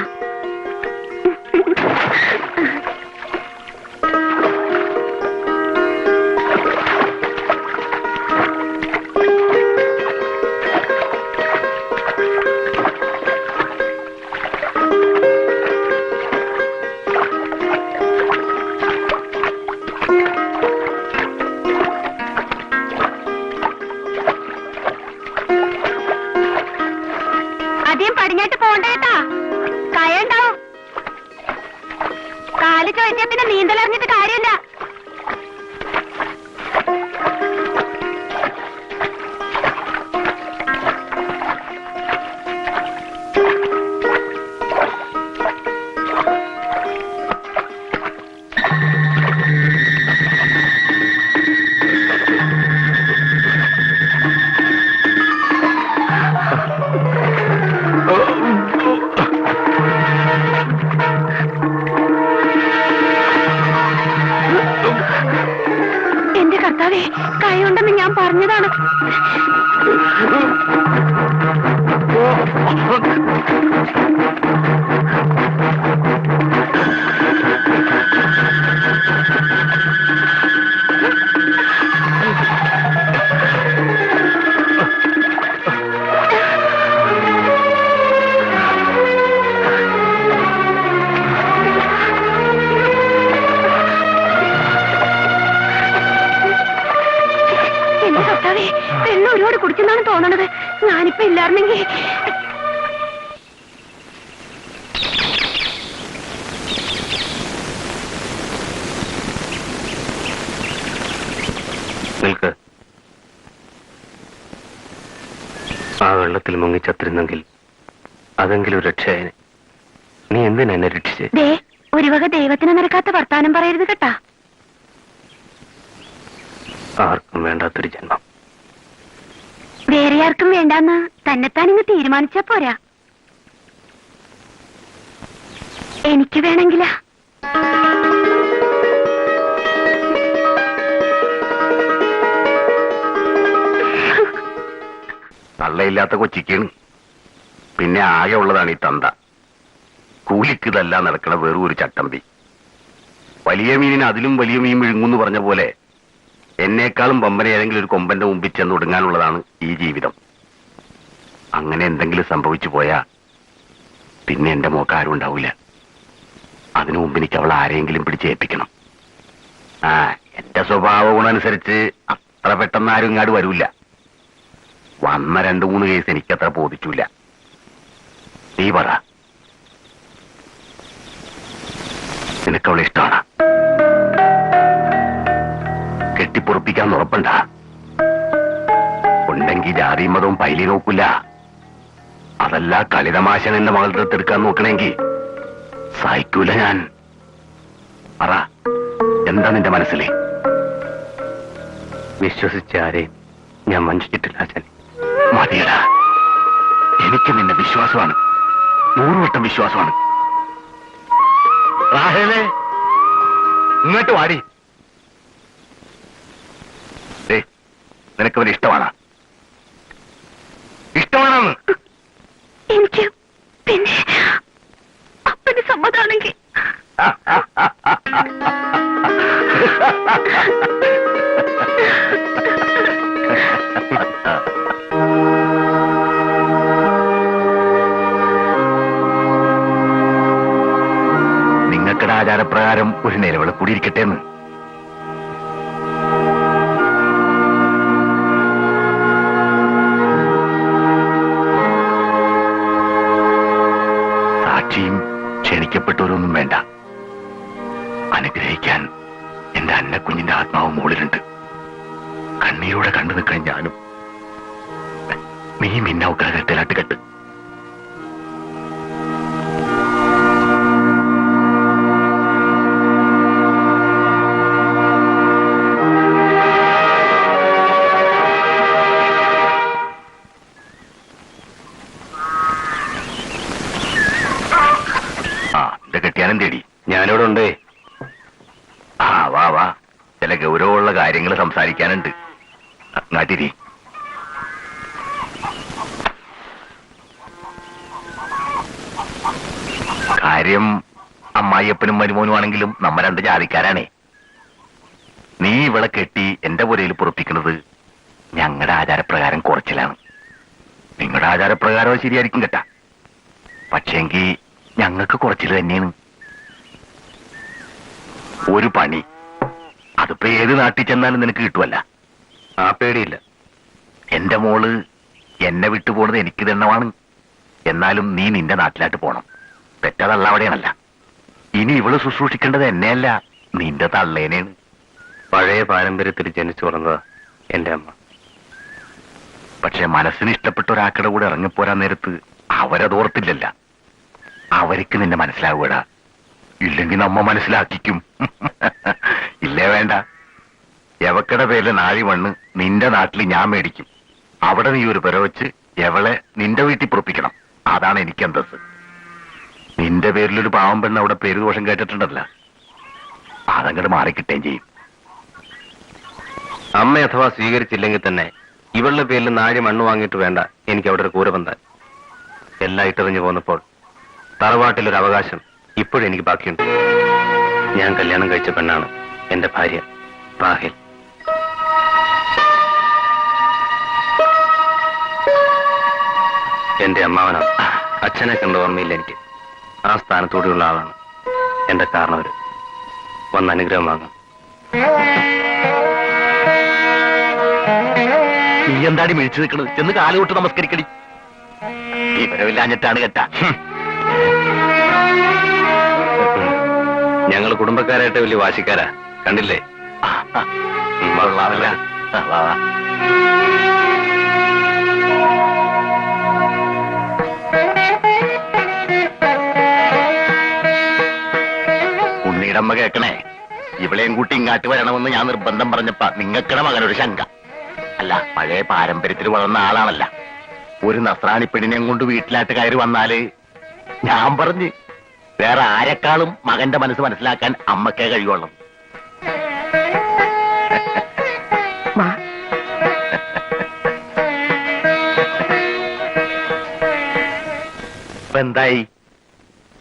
Speaker 5: അധികം പടിഞ്ഞാട്ട് പോണ്ടേട്ടാ, കയണ്ടാവും. കാല് ചോദിച്ചാ പിന്നെ നീന്തലറിഞ്ഞിട്ട് കാര്യമില്ല. എന്റെ കർത്താവേ, കൈയുണ്ടെന്ന് ഞാൻ പറഞ്ഞതാണ്. വെള്ളം ഒരുപാട് കുടിച്ചെന്നാണ് തോന്നണത്. ഞാനിപ്പോ ഇല്ലായിരുന്നെങ്കിൽ.
Speaker 7: നിൽക്ക്. ആ വെള്ളത്തിൽ മുങ്ങിച്ചത്തിരുന്നെങ്കിൽ അതെങ്കിലും രക്ഷയായനെ. നീ എന്തിനാ എന്നെ രക്ഷിച്ചേ?
Speaker 5: ഒരു വക ദൈവത്തിന് നിരക്കാത്ത വർത്താനം പറയരുത് കേട്ടാ.
Speaker 7: ആർക്കും വേണ്ടാത്തൊരു ജന്മം.
Speaker 5: വേറെ ആർക്കും വേണ്ടാന്ന് തന്നെത്താൻ ഇങ്ങ് തീരുമാനിച്ചാ പോരാ. എനിക്ക് വേണമെങ്കിലാ.
Speaker 4: തള്ളയില്ലാത്ത കൊച്ചിക്കാണ്. പിന്നെ ആകെ ഉള്ളതാണ് ഈ തന്ത. കൂലിക്ക് ഇതെല്ലാം നടക്കണ വെറും ഒരു ചട്ടമ്പി. വലിയ മീനിന് അതിലും വലിയ മീൻ വിഴുങ്ങുന്നു പറഞ്ഞ പോലെ എന്നേക്കാളും പമ്പന ഏതെങ്കിലും ഒരു കൊമ്പന്റെ മുമ്പിൽ ചെന്ന് ഒടുങ്ങാനുള്ളതാണ് ഈ ജീവിതം. അങ്ങനെ എന്തെങ്കിലും സംഭവിച്ചു പോയാ പിന്നെ എന്റെ മോക്ക് ആരും ഉണ്ടാവില്ല. അതിനു മുമ്പ് എനിക്ക് അവൾ ആരെങ്കിലും പിടിച്ചേൽപ്പിക്കണം. എന്റെ സ്വഭാവ ഗുണമനുസരിച്ച് അത്ര പെട്ടെന്ന് ആരും ഇങ്ങാട് വരൂല. വന്ന 2-3 കേസ് എനിക്കത്ര ബോധിച്ചില്ല. നീ പറ, നിനക്കവളെ ഇഷ്ടമാണ്? കെട്ടിപ്പൊറപ്പിക്കാൻ ഉറപ്പണ്ട. ഉണ്ടെങ്കിൽ ജാതി മതവും പൈലി നോക്കൂല. അതല്ല കളിതമാശൻ എന്റെ മകളുടെ തീർക്കാൻ നോക്കണമെങ്കിൽ സഹിക്കൂല ഞാൻ. പറ, എന്താ നിന്റെ മനസ്സിലെ?
Speaker 7: വിശ്വസിച്ച ആരെയും ഞാൻ വഞ്ചിച്ചിട്ടില്ല അച്ഛൻ.
Speaker 4: മതിയടാ, എനിക്ക് നിന്റെ വിശ്വാസമാണ്. 100 വട്ടം വിശ്വാസമാണ്. റാഹേലേ, ഇങ്ങോട്ട് വാടി. നിനക്കവന് ഇഷ്ടമാണ്? ഇഷ്ടമാണെന്ന്
Speaker 5: എനിക്ക് പിന്നെ അപ്പന് സമ്മതാണെങ്കിൽ.
Speaker 4: നിങ്ങൾക്കിടെ ആചാരപ്രകാരം ഒരു നിലവിള കൂടിയിരിക്കട്ടെ എന്ന്. സാക്ഷിയും ക്ഷണിക്കപ്പെട്ടവരൊന്നും വേണ്ട. അനുഗ്രഹിക്കാൻ എന്റെ അന്നക്കുഞ്ഞിന്റെ ആത്മാവ് മുകളിലുണ്ട്. കണ്ണീരോടെ കണ്ടു നിൽക്കാൻ ഞാനും. നീ മിന്നൗക്കര കെട്ടലാട്ട് കെട്ട്. ഗൗരവമുള്ള കാര്യങ്ങൾ സംസാരിക്കാനുണ്ട്. നാട്ടിരി. കാര്യം അമ്മായിയപ്പനും മരുമോനും ആണെങ്കിലും നമ്മ രണ്ട് ജാതിക്കാരാണേ. നീ ഇവളെ കെട്ടി എന്റെ പുരയിൽ പൊറപ്പിക്കുന്നത് ഞങ്ങളുടെ ആചാരപ്രകാരം കുറച്ചിലാണ്. നിങ്ങളുടെ ആചാരപ്രകാരം ശരിയായിരിക്കും കേട്ടാ. പക്ഷേങ്കി ഞങ്ങൾക്ക് കുറച്ചിൽ തന്നെയാണ്. ഒരു പണി അതിപ്പോ ഏത് നാട്ടിൽ ചെന്നാലും നിനക്ക് കിട്ടുമല്ല.
Speaker 7: ആ പേടിയില്ല.
Speaker 4: എന്റെ മോള് എന്നെ വിട്ടു പോണത് എനിക്ക് തന്നെയാണ്. എന്നാലും നീ നിന്റെ നാട്ടിലായിട്ട് പോണം. പെറ്റതള്ള അവിടെയാണല്ല. ഇനി ഇവള് ശുശ്രൂഷിക്കേണ്ടത് എന്നെയല്ല, നിന്റെ തള്ളേനെയാണ്.
Speaker 7: പഴയ പാരമ്പര്യത്തിൽ ജനിച്ചു വളർന്നതാ എന്റെ അമ്മ.
Speaker 4: പക്ഷെ മനസ്സിന് ഇഷ്ടപ്പെട്ട ഒരാക്കടെ കൂടെ ഇറങ്ങിപ്പോരാൻ നേരത്ത് അവരതോർത്തില്ലല്ല. അവർക്ക് നിന്നെ മനസ്സിലാവൂടാ. ഇല്ലെങ്കിൽ നമ്മ മനസ്സിലാക്കിക്കും. ഇല്ലേ വേണ്ട. എവക്കടെ പേരിലെ നാഴി മണ്ണ് നിന്റെ നാട്ടിൽ ഞാൻ മേടിക്കും. അവിടെ നീ ഒരു പെര വെച്ച് എവളെ നിന്റെ വീട്ടിൽ പൊറപ്പിക്കണം. അതാണ് എനിക്ക് അന്തസ്. നിന്റെ പേരിലൊരു പാവം പെണ്ണ് അവിടെ പേര് ദോഷം കേട്ടിട്ടുണ്ടല്ല, അതങ്ങോട്ട് മാറിക്കിട്ടേം ചെയ്യും.
Speaker 7: അമ്മ അഥവാ സ്വീകരിച്ചില്ലെങ്കിൽ തന്നെ ഇവളുടെ പേരിൽ നാഴി മണ്ണ് വാങ്ങിയിട്ട് വേണ്ട എനിക്ക് അവിടെ ഒരു കൂര പന്താൻ. എല്ലാം ഇട്ടെറിഞ്ഞു പോന്നപ്പോൾ തറവാട്ടിലൊരു അവകാശം ഇപ്പോഴും എനിക്ക് ബാക്കിയുണ്ട്. ഞാൻ കല്യാണം കഴിച്ച പെണ്ണാണ് എന്റെ ഭാര്യ റാഹേൽ. എന്റെ അമ്മാവനാണ്. അച്ഛനെ കണ്ട ഓർമ്മയില്ല എനിക്ക്. ആ സ്ഥാനത്തോടെയുള്ള ആളാണ് എന്റെ കാരണവര്. വന്ന് അനുഗ്രഹം വാങ്ങും.
Speaker 4: നീ എന്താടി മിഴിച്ചു നിൽക്കണത്? ചെന്ന് കാലുകൊട്ട് നമസ്കരിക്കടി. വിവരമില്ലാഞ്ഞിട്ടാണ് കേട്ടാ.
Speaker 7: ഞങ്ങൾ കുടുംബക്കാരായിട്ട് വലിയ വാശിക്കാരാ, കണ്ടില്ലേ?
Speaker 4: കൊള്ളാമല്ല. വാ വാ. ഉണ്ണിയുടെ അമ്മ കേക്കണേ, ഇവളെയും കൂട്ടി ഇങ്ങാട്ട് വരണമെന്ന് ഞാൻ നിർബന്ധം പറഞ്ഞപ്പ നിങ്ങൾക്കടെ മകനൊരു ശങ്ക. അല്ല, പഴയ പാരമ്പര്യത്തിൽ വളർന്ന ആളാണല്ല. ഒരു നസ്രാണി പെണ്ണിനെയും കൊണ്ട് വീട്ടിലായിട്ട് കയറി വന്നാല് ഞാൻ പറഞ്ഞ് വേറെ ആരെക്കാളും മകന്റെ മനസ്സ് മനസ്സിലാക്കാൻ അമ്മക്കേ കഴിയുള്ളൂ. ഇപ്പൊ എന്തായി?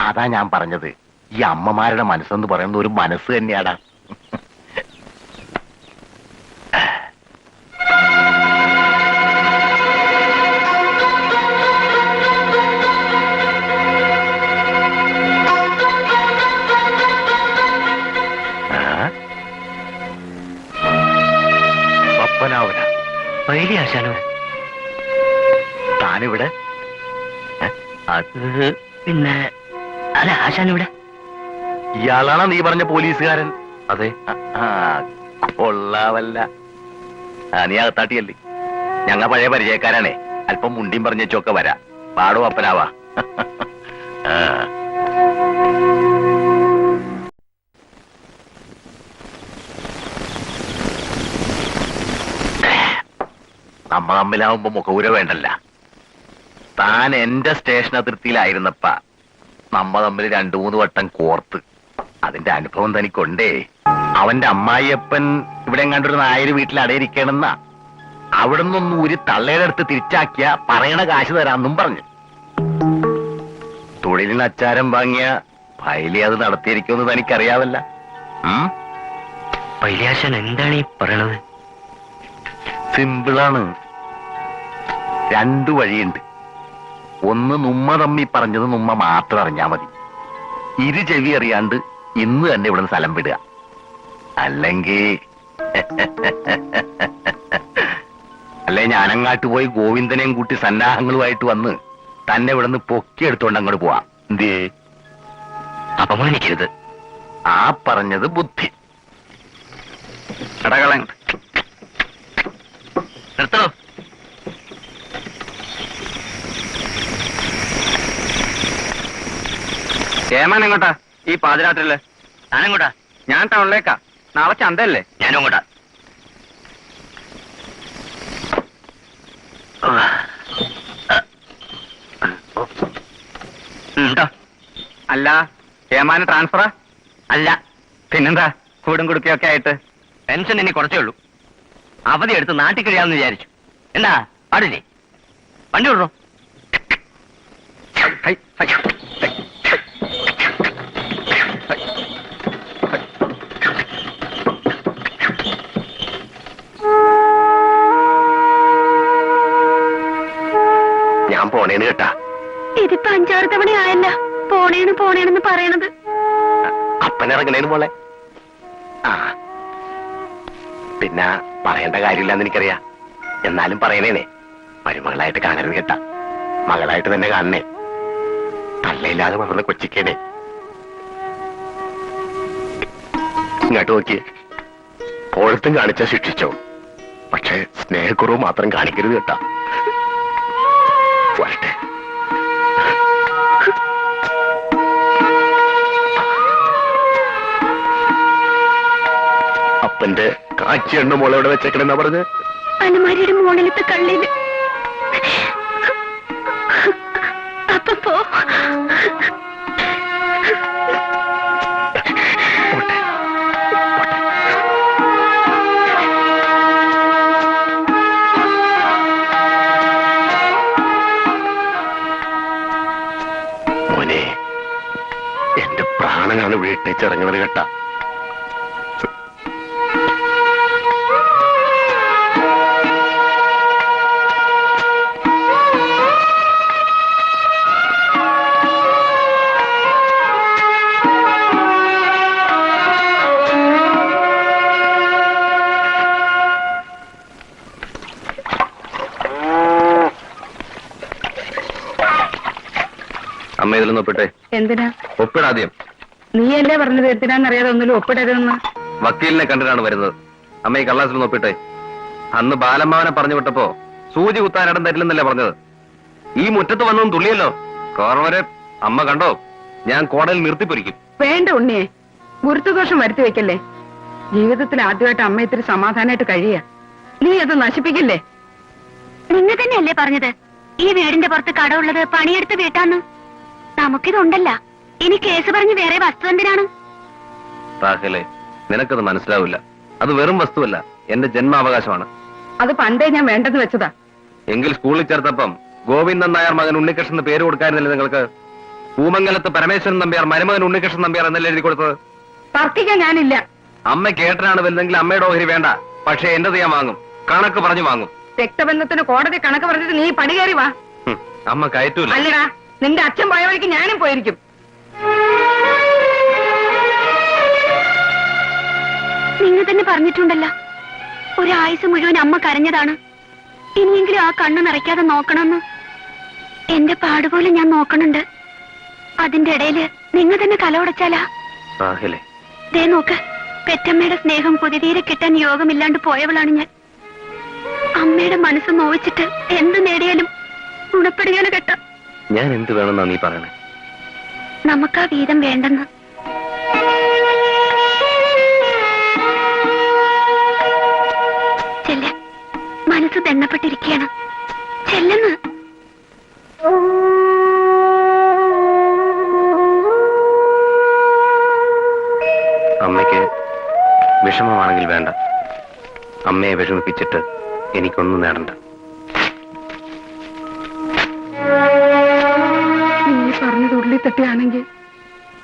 Speaker 4: അതാ ഞാൻ പറഞ്ഞത്, ഈ അമ്മമാരുടെ മനസ്സെന്ന് പറയുന്നത് ഒരു മനസ്സ് തന്നെയാടാ.
Speaker 8: ആശാനോ
Speaker 4: താനിവിടെ?
Speaker 8: അത് പിന്നെ അല്ല, ആശാനിവിടെ.
Speaker 4: ഇയാളാണോ നീ പറഞ്ഞ പോലീസുകാരൻ?
Speaker 7: അതെ.
Speaker 4: കൊള്ളാവല്ല. നീ അകത്താട്ടിയല്ലേ? ഞങ്ങ പഴയ പരിചയക്കാരാണേ. അല്പം മുണ്ടിയും പറഞ്ഞൊക്കെ വരാ. പാടോ അപ്പനാവാ. നമ്മ തമ്മിലാവുമ്പോ മുഖവുര വേണ്ടല്ല. താൻ എന്റെ സ്റ്റേഷൻ അതിർത്തിയിലായിരുന്നപ്പ നമ്മ തമ്മിൽ 2-3 വട്ടം കോർത്ത്. അതിന്റെ അനുഭവം തനിക്കൊണ്ടേ. അവന്റെ അമ്മായിയപ്പൻ ഇവിടെ കണ്ടൊരു നായര് വീട്ടിൽ അടയിരിക്കണമെന്നാ. അവിടെ നിന്നൊന്നും ഒരു തള്ളയുടെ അടുത്ത് തിരിച്ചാക്കിയ പറയണ കാശ് തരാമെന്നും പറഞ്ഞു. തൊഴിലിന് അച്ചാരം വാങ്ങിയ പൈലി അത് നടത്തിയിരിക്കുമെന്ന് തനിക്കറിയാവല്ല.
Speaker 8: പൈലിയാശാൻ എന്താണ് ഈ പറയണത്?
Speaker 4: സിമ്പിളാണ്. 2 വഴിയുണ്ട്. ഒന്ന് നുമ്മ തമ്മി പറഞ്ഞത് നുമ്മ മാത്രം അറിഞ്ഞാ മതി. ഇരു ചെവി അറിയാണ്ട് ഇന്ന് തന്നെ ഇവിടെ സ്ഥലം വിടുക. അല്ലെങ്കിൽ ഞാനങ്ങാട്ട് പോയി ഗോവിന്ദനെയും കൂട്ടി സന്നാഹങ്ങളുമായിട്ട് വന്ന് തന്നെ ഇവിടെ നിന്ന് പൊക്കിയെടുത്തോണ്ട് അങ്ങോട്ട് പോവാം. എന്തേ?
Speaker 8: അപമാനിക്കരുത്.
Speaker 4: ആ പറഞ്ഞത് ബുദ്ധി.
Speaker 8: നിർത്തണോ?
Speaker 2: ഏമാൻ എങ്ങോട്ടാ ഈ പാതിരാത്രിയില്?
Speaker 8: ഞാനെങ്ങോട്ടാ?
Speaker 2: ഞാൻ ടൗണിലേക്കാ. നാളെ ചന്തയല്ലേ?
Speaker 8: ഞാനും അങ്ങോട്ടാ.
Speaker 2: അല്ല, ഏമാന് ട്രാൻസ്ഫറാ?
Speaker 8: അല്ല.
Speaker 2: പിന്നെന്താ കൂടും കുടുക്കിയൊക്കെ ആയിട്ട്? പെൻഷൻ ഇനി കുറച്ചേ ഉള്ളൂ. അവധി എടുത്ത് നാട്ടിൽ കഴിയാമെന്ന് വിചാരിച്ചു. എന്താ പാടില്ലേ? വണ്ടി വിടറോ?
Speaker 4: ഞാൻ പോണേന്ന് കേട്ടാ.
Speaker 5: ഇതിപ്പോ 5-6 തവണ ആയല്ല പോണേന്ന് പറയണത്.
Speaker 4: അപ്പനിറങ്ങണേന്ന് മോളെ. ആ പിന്നെ പറയേണ്ട കാര്യമില്ലെന്ന് എനിക്കറിയാം. എന്നാലും പറയണേനെ, മരുമകളായിട്ട് കാണരുത് കേട്ടാ. മകളായിട്ട് തന്നെ കാണണേ. തള്ളയില്ലാതെ വളർന്ന കൊച്ചിക്കേനെ. ഇങ്ങോട്ട് നോക്കി. ഓഴത്തും കാണിച്ച ശിക്ഷിച്ചോ, പക്ഷെ സ്നേഹക്കുറവ് മാത്രം കാണിക്കരുത് കേട്ടാ. വരട്ടെ. അപ്പന്റെ കാച്ചി എണ്ണ മോളെ എവിടെ വെച്ചേക്കണെന്നാ പറഞ്ഞ്?
Speaker 5: അലമാരിയുടെ മോളിലത്തെ കള്ളില്. അപ്പോ
Speaker 4: മോനെ, എന്റെ പ്രാണനാണ് വീട്ടേച്ചിറങ്ങണത് കേട്ടാ.
Speaker 7: അമ്മ ഇതിലൊന്ന് ഒപ്പിട്ടെ.
Speaker 6: എന്തിനാ?
Speaker 7: ഒപ്പിടാദ്യം.
Speaker 6: നീയല്ലേ പറഞ്ഞത് എന്തിനാന്നറിയാതെ ഒന്നിലും ഒപ്പിടരുതെന്ന്?
Speaker 7: വക്കീലിനെ കണ്ടിട്ടാണ് വരുന്നത്. അമ്മ ഈ കള്ളാസിലൊന്ന് ഒപ്പിട്ടെ. അന്ന് ബാലമ്മാവനെ പറഞ്ഞു വിട്ടപ്പോ സൂചി കുത്താൻ ഇടം തരില്ലെന്നല്ലേ പറഞ്ഞത്. ഈ മുറ്റത്ത് വന്നൊന്നും തുള്ളിയല്ലോ. കോർവരെ അമ്മ കണ്ടോ? ഞാൻ കോടതിയിൽ നിർത്തിപ്പൊരിക്കും.
Speaker 6: വേണ്ട ഉണ്ണിയെ, ഗുരുത്വദോഷം വരുത്തി വെക്കല്ലേ. ജീവിതത്തിൽ ആദ്യമായിട്ട് അമ്മ ഇത്തിരി സമാധാനമായിട്ട് കഴിയ. നീ അത് നശിപ്പിക്കില്ലേ?
Speaker 5: നിങ്ങൾ തന്നെയല്ലേ പറഞ്ഞത് ഈ വീടിന്റെ പുറത്ത് കടമുള്ളത് പണിയെടുത്ത് വീട്ടാന്ന്? നമുക്കിതുണ്ടല്ല. ഇനി കേസ് പറഞ്ഞ് വേറെ വസ്തു എന്തിനാണ്?
Speaker 7: റാഹേലേ, നിനക്കത് മനസ്സിലാവില്ല. അത് വെറും വസ്തുവല്ല, എന്റെ ജന്മാവകാശമാണ്.
Speaker 6: അത് പണ്ടേ ഞാൻ വേണ്ടെന്ന് വെച്ചതാ.
Speaker 7: എങ്കിൽ സ്കൂളിൽ ചേർത്തപ്പം ഗോവിന്ദൻ നായർ മകൻ ഉണ്ണികൃഷ്ണൻ പേര് കൊടുക്കായിരുന്നില്ലേ നിങ്ങൾക്ക്? പൂമംഗലത്ത് പരമേശ്വരൻ നമ്പ്യാർ മരുമകൻ ഉണ്ണികൃഷ്ണൻ നമ്പ്യാർ എന്നല്ലേ എഴുതി കൊടുത്തത്?
Speaker 6: തർക്കിക്കാൻ ഞാനില്ല.
Speaker 7: അമ്മ കേട്ടനാണ് വലുതെങ്കിൽ അമ്മയുടെ ഓഹരി വേണ്ട. പക്ഷെ എന്റത് ഞാൻ വാങ്ങും. കണക്ക് പറഞ്ഞു വാങ്ങും.
Speaker 6: രക്തബന്ധത്തിന് കോടതി കണക്ക് പറഞ്ഞിട്ട് നീ പടി കയറി വാ.
Speaker 7: അമ്മ കയറ്റൂല.
Speaker 6: അല്ലടാ, നിന്റെ അച്ഛൻ പോയ വഴിക്ക് ഞാനും പോയിരിക്കും.
Speaker 5: നിങ്ങൾ തന്നെ പറഞ്ഞിട്ടുണ്ടല്ലോ, ഒരായുസ് മുഴുവൻ അമ്മ കരഞ്ഞതാണ്. ഇനിയെങ്കിലും ആ കണ്ണ് നിറയ്ക്കാതെ നോക്കണമെന്ന്. എന്റെ പാടുപോലെ ഞാൻ നോക്കണുണ്ട്. അതിന്റെ ഇടയില് നിങ്ങൾ തന്നെ കലവടച്ചാലാ? ദേ നോക്ക്, പെറ്റമ്മയുടെ സ്നേഹം കുതിരീരെ കിട്ടാൻ യോഗമില്ലാണ്ട് പോയവളാണ് ഞാൻ. അമ്മയുടെ മനസ്സ് നോവിച്ചിട്ട് എന്ത് നേടിയാലും ഗുണപ്പെടുകയാണ് കേട്ട.
Speaker 7: ഞാൻ എന്ത് വേണമെന്നാ നീ പറയണേ?
Speaker 5: നമുക്കാ വീതം വേണ്ടെന്ന്. ചെല്ല, മനസ്സ് തെണ്ണപ്പെട്ടിരിക്കുകയാണ്. ചെല്ലെന്ന്.
Speaker 7: അമ്മയ്ക്ക് വിഷമമാണെങ്കിൽ വേണ്ട. അമ്മയെ വിഷമിപ്പിച്ചിട്ട് എനിക്കൊന്നും നേടണ്ട.
Speaker 6: നീ പറഞ്ഞത് ഉള്ളി തട്ടിയാണെങ്കിൽ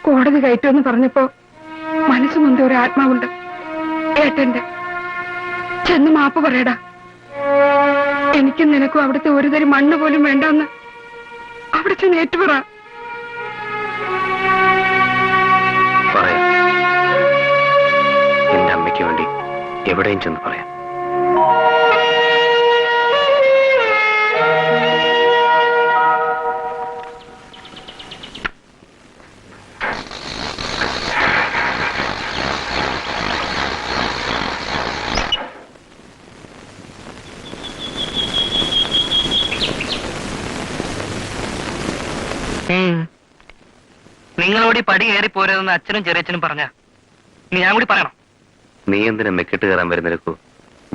Speaker 6: കോടതി കയറ്റുമെന്ന് പറഞ്ഞപ്പോ മനസ്സ് നൊന്ത ഒരു ആത്മാവുണ്ട് ഏട്ടന്റെ. ചെന്ന് മാപ്പ് പറയടാ. എനിക്കും നിനക്കും അവിടുത്തെ ഒരു തരി മണ്ണ് പോലും വേണ്ടെന്ന് അവിടെ ചെന്ന് ഏറ്റുപറ.
Speaker 7: പറയാം. എന്റെ അമ്മയ്ക്ക് വേണ്ടി എവിടെയും ചെന്ന് പറയാം.
Speaker 9: നിങ്ങളോട് ഈ പടി കയറി പോരെന്ന് അച്ഛനും ചെറിയച്ഛനും പറഞ്ഞ ഞാൻ കൂടി പറയണം.
Speaker 7: നീ എന്തിനാ മെക്കിട്ട് കയറാൻ വരുന്നെടുക്കൂ?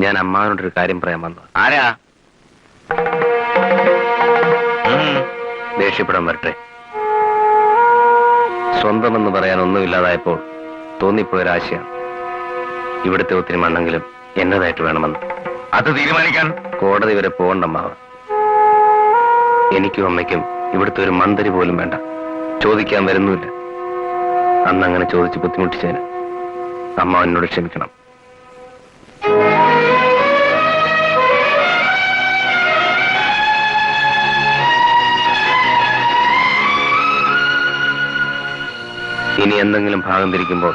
Speaker 7: ഞാൻ അമ്മാവനോടൊരു കാര്യം പറയാൻ വന്നത്.
Speaker 2: ആരാ?
Speaker 7: ദേഷ്യപ്പെടാൻ വരട്ടെ. സ്വന്തമെന്ന് പറയാൻ ഒന്നുമില്ലാതായപ്പോൾ തോന്നിപ്പോയൊരാശയാണ്. ഇവിടുത്തെ ഒത്തിരി മണ്ണെങ്കിലും എന്നതായിട്ട് വേണമെന്ന്.
Speaker 4: അത് തീരുമാനിക്കാൻ
Speaker 7: കോടതി വരെ പോകണ്ട അമ്മാവ. എനിക്കും അമ്മയ്ക്കും ഇവിടുത്തെ ഒരു മന്ദരി പോലും വേണ്ട. ചോദിക്കാൻ വരുന്നുമില്ല. അന്ന് അങ്ങനെ ചോദിച്ച് ബുദ്ധിമുട്ടിച്ചതിന് അമ്മ എന്നോട് ക്ഷമിക്കണം. ഇനി എന്തെങ്കിലും ഭാഗം തിരിക്കുമ്പോൾ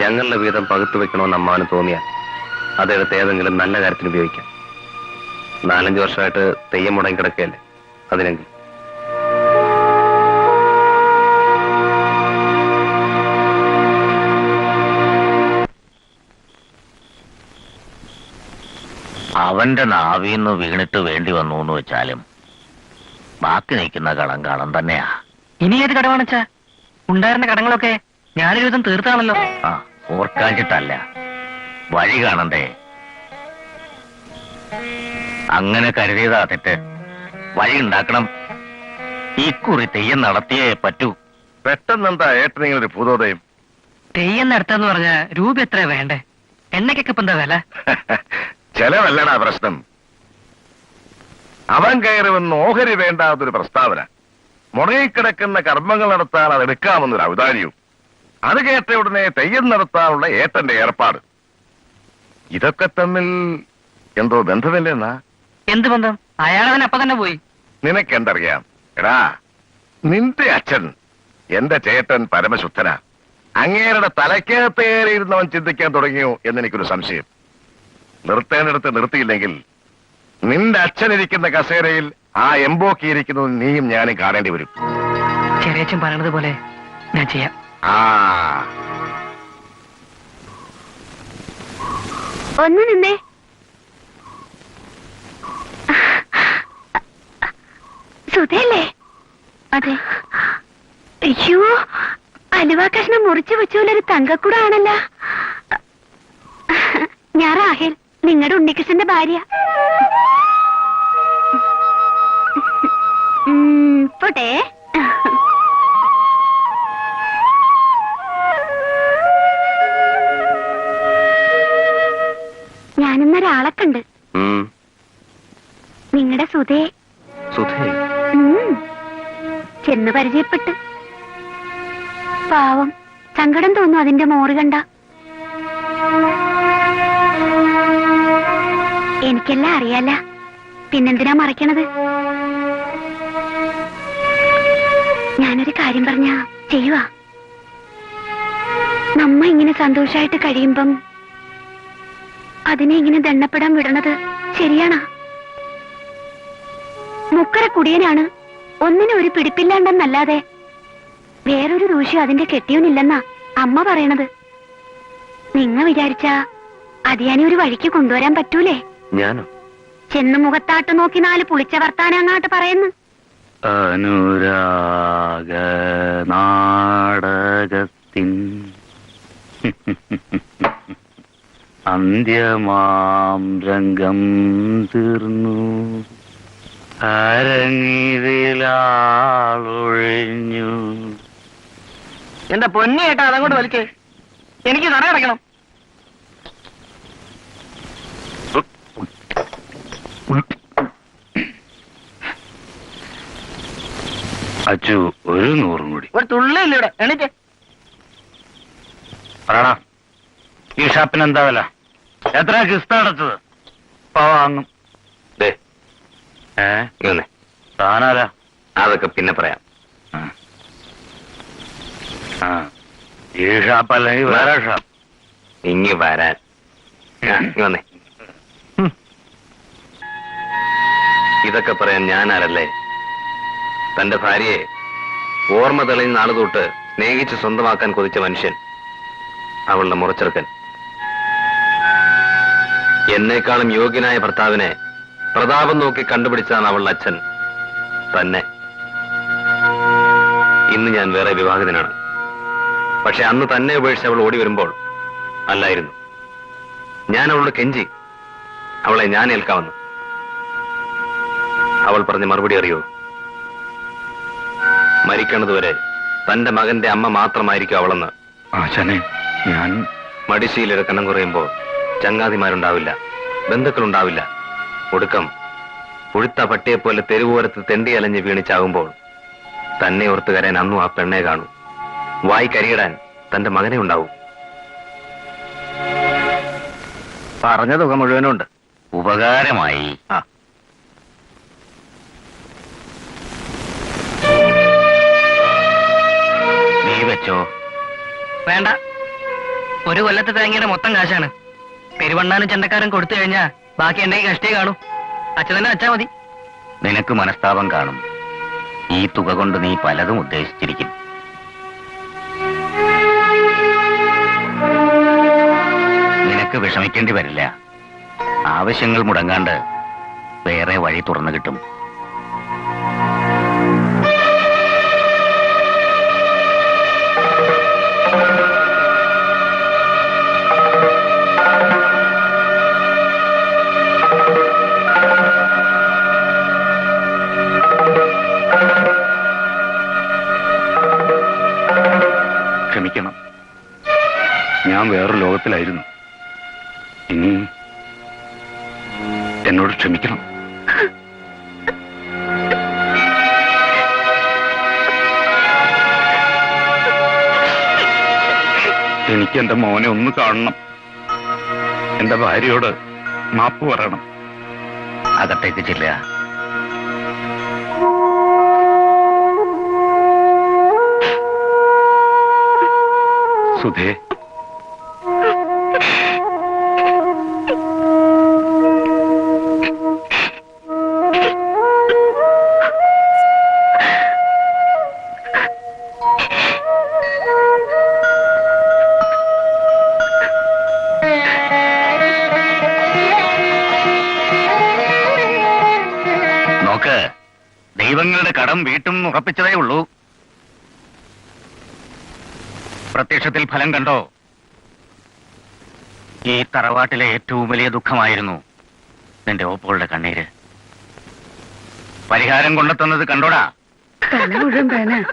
Speaker 7: ഞങ്ങളുടെ വീതം പകുത്തു വെക്കണമെന്ന് അമ്മാവന് തോന്നിയാൽ അതെടുത്ത് ഏതെങ്കിലും നല്ല കാര്യത്തിന് ഉപയോഗിക്കാം. 4-5 വർഷമായിട്ട് തെയ്യം മുടങ്ങി കിടക്കുകയല്ലേ, അതിനെങ്കിൽ.
Speaker 3: അവന്റെ നാവിന്ന് വീണിട്ട് വേണ്ടി വന്നു എന്ന് വെച്ചാലും ബാക്കി നിൽക്കുന്ന കടം കടം തന്നെയാ.
Speaker 9: ഇനി ഏത് കടമാണച്ചാ? ഉണ്ടായിരുന്ന കടങ്ങളൊക്കെ ഞാനൊരു വിധം തീർത്താണല്ലോ.
Speaker 3: ആ, ഓർക്കാഞ്ഞിട്ടല്ല, വഴി കാണണ്ടേ. അങ്ങനെ കരുതിയതാ തെറ്റ്. വഴി ഉണ്ടാക്കണം. ഇക്കുറി തെയ്യം നടത്തിയേ പറ്റൂ.
Speaker 4: പെട്ടെന്നെന്താ ഏട്ടനിങ്ങനൊരു ഭൂതോദയം?
Speaker 9: തെയ്യം നടത്താന്ന് പറഞ്ഞ രൂപ എത്ര വേണ്ടേ? എണ്ണയ്ക്കൊക്കെ ഇപ്പൊ എന്താ വില?
Speaker 4: ചെലവല്ലടാ പ്രശ്നം. അവൻ കയറി വന്ന് ഓഹരി വേണ്ടാത്തൊരു പ്രസ്താവന. മുടങ്ങിക്കിടക്കുന്ന കർമ്മങ്ങൾ നടത്താൻ അത് എടുക്കാമെന്നൊരു ഔദാര്യവും. അത് കേട്ട ഉടനെ തെയ്യം നടത്താനുള്ള ഏട്ടന്റെ ഏർപ്പാട്. ഇതൊക്കെ തമ്മിൽ എന്തോ ബന്ധമില്ലെന്നാ?
Speaker 9: എന്ത് ബന്ധം? അയാളവൻ അപ്പൊ തന്നെ പോയി.
Speaker 4: നിനക്കെന്തറിയാം? എടാ, നിന്റെ അച്ഛൻ എന്റെ ചേട്ടൻ പരമശുദ്ധനാ. അങ്ങേരുടെ തലയ്ക്കകത്ത് കയറിയിരുന്നവൻ ചിന്തിക്കാൻ തുടങ്ങിയോ എന്നെനിക്കൊരു സംശയം. നിർത്തേണ്ടിടത്ത് നിർത്തിയില്ലെങ്കിൽ നിന്റെ അച്ഛനിരിക്കുന്ന കസേരയിൽ ആ എംബോക്കിയിരിക്കുന്നത് നീയും ഞാനും കാണേണ്ടി വരും.
Speaker 9: ചെറിയച്ഛൻ പറയണത് പോലെ ഞാൻ ചെയ്യാം.
Speaker 5: ഒന്ന് നിന്നേ. സുധയല്ലേ? അതെ. അയ്യോ, അലുവ കഷ്ണം മുറിച്ചു വെച്ചോലൊരു തങ്കക്കൂടാണല്ലോ. ഞാൻ റാഹേൽ, നിങ്ങളുടെ ഉണ്ണികൃഷ്ണന്റെ ഭാര്യ. പോട്ടെ. ഞാനിന്നൊരാളെ കണ്ട്. നിങ്ങളുടെ സുധയെ. ചെന്ന് പരിചയപ്പെട്ട്. പാവം, സങ്കടം തോന്നും അതിന്റെ മോറ് കണ്ട. എനിക്കെല്ലാം അറിയാല, പിന്നെന്തിനാ മറയ്ക്കണത്? ഞാനൊരു കാര്യം പറഞ്ഞ ചെയ്യുവാ. നമ്മ ഇങ്ങനെ സന്തോഷായിട്ട് കഴിയുമ്പം അതിനെ ഇങ്ങനെ ദണ്ണപ്പെടാൻ വിടണത് ശരിയാണോ? മുക്കര കുടിയനാണ്, ഒന്നിനും ഒരു പിടിപ്പില്ലാണ്ടെന്നല്ലാതെ വേറൊരു ദൂഷ്യം അതിന്റെ കെട്ടിയോനില്ലെന്നാ അമ്മ പറയണത്. നിങ്ങ വിചാരിച്ച അതിയാനെ ഒരു വഴിക്ക് കൊണ്ടുവരാൻ പറ്റൂലേ?
Speaker 7: ഞാനോ?
Speaker 5: ചെന്ന് മുഖത്താട്ട് നോക്കി 4 പുളിച്ച വർത്താനം അങ്ങാട്ട് പറയുന്നു.
Speaker 3: അനുരാഗ നാടകത്തിൻ അന്ത്യമാം രംഗം തീർന്നു, അരങ്ങിലാളൊഴിഞ്ഞു.
Speaker 9: എന്റെ പൊന്നിയേട്ടാ, അതങ്ങോട്ട് വലിക്കേ. എനിക്ക് നട അടയ്ക്കണം.
Speaker 3: അച്ചു, ഒരു 100 കൂടി.
Speaker 9: ഒരു തുള്ളില്ല ഇവിടെ. എണീറ്റ്
Speaker 3: പറയടാ, ഈ ഷാപ്പിന് എന്താ വില? എത്ര കിസ്ത അടച്ചത്? വാങ്ങും. താനാല?
Speaker 7: അതൊക്കെ പിന്നെ പറയാം.
Speaker 3: ഈ ഷാപ്പ് അല്ലെങ്കിൽ വേറെ ഷാപ്പ്?
Speaker 7: ഇങ്ങി വരാൻ. വന്നേ. ഇതൊക്കെ പറയാൻ ഞാനാരല്ലേ? തന്റെ ഭാര്യയെ ഓർമ്മ തെളിയുന്ന നാള് തൊട്ട് സ്നേഹിച്ച് സ്വന്തമാക്കാൻ കൊതിച്ച മനുഷ്യൻ, അവളുടെ മുറച്ചെറുക്കൻ. എന്നേക്കാളും യോഗ്യനായ ഭർത്താവിനെ പ്രതാപം നോക്കി കണ്ടുപിടിച്ചാണ് അവളുടെ അച്ഛൻ തന്നെ. ഇന്ന് ഞാൻ വേറെ വിവാഹിതനാണ്. പക്ഷെ അന്ന് തന്നെ ഉപേക്ഷിച്ച് അവൾ ഓടി വരുമ്പോൾ അല്ലായിരുന്നു. ഞാൻ അവളോട് കെഞ്ചി അവളെ ഞാൻ ഏൽക്കാമെന്ന്. അവൾ പറഞ്ഞ മറുപടി അറിയോ? മരിക്കണതുവരെ തന്റെ മകന്റെ അമ്മ മാത്രമായിരിക്കും അവളെന്ന്.
Speaker 3: ആശാനെ, ഞാൻ
Speaker 7: മടിശീലയുടെ കനം കുറയുമ്പോൾ ചങ്ങാതിമാരുണ്ടാവില്ല, ബന്ധുക്കളുണ്ടാവില്ല. ഒടുക്കം പുഴുത്ത പട്ടിയെപ്പോലെ തെരുവോരത്ത് തെണ്ടി അലഞ്ഞ് വീണിച്ചാകുമ്പോൾ തന്നെ ഓർത്ത് കരയാൻ അന്നും ആ പെണ്ണെ കാണൂ. വായി കരിയിടാൻ തന്റെ മകനെ ഉണ്ടാവും. പറഞ്ഞ തുക മുഴുവനുണ്ട്.
Speaker 3: ഉപകാരമായി.
Speaker 7: ആ,
Speaker 3: നീ വെച്ചോ.
Speaker 9: വേണ്ട, ഒരു കൊല്ലത്തെ തേങ്ങയുടെ മൊത്തം കാശാണ്. പെരുവണ്ണാനും ചെണ്ടക്കാരും കൊടുത്തു കഴിഞ്ഞാ ബാക്കി എന്റെ കഷ്ടേ കാണൂ. അച്ഛൻ തന്നെ വെച്ചാ മതി.
Speaker 3: നിനക്ക് മനസ്താപം കാണും. ഈ തുക കൊണ്ട് നീ പലതും ഉദ്ദേശിച്ചിരിക്കും. നിനക്ക് വിഷമിക്കേണ്ടി വരില്ല. ആവശ്യങ്ങൾ മുടങ്ങാണ്ട് വേറെ വഴി തുറന്നു കിട്ടും.
Speaker 10: ക്ഷമിക്കണം, ഞാൻ വേറൊരു ലോകത്തിലായിരുന്നു. ഇനി എന്നോട് ക്ഷമിക്കണം. എനിക്ക് എന്റെ മോനെ ഒന്ന് കാണണം. എന്റെ ഭാര്യയോട് മാപ്പ് പറയണം.
Speaker 3: അകത്തേക്ക് ചെല്ലുക.
Speaker 10: സുധേ,
Speaker 3: നോക്ക്, ദൈവങ്ങളുടെ കടം വീട്ടും ഉറപ്പിച്ചതേ ഉള്ളൂ. പ്രത്യക്ഷത്തിൽ ഫലം കണ്ടോ? ഈ തറവാട്ടിലെ ഏറ്റവും വലിയ ദുഃഖമായിരുന്നു നിന്റെ ഓപ്പോളുടെ കണ്ണീര്. പരിഹാരം കൊണ്ടെത്തുന്നത് കണ്ടോടാ.
Speaker 6: മുഴുവൻ പേന.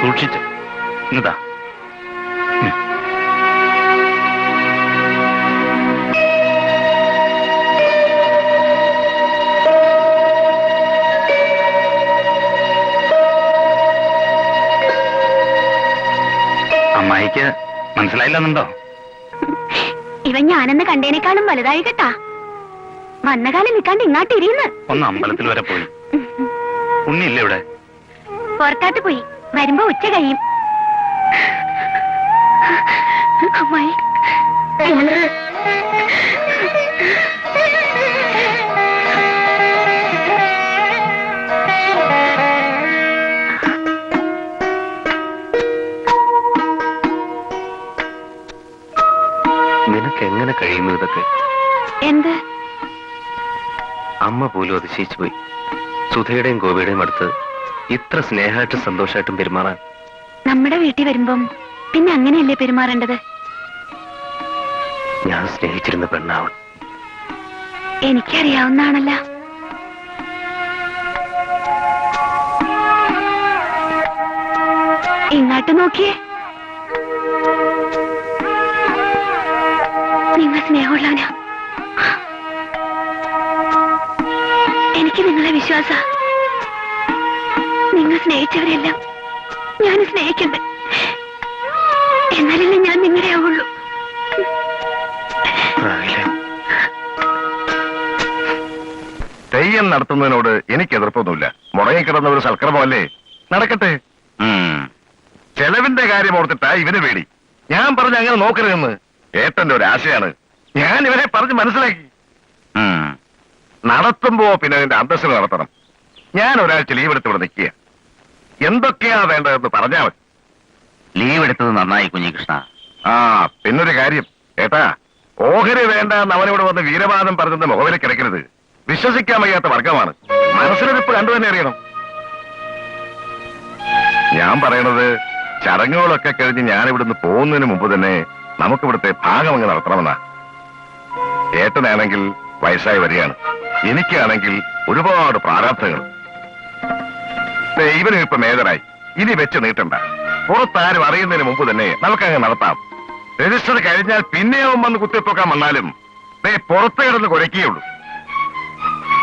Speaker 10: സൂക്ഷിച്ച് ഇതാ. അമ്മായിക്ക് മനസ്സിലായില്ലെന്നുണ്ടോ?
Speaker 5: ഇവൻ ഞാനെന്ന് കണ്ടേനേക്കാളും വലുതായി കേട്ടാ. വന്ന കാലം നിൽക്കാണ്ട് ഇങ്ങാട്ടിരിയുന്നു.
Speaker 10: ഒന്ന് അമ്പലത്തിൽ വരെ പോയി. ഉണ്ണിയില്ലേ ഇവിടെ?
Speaker 5: പുറത്താട്ട് പോയി. വരുമ്പോ ഉച്ച കഴിയും. അമ്മായി,
Speaker 7: നിനക്ക് എങ്ങനെ കഴിയുന്നു ഇതൊക്കെ?
Speaker 5: എന്ത്?
Speaker 7: അമ്മ പോലും അതിശയിച്ചു പോയി. സുധയുടെയും ഗോപിയുടെയും അടുത്ത് ഇത്ര സ്നേഹമായിട്ടും സന്തോഷമായിട്ടും പെരുമാറാൻ.
Speaker 5: നമ്മുടെ വീട്ടിൽ വരുമ്പം പിന്നെ അങ്ങനെയല്ലേ പെരുമാറേണ്ടത്?
Speaker 7: ഞാൻ സ്നേഹിച്ചിരുന്ന പെണ്ണാവൻ.
Speaker 5: എനിക്കറിയാവുന്നതാണല്ല. ഇങ്ങോട്ട് നോക്കിയേ. നിങ്ങൾ സ്നേഹമുള്ളവനാ. എനിക്ക് നിങ്ങളെ വിശ്വാസ. നിങ്ങൾ സ്നേഹിച്ചവരെല്ലാം ഞാൻ സ്നേഹിക്കണ്ടേ? എന്നാലല്ലേ ഞാൻ നിങ്ങളുടെ ആവുള്ളൂ.
Speaker 4: തെയ്യം നടത്തുന്നതിനോട് എനിക്ക് എതിർപ്പൊന്നുമില്ല. മുടങ്ങിക്കിടന്ന ഒരു സൽക്രമമല്ലേ, നടക്കട്ടെ. ചെലവിന്റെ കാര്യം ഓർത്തിട്ടാ ഇവന് പേടി. ഞാൻ പറഞ്ഞ അങ്ങനെ നോക്കരുതെന്ന് ഏട്ടന്റെ ഒരു ആശയാണ്. ഞാൻ ഇവനെ പറഞ്ഞ് മനസ്സിലാക്കി. നടത്തുമ്പോ പിന്നെ അതിന്റെ അന്തസ്സിന് നടത്തണം. ഞാൻ ഒരാഴ്ച ലീവ് എടുത്ത് ഇവിടെ നിൽക്കുക. എന്തൊക്കെയാ വേണ്ടതെന്ന് പറഞ്ഞാൽ മതി.
Speaker 3: ലീവ് എടുത്തത് നന്നായി കുഞ്ഞികൃഷ്ണ.
Speaker 4: പിന്നൊരു കാര്യം ഏട്ടാ, ഓഹരി വേണ്ട എന്ന് അവനിവിടെ വന്ന് വീരവാദം പറഞ്ഞെന്ന് മുഖവിലേക്ക് കിടക്കരുത്. വിശ്വസിക്കാൻ വയ്യാത്ത വർഗമാണ്. മനസ്സിലിരിപ്പ് കണ്ടു തന്നെ അറിയണം. ഞാൻ പറയണത് ചടങ്ങുകളൊക്കെ കഴിഞ്ഞ് ഞാൻ ഇവിടുന്ന് പോകുന്നതിന് മുമ്പ് തന്നെ നമുക്കിവിടുത്തെ ഭാഗം അങ്ങ് നടത്തണമെന്നാ. ഏട്ടനാണെങ്കിൽ വയസ്സായി വരികയാണ്. എനിക്കാണെങ്കിൽ ഒരുപാട് പ്രാരാബ്ധങ്ങൾ. ഇവനും ഇപ്പൊ മേജറായി. ഇനി വെച്ച് നീട്ടണ്ട. പുറത്താരും അറിയുന്നതിന് മുമ്പ് തന്നെ നമുക്കങ്ങ് നടത്താം. രജിസ്റ്റർ കഴിഞ്ഞാൽ പിന്നെ അവൻ വന്ന് കുത്തിപ്പൊക്കാൻ വന്നാലും പുറത്ത് കിടന്ന് കുരയ്ക്കുകയുള്ളൂ.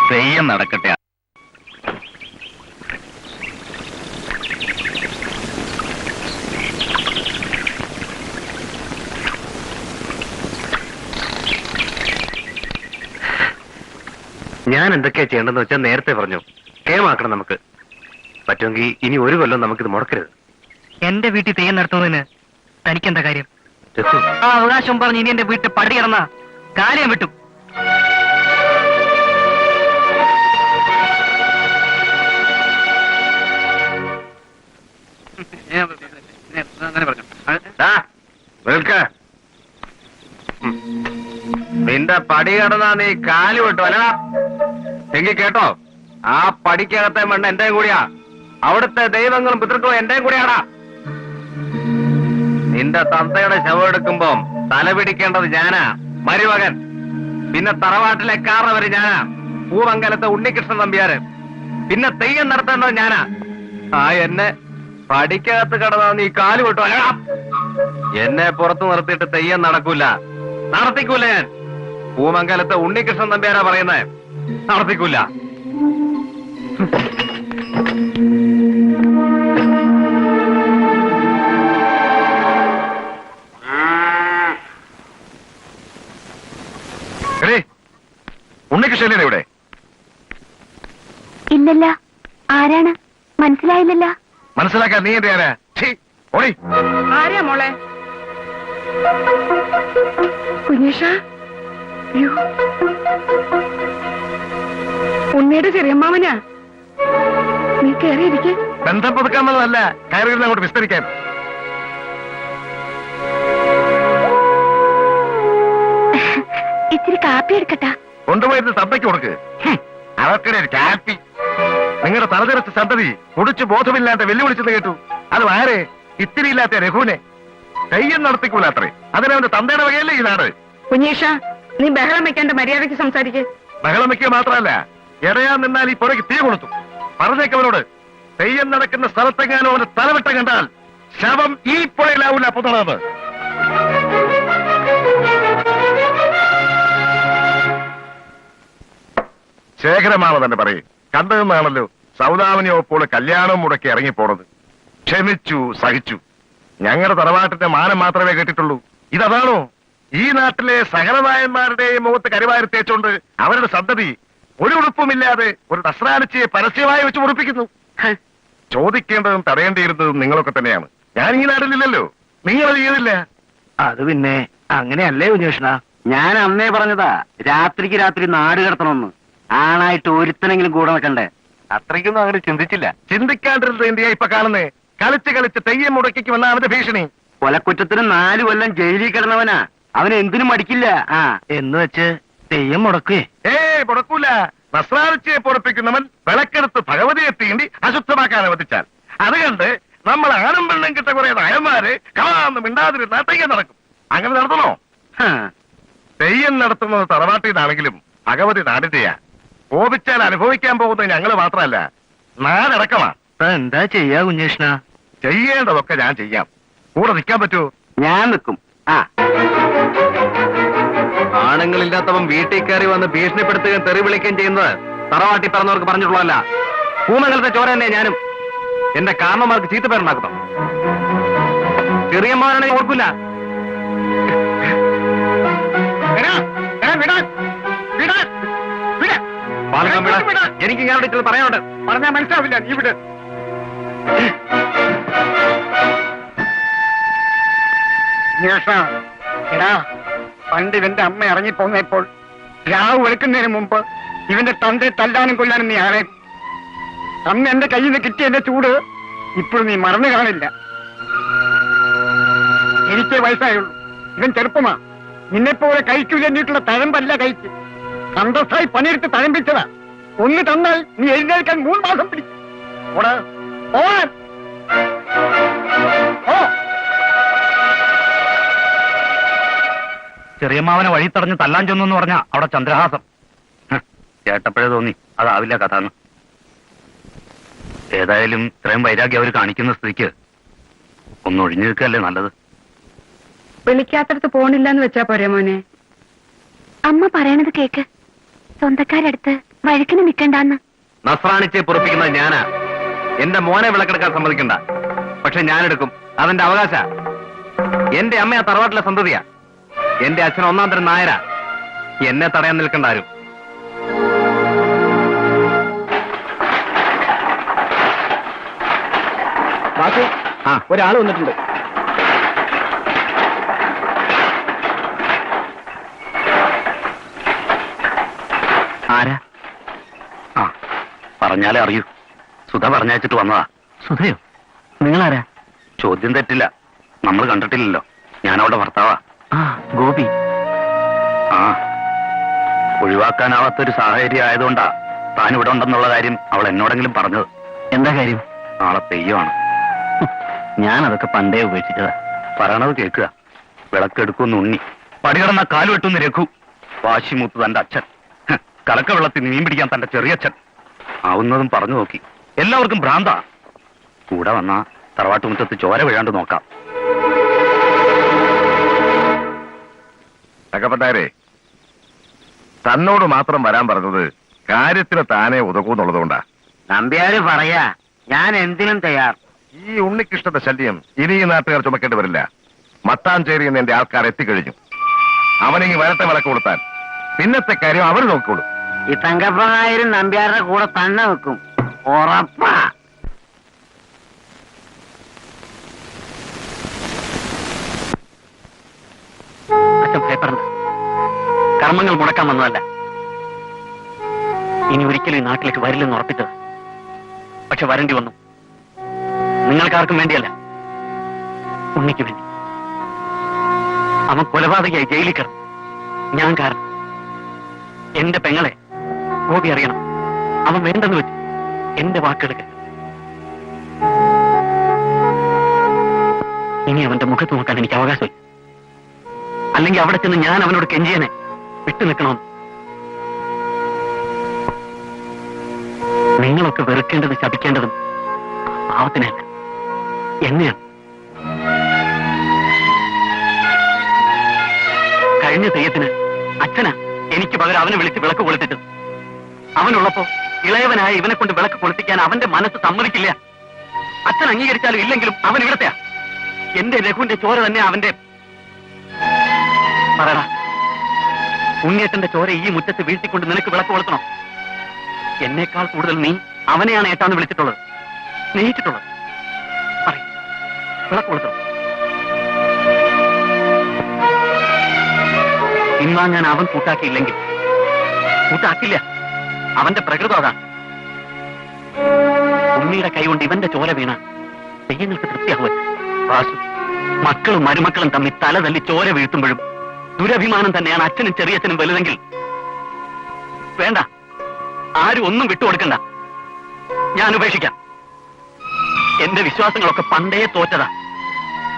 Speaker 3: തെയ്യം നടക്കട്ടെ.
Speaker 7: ഞാൻ എന്തൊക്കെയാ ചെയ്യേണ്ടെന്ന് വെച്ചാൽ നേരത്തെ പറഞ്ഞു. കേമാക്കണം നമുക്ക്. പറ്റുമെങ്കിൽ ഇനി ഒരു കൊല്ലം നമുക്കിത് മുടക്കരുത്.
Speaker 9: എന്റെ വീട്ടിൽ തെയ്യം നടത്തുന്നതിന് തനിക്കെന്താ കാര്യം?
Speaker 7: രഘു,
Speaker 9: ആ അവകാശം പറഞ്ഞ് ഇനി എന്റെ വീട്ടിൽ പടി കിടന്ന കാര്യം വിട്ടു.
Speaker 3: നിന്റെ പടി കടന്നാ നീ കാല് വിട്ടു അല്ല? എങ്കിൽ കേട്ടോ, ആ പടിക്കകത്തെ മണ്ണ് എന്റെയും കൂടിയാ. അവിടുത്തെ ദൈവങ്ങളും പിതൃക്കളും എന്റെയും കൂടിയാടാ. നിന്റെ തന്തയുടെ ശവം എടുക്കുമ്പോ തല പിടിക്കേണ്ടത് ഞാനാ, മരുമകൻ. പിന്നെ തറവാട്ടിലെ കാരണവര് ഞാനാ, പൂവങ്കലത്തെ ഉണ്ണികൃഷ്ണൻ നമ്പ്യാര്. പിന്നെ തെയ്യം നടത്തേണ്ടത് ഞാനാ. ആ എന്നെ പടിക്കകത്ത് കടന്നാ നീ കാല് വിട്ടു അല്ല? എന്നെ പുറത്തു നിർത്തിയിട്ട് തെയ്യം നടക്കൂല, നടത്തിക്കൂല. ഞാൻ പൂമംഗലത്തെ ഉണ്ണികൃഷ്ണൻ നമ്പ്യാരാ പറയുന്നേ, നടത്തിക്കൂല.
Speaker 4: ഉണ്ണികൃഷ്ണൻ ഇവിടെ
Speaker 5: ഇല്ലല്ല. ആരാണ്? മനസ്സിലായില്ലല്ല.
Speaker 4: മനസ്സിലാക്കാൻ നീ എന്റെ ആരാ? ഓടി.
Speaker 6: ആരെയാ മോളെ? കുഞ്ഞേഷ, ഉണ്ണിയുടെ ചെറിയമ്മാവനാ. നീ കയറിയിരിക്കെ.
Speaker 4: ബന്ധം പുതുക്കാമെന്നതല്ല, കയറിയിരുന്ന് അങ്ങോട്ട് വിസ്തരിക്കാൻ.
Speaker 5: ഇത്തിരി കാപ്പി എടുക്കട്ടാ?
Speaker 4: കൊണ്ടുപോയിരുന്ന് സഭയ്ക്ക് കൊടുക്ക്. അവർക്കിടെ ഒരു കാപ്പി. നിങ്ങളുടെ തലതിറച്ച സന്തതി കുടിച്ചു ബോധമില്ലാണ്ട് വെല്ലുവിളിച്ചെന്ന് കേട്ടു. അത് ആരെ? ഇത്തിരി ഇല്ലാത്ത രഘുവിനെ. തെയ്യം നടത്തിക്കൂല അത്രേ. അതിനവന്റെ തന്തയുടെ വകയല്ലേ ഈ നാട്.
Speaker 6: കുഞ്ഞീഷ, നീ ബഹളം വെക്കാണ്ട് മര്യാദയ്ക്ക് സംസാരിക്കേ.
Speaker 4: ബഹളം വയ്ക്കുക മാത്രമല്ല, ഇടയാൻ നിന്നാൽ ഈ പുറകെ തീ കൊടുത്തു. പറഞ്ഞേക്കവനോട്, തെയ്യം നടക്കുന്ന സ്ഥലത്തെങ്ങാനോ അവന്റെ തലവെട്ടം കണ്ടാൽ ശവം ഈ പുഴയിലാവൂല പുതണത്. ശേഖരമാവ തന്നെ പറയും. കണ്ടതെന്നാണല്ലോ സൗദാമിനിയോപ്പോൾ കല്യാണം മുടക്കി ഇറങ്ങിപ്പോണത്. ക്ഷമിച്ചു, സഹിച്ചു. ഞങ്ങളുടെ തറവാട്ടിന്റെ മാനം മാത്രമേ കേട്ടിട്ടുള്ളൂ. ഇതാണോ ഈ നാട്ടിലെ സകലനായന്മാരുടെയും മുഖത്ത് കരിവാരി തേച്ചുകൊണ്ട് അവരുടെ സന്തതി ഒരു ഉടുപ്പുമില്ലാതെ ഒരു നസ്രാനിച്ചയെ പരസ്യമായി വെച്ച് ഉറപ്പിക്കുന്നു? ചോദിക്കേണ്ടതും തടയേണ്ടിയിരുന്നതും നിങ്ങളൊക്കെ തന്നെയാണ്. ഞാൻ ഈ നാട്ടിലില്ലല്ലോ, നിങ്ങളത് ചെയ്തില്ല.
Speaker 2: അത് പിന്നെ അങ്ങനെയല്ലേ കുഞ്ഞേഷണ? ഞാൻ അന്നേ പറഞ്ഞതാ, രാത്രിക്ക് രാത്രി നാട് കിടത്തണമെന്ന്. ആണായിട്ട് ഒരുത്തനെങ്കിലും കൂടെ നിൽക്കണ്ടേ?
Speaker 4: അത്രയ്ക്കൊന്നും അങ്ങനെ ചിന്തിച്ചില്ല. ചിന്തിക്കാണ്ടിരുന്നത് എന്തിയാ ഇപ്പൊ കാണുന്നേ? കളിച്ച് കളിച്ച് തെയ്യം മുടക്കിക്ക് വന്ന അവന്റെ ഭീഷണി.
Speaker 2: കൊലക്കുറ്റത്തിന് 4 കൊല്ലം ജയിലിൽ കിടന്നവനാ. അവന് എന്തിനും മടിക്കില്ല. ആ എന്ന് വെച്ച് തെയ്യം മുടക്കേ?
Speaker 4: മുടക്കൂല. നസ്രാനിച്ചയെ പൊറപ്പിക്കുന്നവൻ വിളക്കെടുത്ത് ഭഗവതിയെ തീണ്ടി അശുദ്ധമാക്കാൻ അനുവദിച്ചാൽ അത് കണ്ട് നമ്മൾ ആണും പെണ്ണും കിട്ട കുറെ നായന്മാര് കാന്ന് മിണ്ടാതിരുന്ന തെയ്യം നടക്കും. അങ്ങനെ നടത്തണോ? തെയ്യം നടത്തുന്നത് തറവാട്ടിൽ നിന്നാണെങ്കിലും ഭഗവതി നാടിന്റെയാ. കോപിച്ചാൽ അനുഭവിക്കാൻ പോകുന്നത് ഞങ്ങള് മാത്രമല്ല, നാടടക്കമാ.
Speaker 2: എന്താ ചെയ്യാ കുഞ്ഞേഷണ?
Speaker 4: ചെയ്യേണ്ടതൊക്കെ ഞാൻ ചെയ്യാം. കൂടെ നിൽക്കാൻ പറ്റുമോ?
Speaker 2: ഞാൻ നിൽക്കും. ആ
Speaker 3: ആണുങ്ങളില്ലാത്തവൻ വീട്ടിൽ കയറി വന്ന് ഭീഷണിപ്പെടുത്തുകയും തെറി വിളിക്കുകയും ചെയ്യുന്നത് തറവാട്ടി പറഞ്ഞവർക്ക് പറഞ്ഞിട്ടുള്ളതല്ല. പൂമംഗലത്തെ ചോര തന്നെ ഞാനും. എന്റെ കാരണന്മാർക്ക് ചീത്തപ്പേരുണ്ടാക്കുന്നു. ചെറിയമ്മാരാണെ ഓർക്കില്ല. എനിക്ക് ഇയാളുടെ ചില പറയാനുണ്ട്.
Speaker 1: പറഞ്ഞാൽ മനസ്സിലാവില്ല. നീ വിട്. എടാ, പണ്ട് ഇവന്റെ അമ്മ ഇറങ്ങിപ്പോന്നപ്പോൾ രാവ് വെളുക്കുന്നതിന് മുമ്പ് ഇവന്റെ തന്തയെ തല്ലാനും കൊല്ലാനും നീ ആരെ? അന്ന് എന്റെ കയ്യിൽ നിന്ന് കിട്ടിയ എന്റെ ചൂട് ഇപ്പോഴും നീ മറന്നു കാണില്ല. എനിക്കേ വയസ്സായുള്ളൂ, ഇവൻ ചെറുപ്പമാ. നിന്നെപ്പോലെ കഴിക്കൂലെന്നിട്ടുള്ള തഴമ്പല്ല കഴിച്ച് അന്തസ്ഥായി പണിയെടുത്ത് തഴമ്പിച്ചതാ. ഒന്ന് തന്നാൽ നീ എഴുന്നേൽക്കാൻ 3 മാസം പിടിക്കും.
Speaker 3: ചെറിയമ്മാവനെ വഴി തടഞ്ഞ് തല്ലാൻ ചെന്നു എന്ന് പറഞ്ഞാ അവിടെ ചന്ദ്രഹാസം. കേട്ടപ്പോഴേ തോന്നി അതാവില്ല കഥ എന്ന്. ഏതായാലും ഇത്രയും വൈരാഗ്യം അവർ കാണിക്കുന്ന സ്ഥിതിക്ക് ഒന്ന് ഒഴിഞ്ഞു നിൽക്കല്ലേ നല്ലത്.
Speaker 6: വിളിക്കാത്തടത്ത് പോണില്ലെന്ന് വെച്ചാ പോരെ മോനെ?
Speaker 5: അമ്മ പറയണത് കേക്ക്. സ്വന്തക്കാരടുത്ത് വഴക്കിന് നിൽക്കണ്ടെന്ന്.
Speaker 2: നസ്രാണിച്ചെ പൊറപ്പിക്കുന്നത് ഞാനാ. എന്റെ മോനെ വിളക്കെടുക്കാൻ സമ്മതിക്കണ്ട. പക്ഷെ ഞാനെടുക്കും, അതെന്റെ അവകാശ. എന്റെ അമ്മ ആ തറവാട്ടിലെ സന്തതിയാ. എന്റെ അച്ഛൻ ഒന്നാം തരം നായരാ. എന്നെ തടയാൻ നിൽക്കണ്ട ആരും.
Speaker 1: ഒരാൾ വന്നിട്ടുണ്ട്.
Speaker 2: ആരാ? ആ, പറഞ്ഞാലേ അറിയൂ. സുധ പറഞ്ഞയച്ചിട്ട് വന്നതാ. സുധയോ? നിങ്ങളാരാ? ചോദ്യം തെറ്റില്ല, നമ്മൾ കണ്ടിട്ടില്ലല്ലോ. ഞാനവിടെ ഭർത്താവാ. ആ, ഗോപി. ആ, ഒഴിവാക്കാനാവാത്തൊരു സാഹചര്യം ആയതുകൊണ്ടാ താൻ ഇവിടെ ഉണ്ടെന്നുള്ള കാര്യം അവൾ എന്നോടെങ്കിലും പറഞ്ഞത്. എന്താ കാര്യം? നാളെ തെയ്യമാണ്. ഞാനതൊക്കെ പണ്ടേ ഉപേക്ഷിച്ചതാ. പറയണത് കേൾക്കുക. വിളക്കെടുക്കുമെന്ന് ഉണ്ണി, പടി കിടന്ന കാല് വെട്ടുന്ന രഘു, വാശിമൂത്ത് തന്റെ അച്ഛൻ, കലക്ക വെള്ളത്തിൽ മീൻ പിടിക്കാൻ തന്റെ ചെറിയച്ഛൻ. ആവുന്നതും പറഞ്ഞു നോക്കി. എല്ലാവർക്കും ഭ്രാന്താ. കൂടെ വന്നാ തറവാട്ടുമുറ്റത്ത് ചോര വീഴാണ്ട് നോക്കാം.
Speaker 4: തങ്കപ്പണ്ടായരെ, തന്നോട് മാത്രം വരാൻ പറഞ്ഞത് കാര്യത്തിന് താനെ ഉതകൂന്നുള്ളതുകൊണ്ടാ.
Speaker 2: നമ്പ്യാര് പറയാ, ഞാൻ എന്തിനും തയ്യാർ.
Speaker 4: ഈ ഉണ്ണികൃഷ്ണന്റെ ശല്യം ഇനി ഈ നാട്ടുകാർ ചുമക്കേണ്ടി വരില്ല. മട്ടാഞ്ചേരി എന്ന് എന്റെ ആൾക്കാർ എത്തിക്കഴിഞ്ഞു. അവനെങ്കിൽ വരട്ടെ വിളക്ക് കൊടുത്താൽ പിന്നത്തെ കാര്യം അവർ നോക്കിക്കോളൂ.
Speaker 2: ഈ തങ്കപ്പനായരും നമ്പ്യാരുടെ കൂടെ തന്നെ വെക്കും, ഉറപ്പാ. അച്ഛൻ ഭയപ്പെടണ്ട. കർമ്മങ്ങൾ മുടക്കാൻ വന്നതല്ല. ഇനി ഒരിക്കലും ഈ നാട്ടിലേക്ക് വരില്ലെന്ന് ഉറപ്പിച്ചത്. പക്ഷെ വരേണ്ടി വന്നു. നിങ്ങൾക്കാർക്കും വേണ്ടിയല്ല, ഉണ്ണിക്ക് വേണ്ടി. അവൻ കൊലപാതകയായി ജയിലിൽ കയറും. ഞാൻ കാരണം. എന്റെ പെങ്ങളെ ഗോപി അറിയണം. അവൻ വേണ്ടെന്ന് വെച്ചു. എന്റെ വാക്കെടുക്ക്. ഇനി അവന്റെ മുഖത്ത് നോക്കാൻ എനിക്ക് അവകാശമില്ല. അല്ലെങ്കിൽ അവിടെ ചെന്ന് ഞാൻ അവനോട് കെഞ്ചിയനെ വിട്ടു നിൽക്കണമെന്ന്. നിങ്ങളൊക്കെ വെറുക്കേണ്ടത് ശപിക്കേണ്ടതും പാവത്തിനല്ല, എന്നെയാണ്. കഴിഞ്ഞ തെയ്യത്തിന് അച്ഛനാ എനിക്ക് പകരം അവനെ വിളിച്ച് വിളക്ക് കൊളുത്തിട്ടത്. അവനുള്ളപ്പോ ഇളയവനായ ഇവനെ കൊണ്ട് വിളക്ക് കൊളുത്തിക്കാൻ അവന്റെ മനസ്സ് സമ്മതിക്കില്ല. അച്ഛൻ അംഗീകരിച്ചാലും ഇല്ലെങ്കിലും അവൻ ഇവിടത്തെയാ. എന്റെ രഘുവിന്റെ ചോര തന്നെ അവന്റെ. പറയടാ, ഉണ്ണിയേട്ടന്റെ ചോര ഈ മുറ്റത്ത് വീഴ്ത്തിക്കൊണ്ട് നിനക്ക് വിളക്ക് കൊളുത്തണോ? എന്നേക്കാൾ കൂടുതൽ നീ അവനെയാണ് ഏട്ടാന്ന് വിളിച്ചിട്ടുള്ളത്, സ്നേഹിച്ചിട്ടുള്ളത്. പറയും, വിളക്ക് കൊളുത്തണം. ഇന്നാ ഞാൻ അവൻ കൂട്ടാക്കിയില്ലെങ്കിൽ കൂട്ടാക്കില്ല. അവന്റെ പ്രകൃതം അതാണ്. ഉണ്ണിയുടെ കൈകൊണ്ട് ഇവന്റെ ചോര വീണ തെയ്യങ്ങൾക്ക് തൃപ്തിയാവുക. വാസു, മക്കളും മരുമക്കളും തമ്മിൽ തല തല്ലി ചോര വീഴ്ത്തുമ്പോഴും ദുരഭിമാനം തന്നെയാണ് അച്ഛനും ചെറിയച്ഛനും വലുതെങ്കിൽ വേണ്ട, ആരും ഒന്നും വിട്ടുകൊടുക്കണ്ട. ഞാൻ ഉപേക്ഷിക്കാം. എന്റെ വിശ്വാസങ്ങളൊക്കെ പണ്ടേ തോറ്റതാ.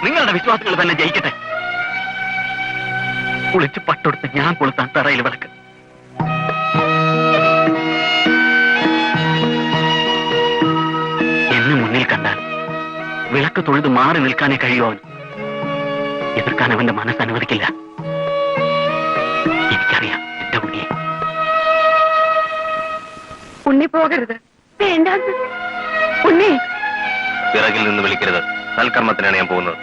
Speaker 2: നിങ്ങളുടെ വിശ്വാസങ്ങൾ തന്നെ ജയിക്കട്ടെ. കുളിച്ച് പട്ടെടുത്ത് ഞാൻ കൊളുത്താൻ തറയിൽ വിളക്ക്. എന്നെ മുന്നിൽ കണ്ടാൽ വിളക്ക് തൊഴുത് മാറി നിൽക്കാനേ കഴിയൂ. അവൻ എതിർക്കാൻ അവന്റെ മനസ്സ് അനുവദിക്കില്ല. എനിക്കറിയാം എന്റെ ഉണ്ണിയെ.
Speaker 6: ഉണ്ണി പോകരുത്. വേണ്ട ഉണ്ണി.
Speaker 7: പിറകിൽ നിന്ന് വിളിക്കരുത്. സൽക്കർമ്മത്തിനാണ് ഞാൻ പോകുന്നത്.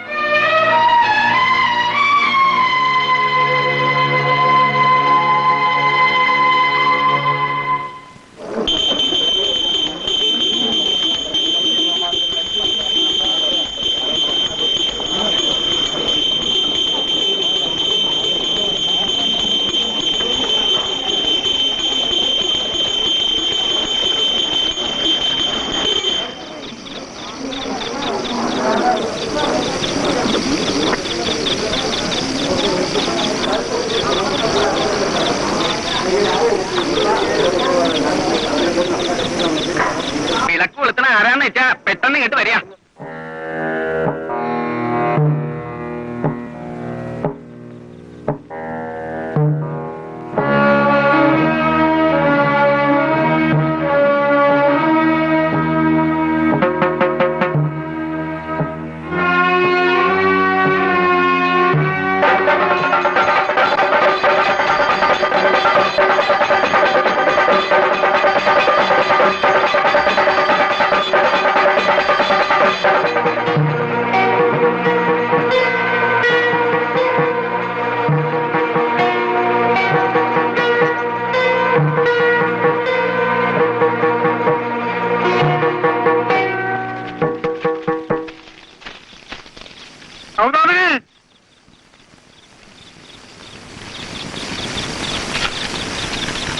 Speaker 1: സൗദാമിനി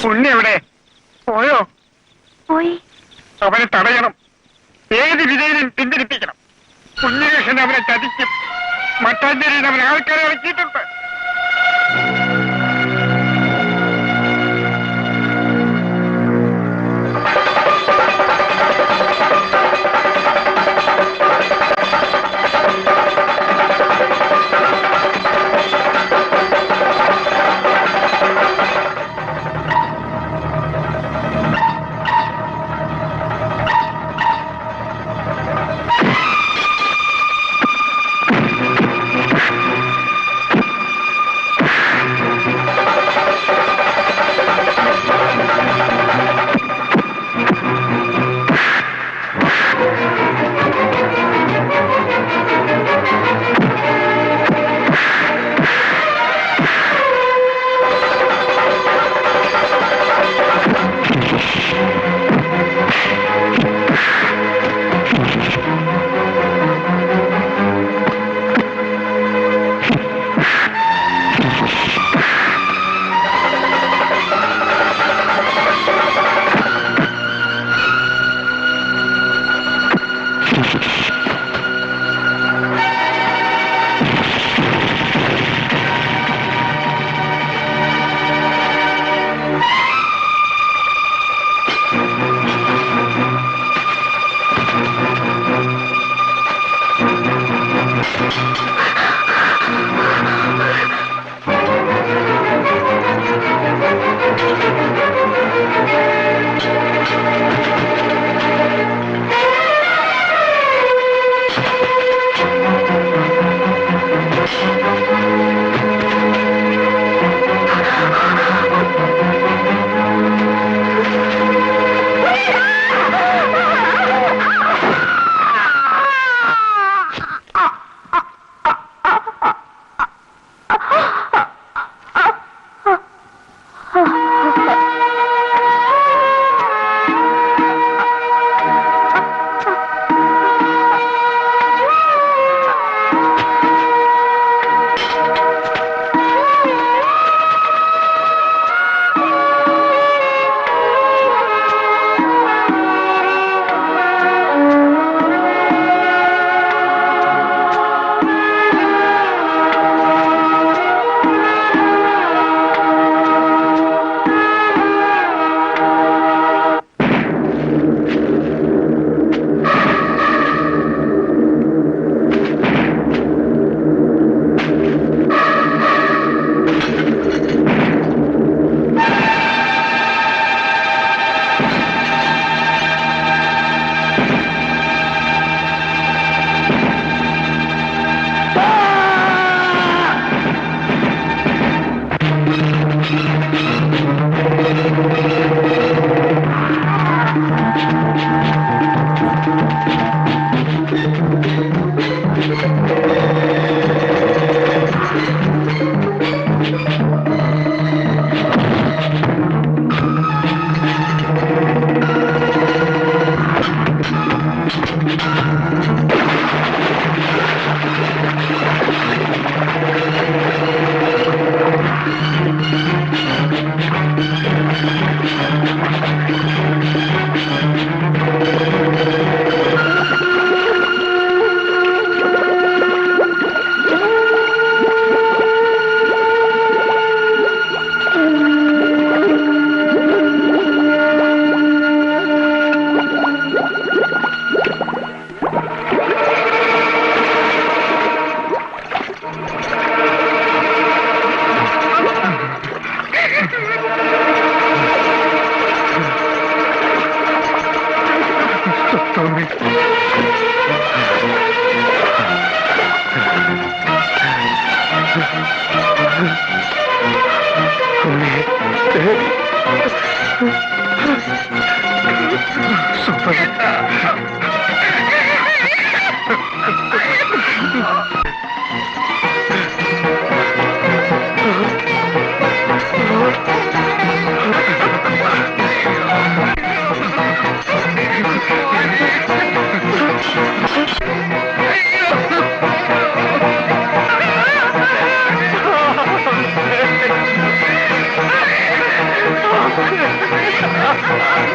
Speaker 1: ഉണ്ണി എവിടെ? പോയോ?
Speaker 5: പോയി.
Speaker 1: അവനെ തടയണം. ഏത് വിധയിലും പിന്തിരിപ്പിക്കണം. കുഞ്ഞികൃഷ്ണൻ അവനെ ചതിക്കും. മട്ടാഞ്ചേരിയിൽ അവൻ ആൾക്കാരെ ഇറക്കിയിട്ടുണ്ട്.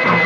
Speaker 4: ആ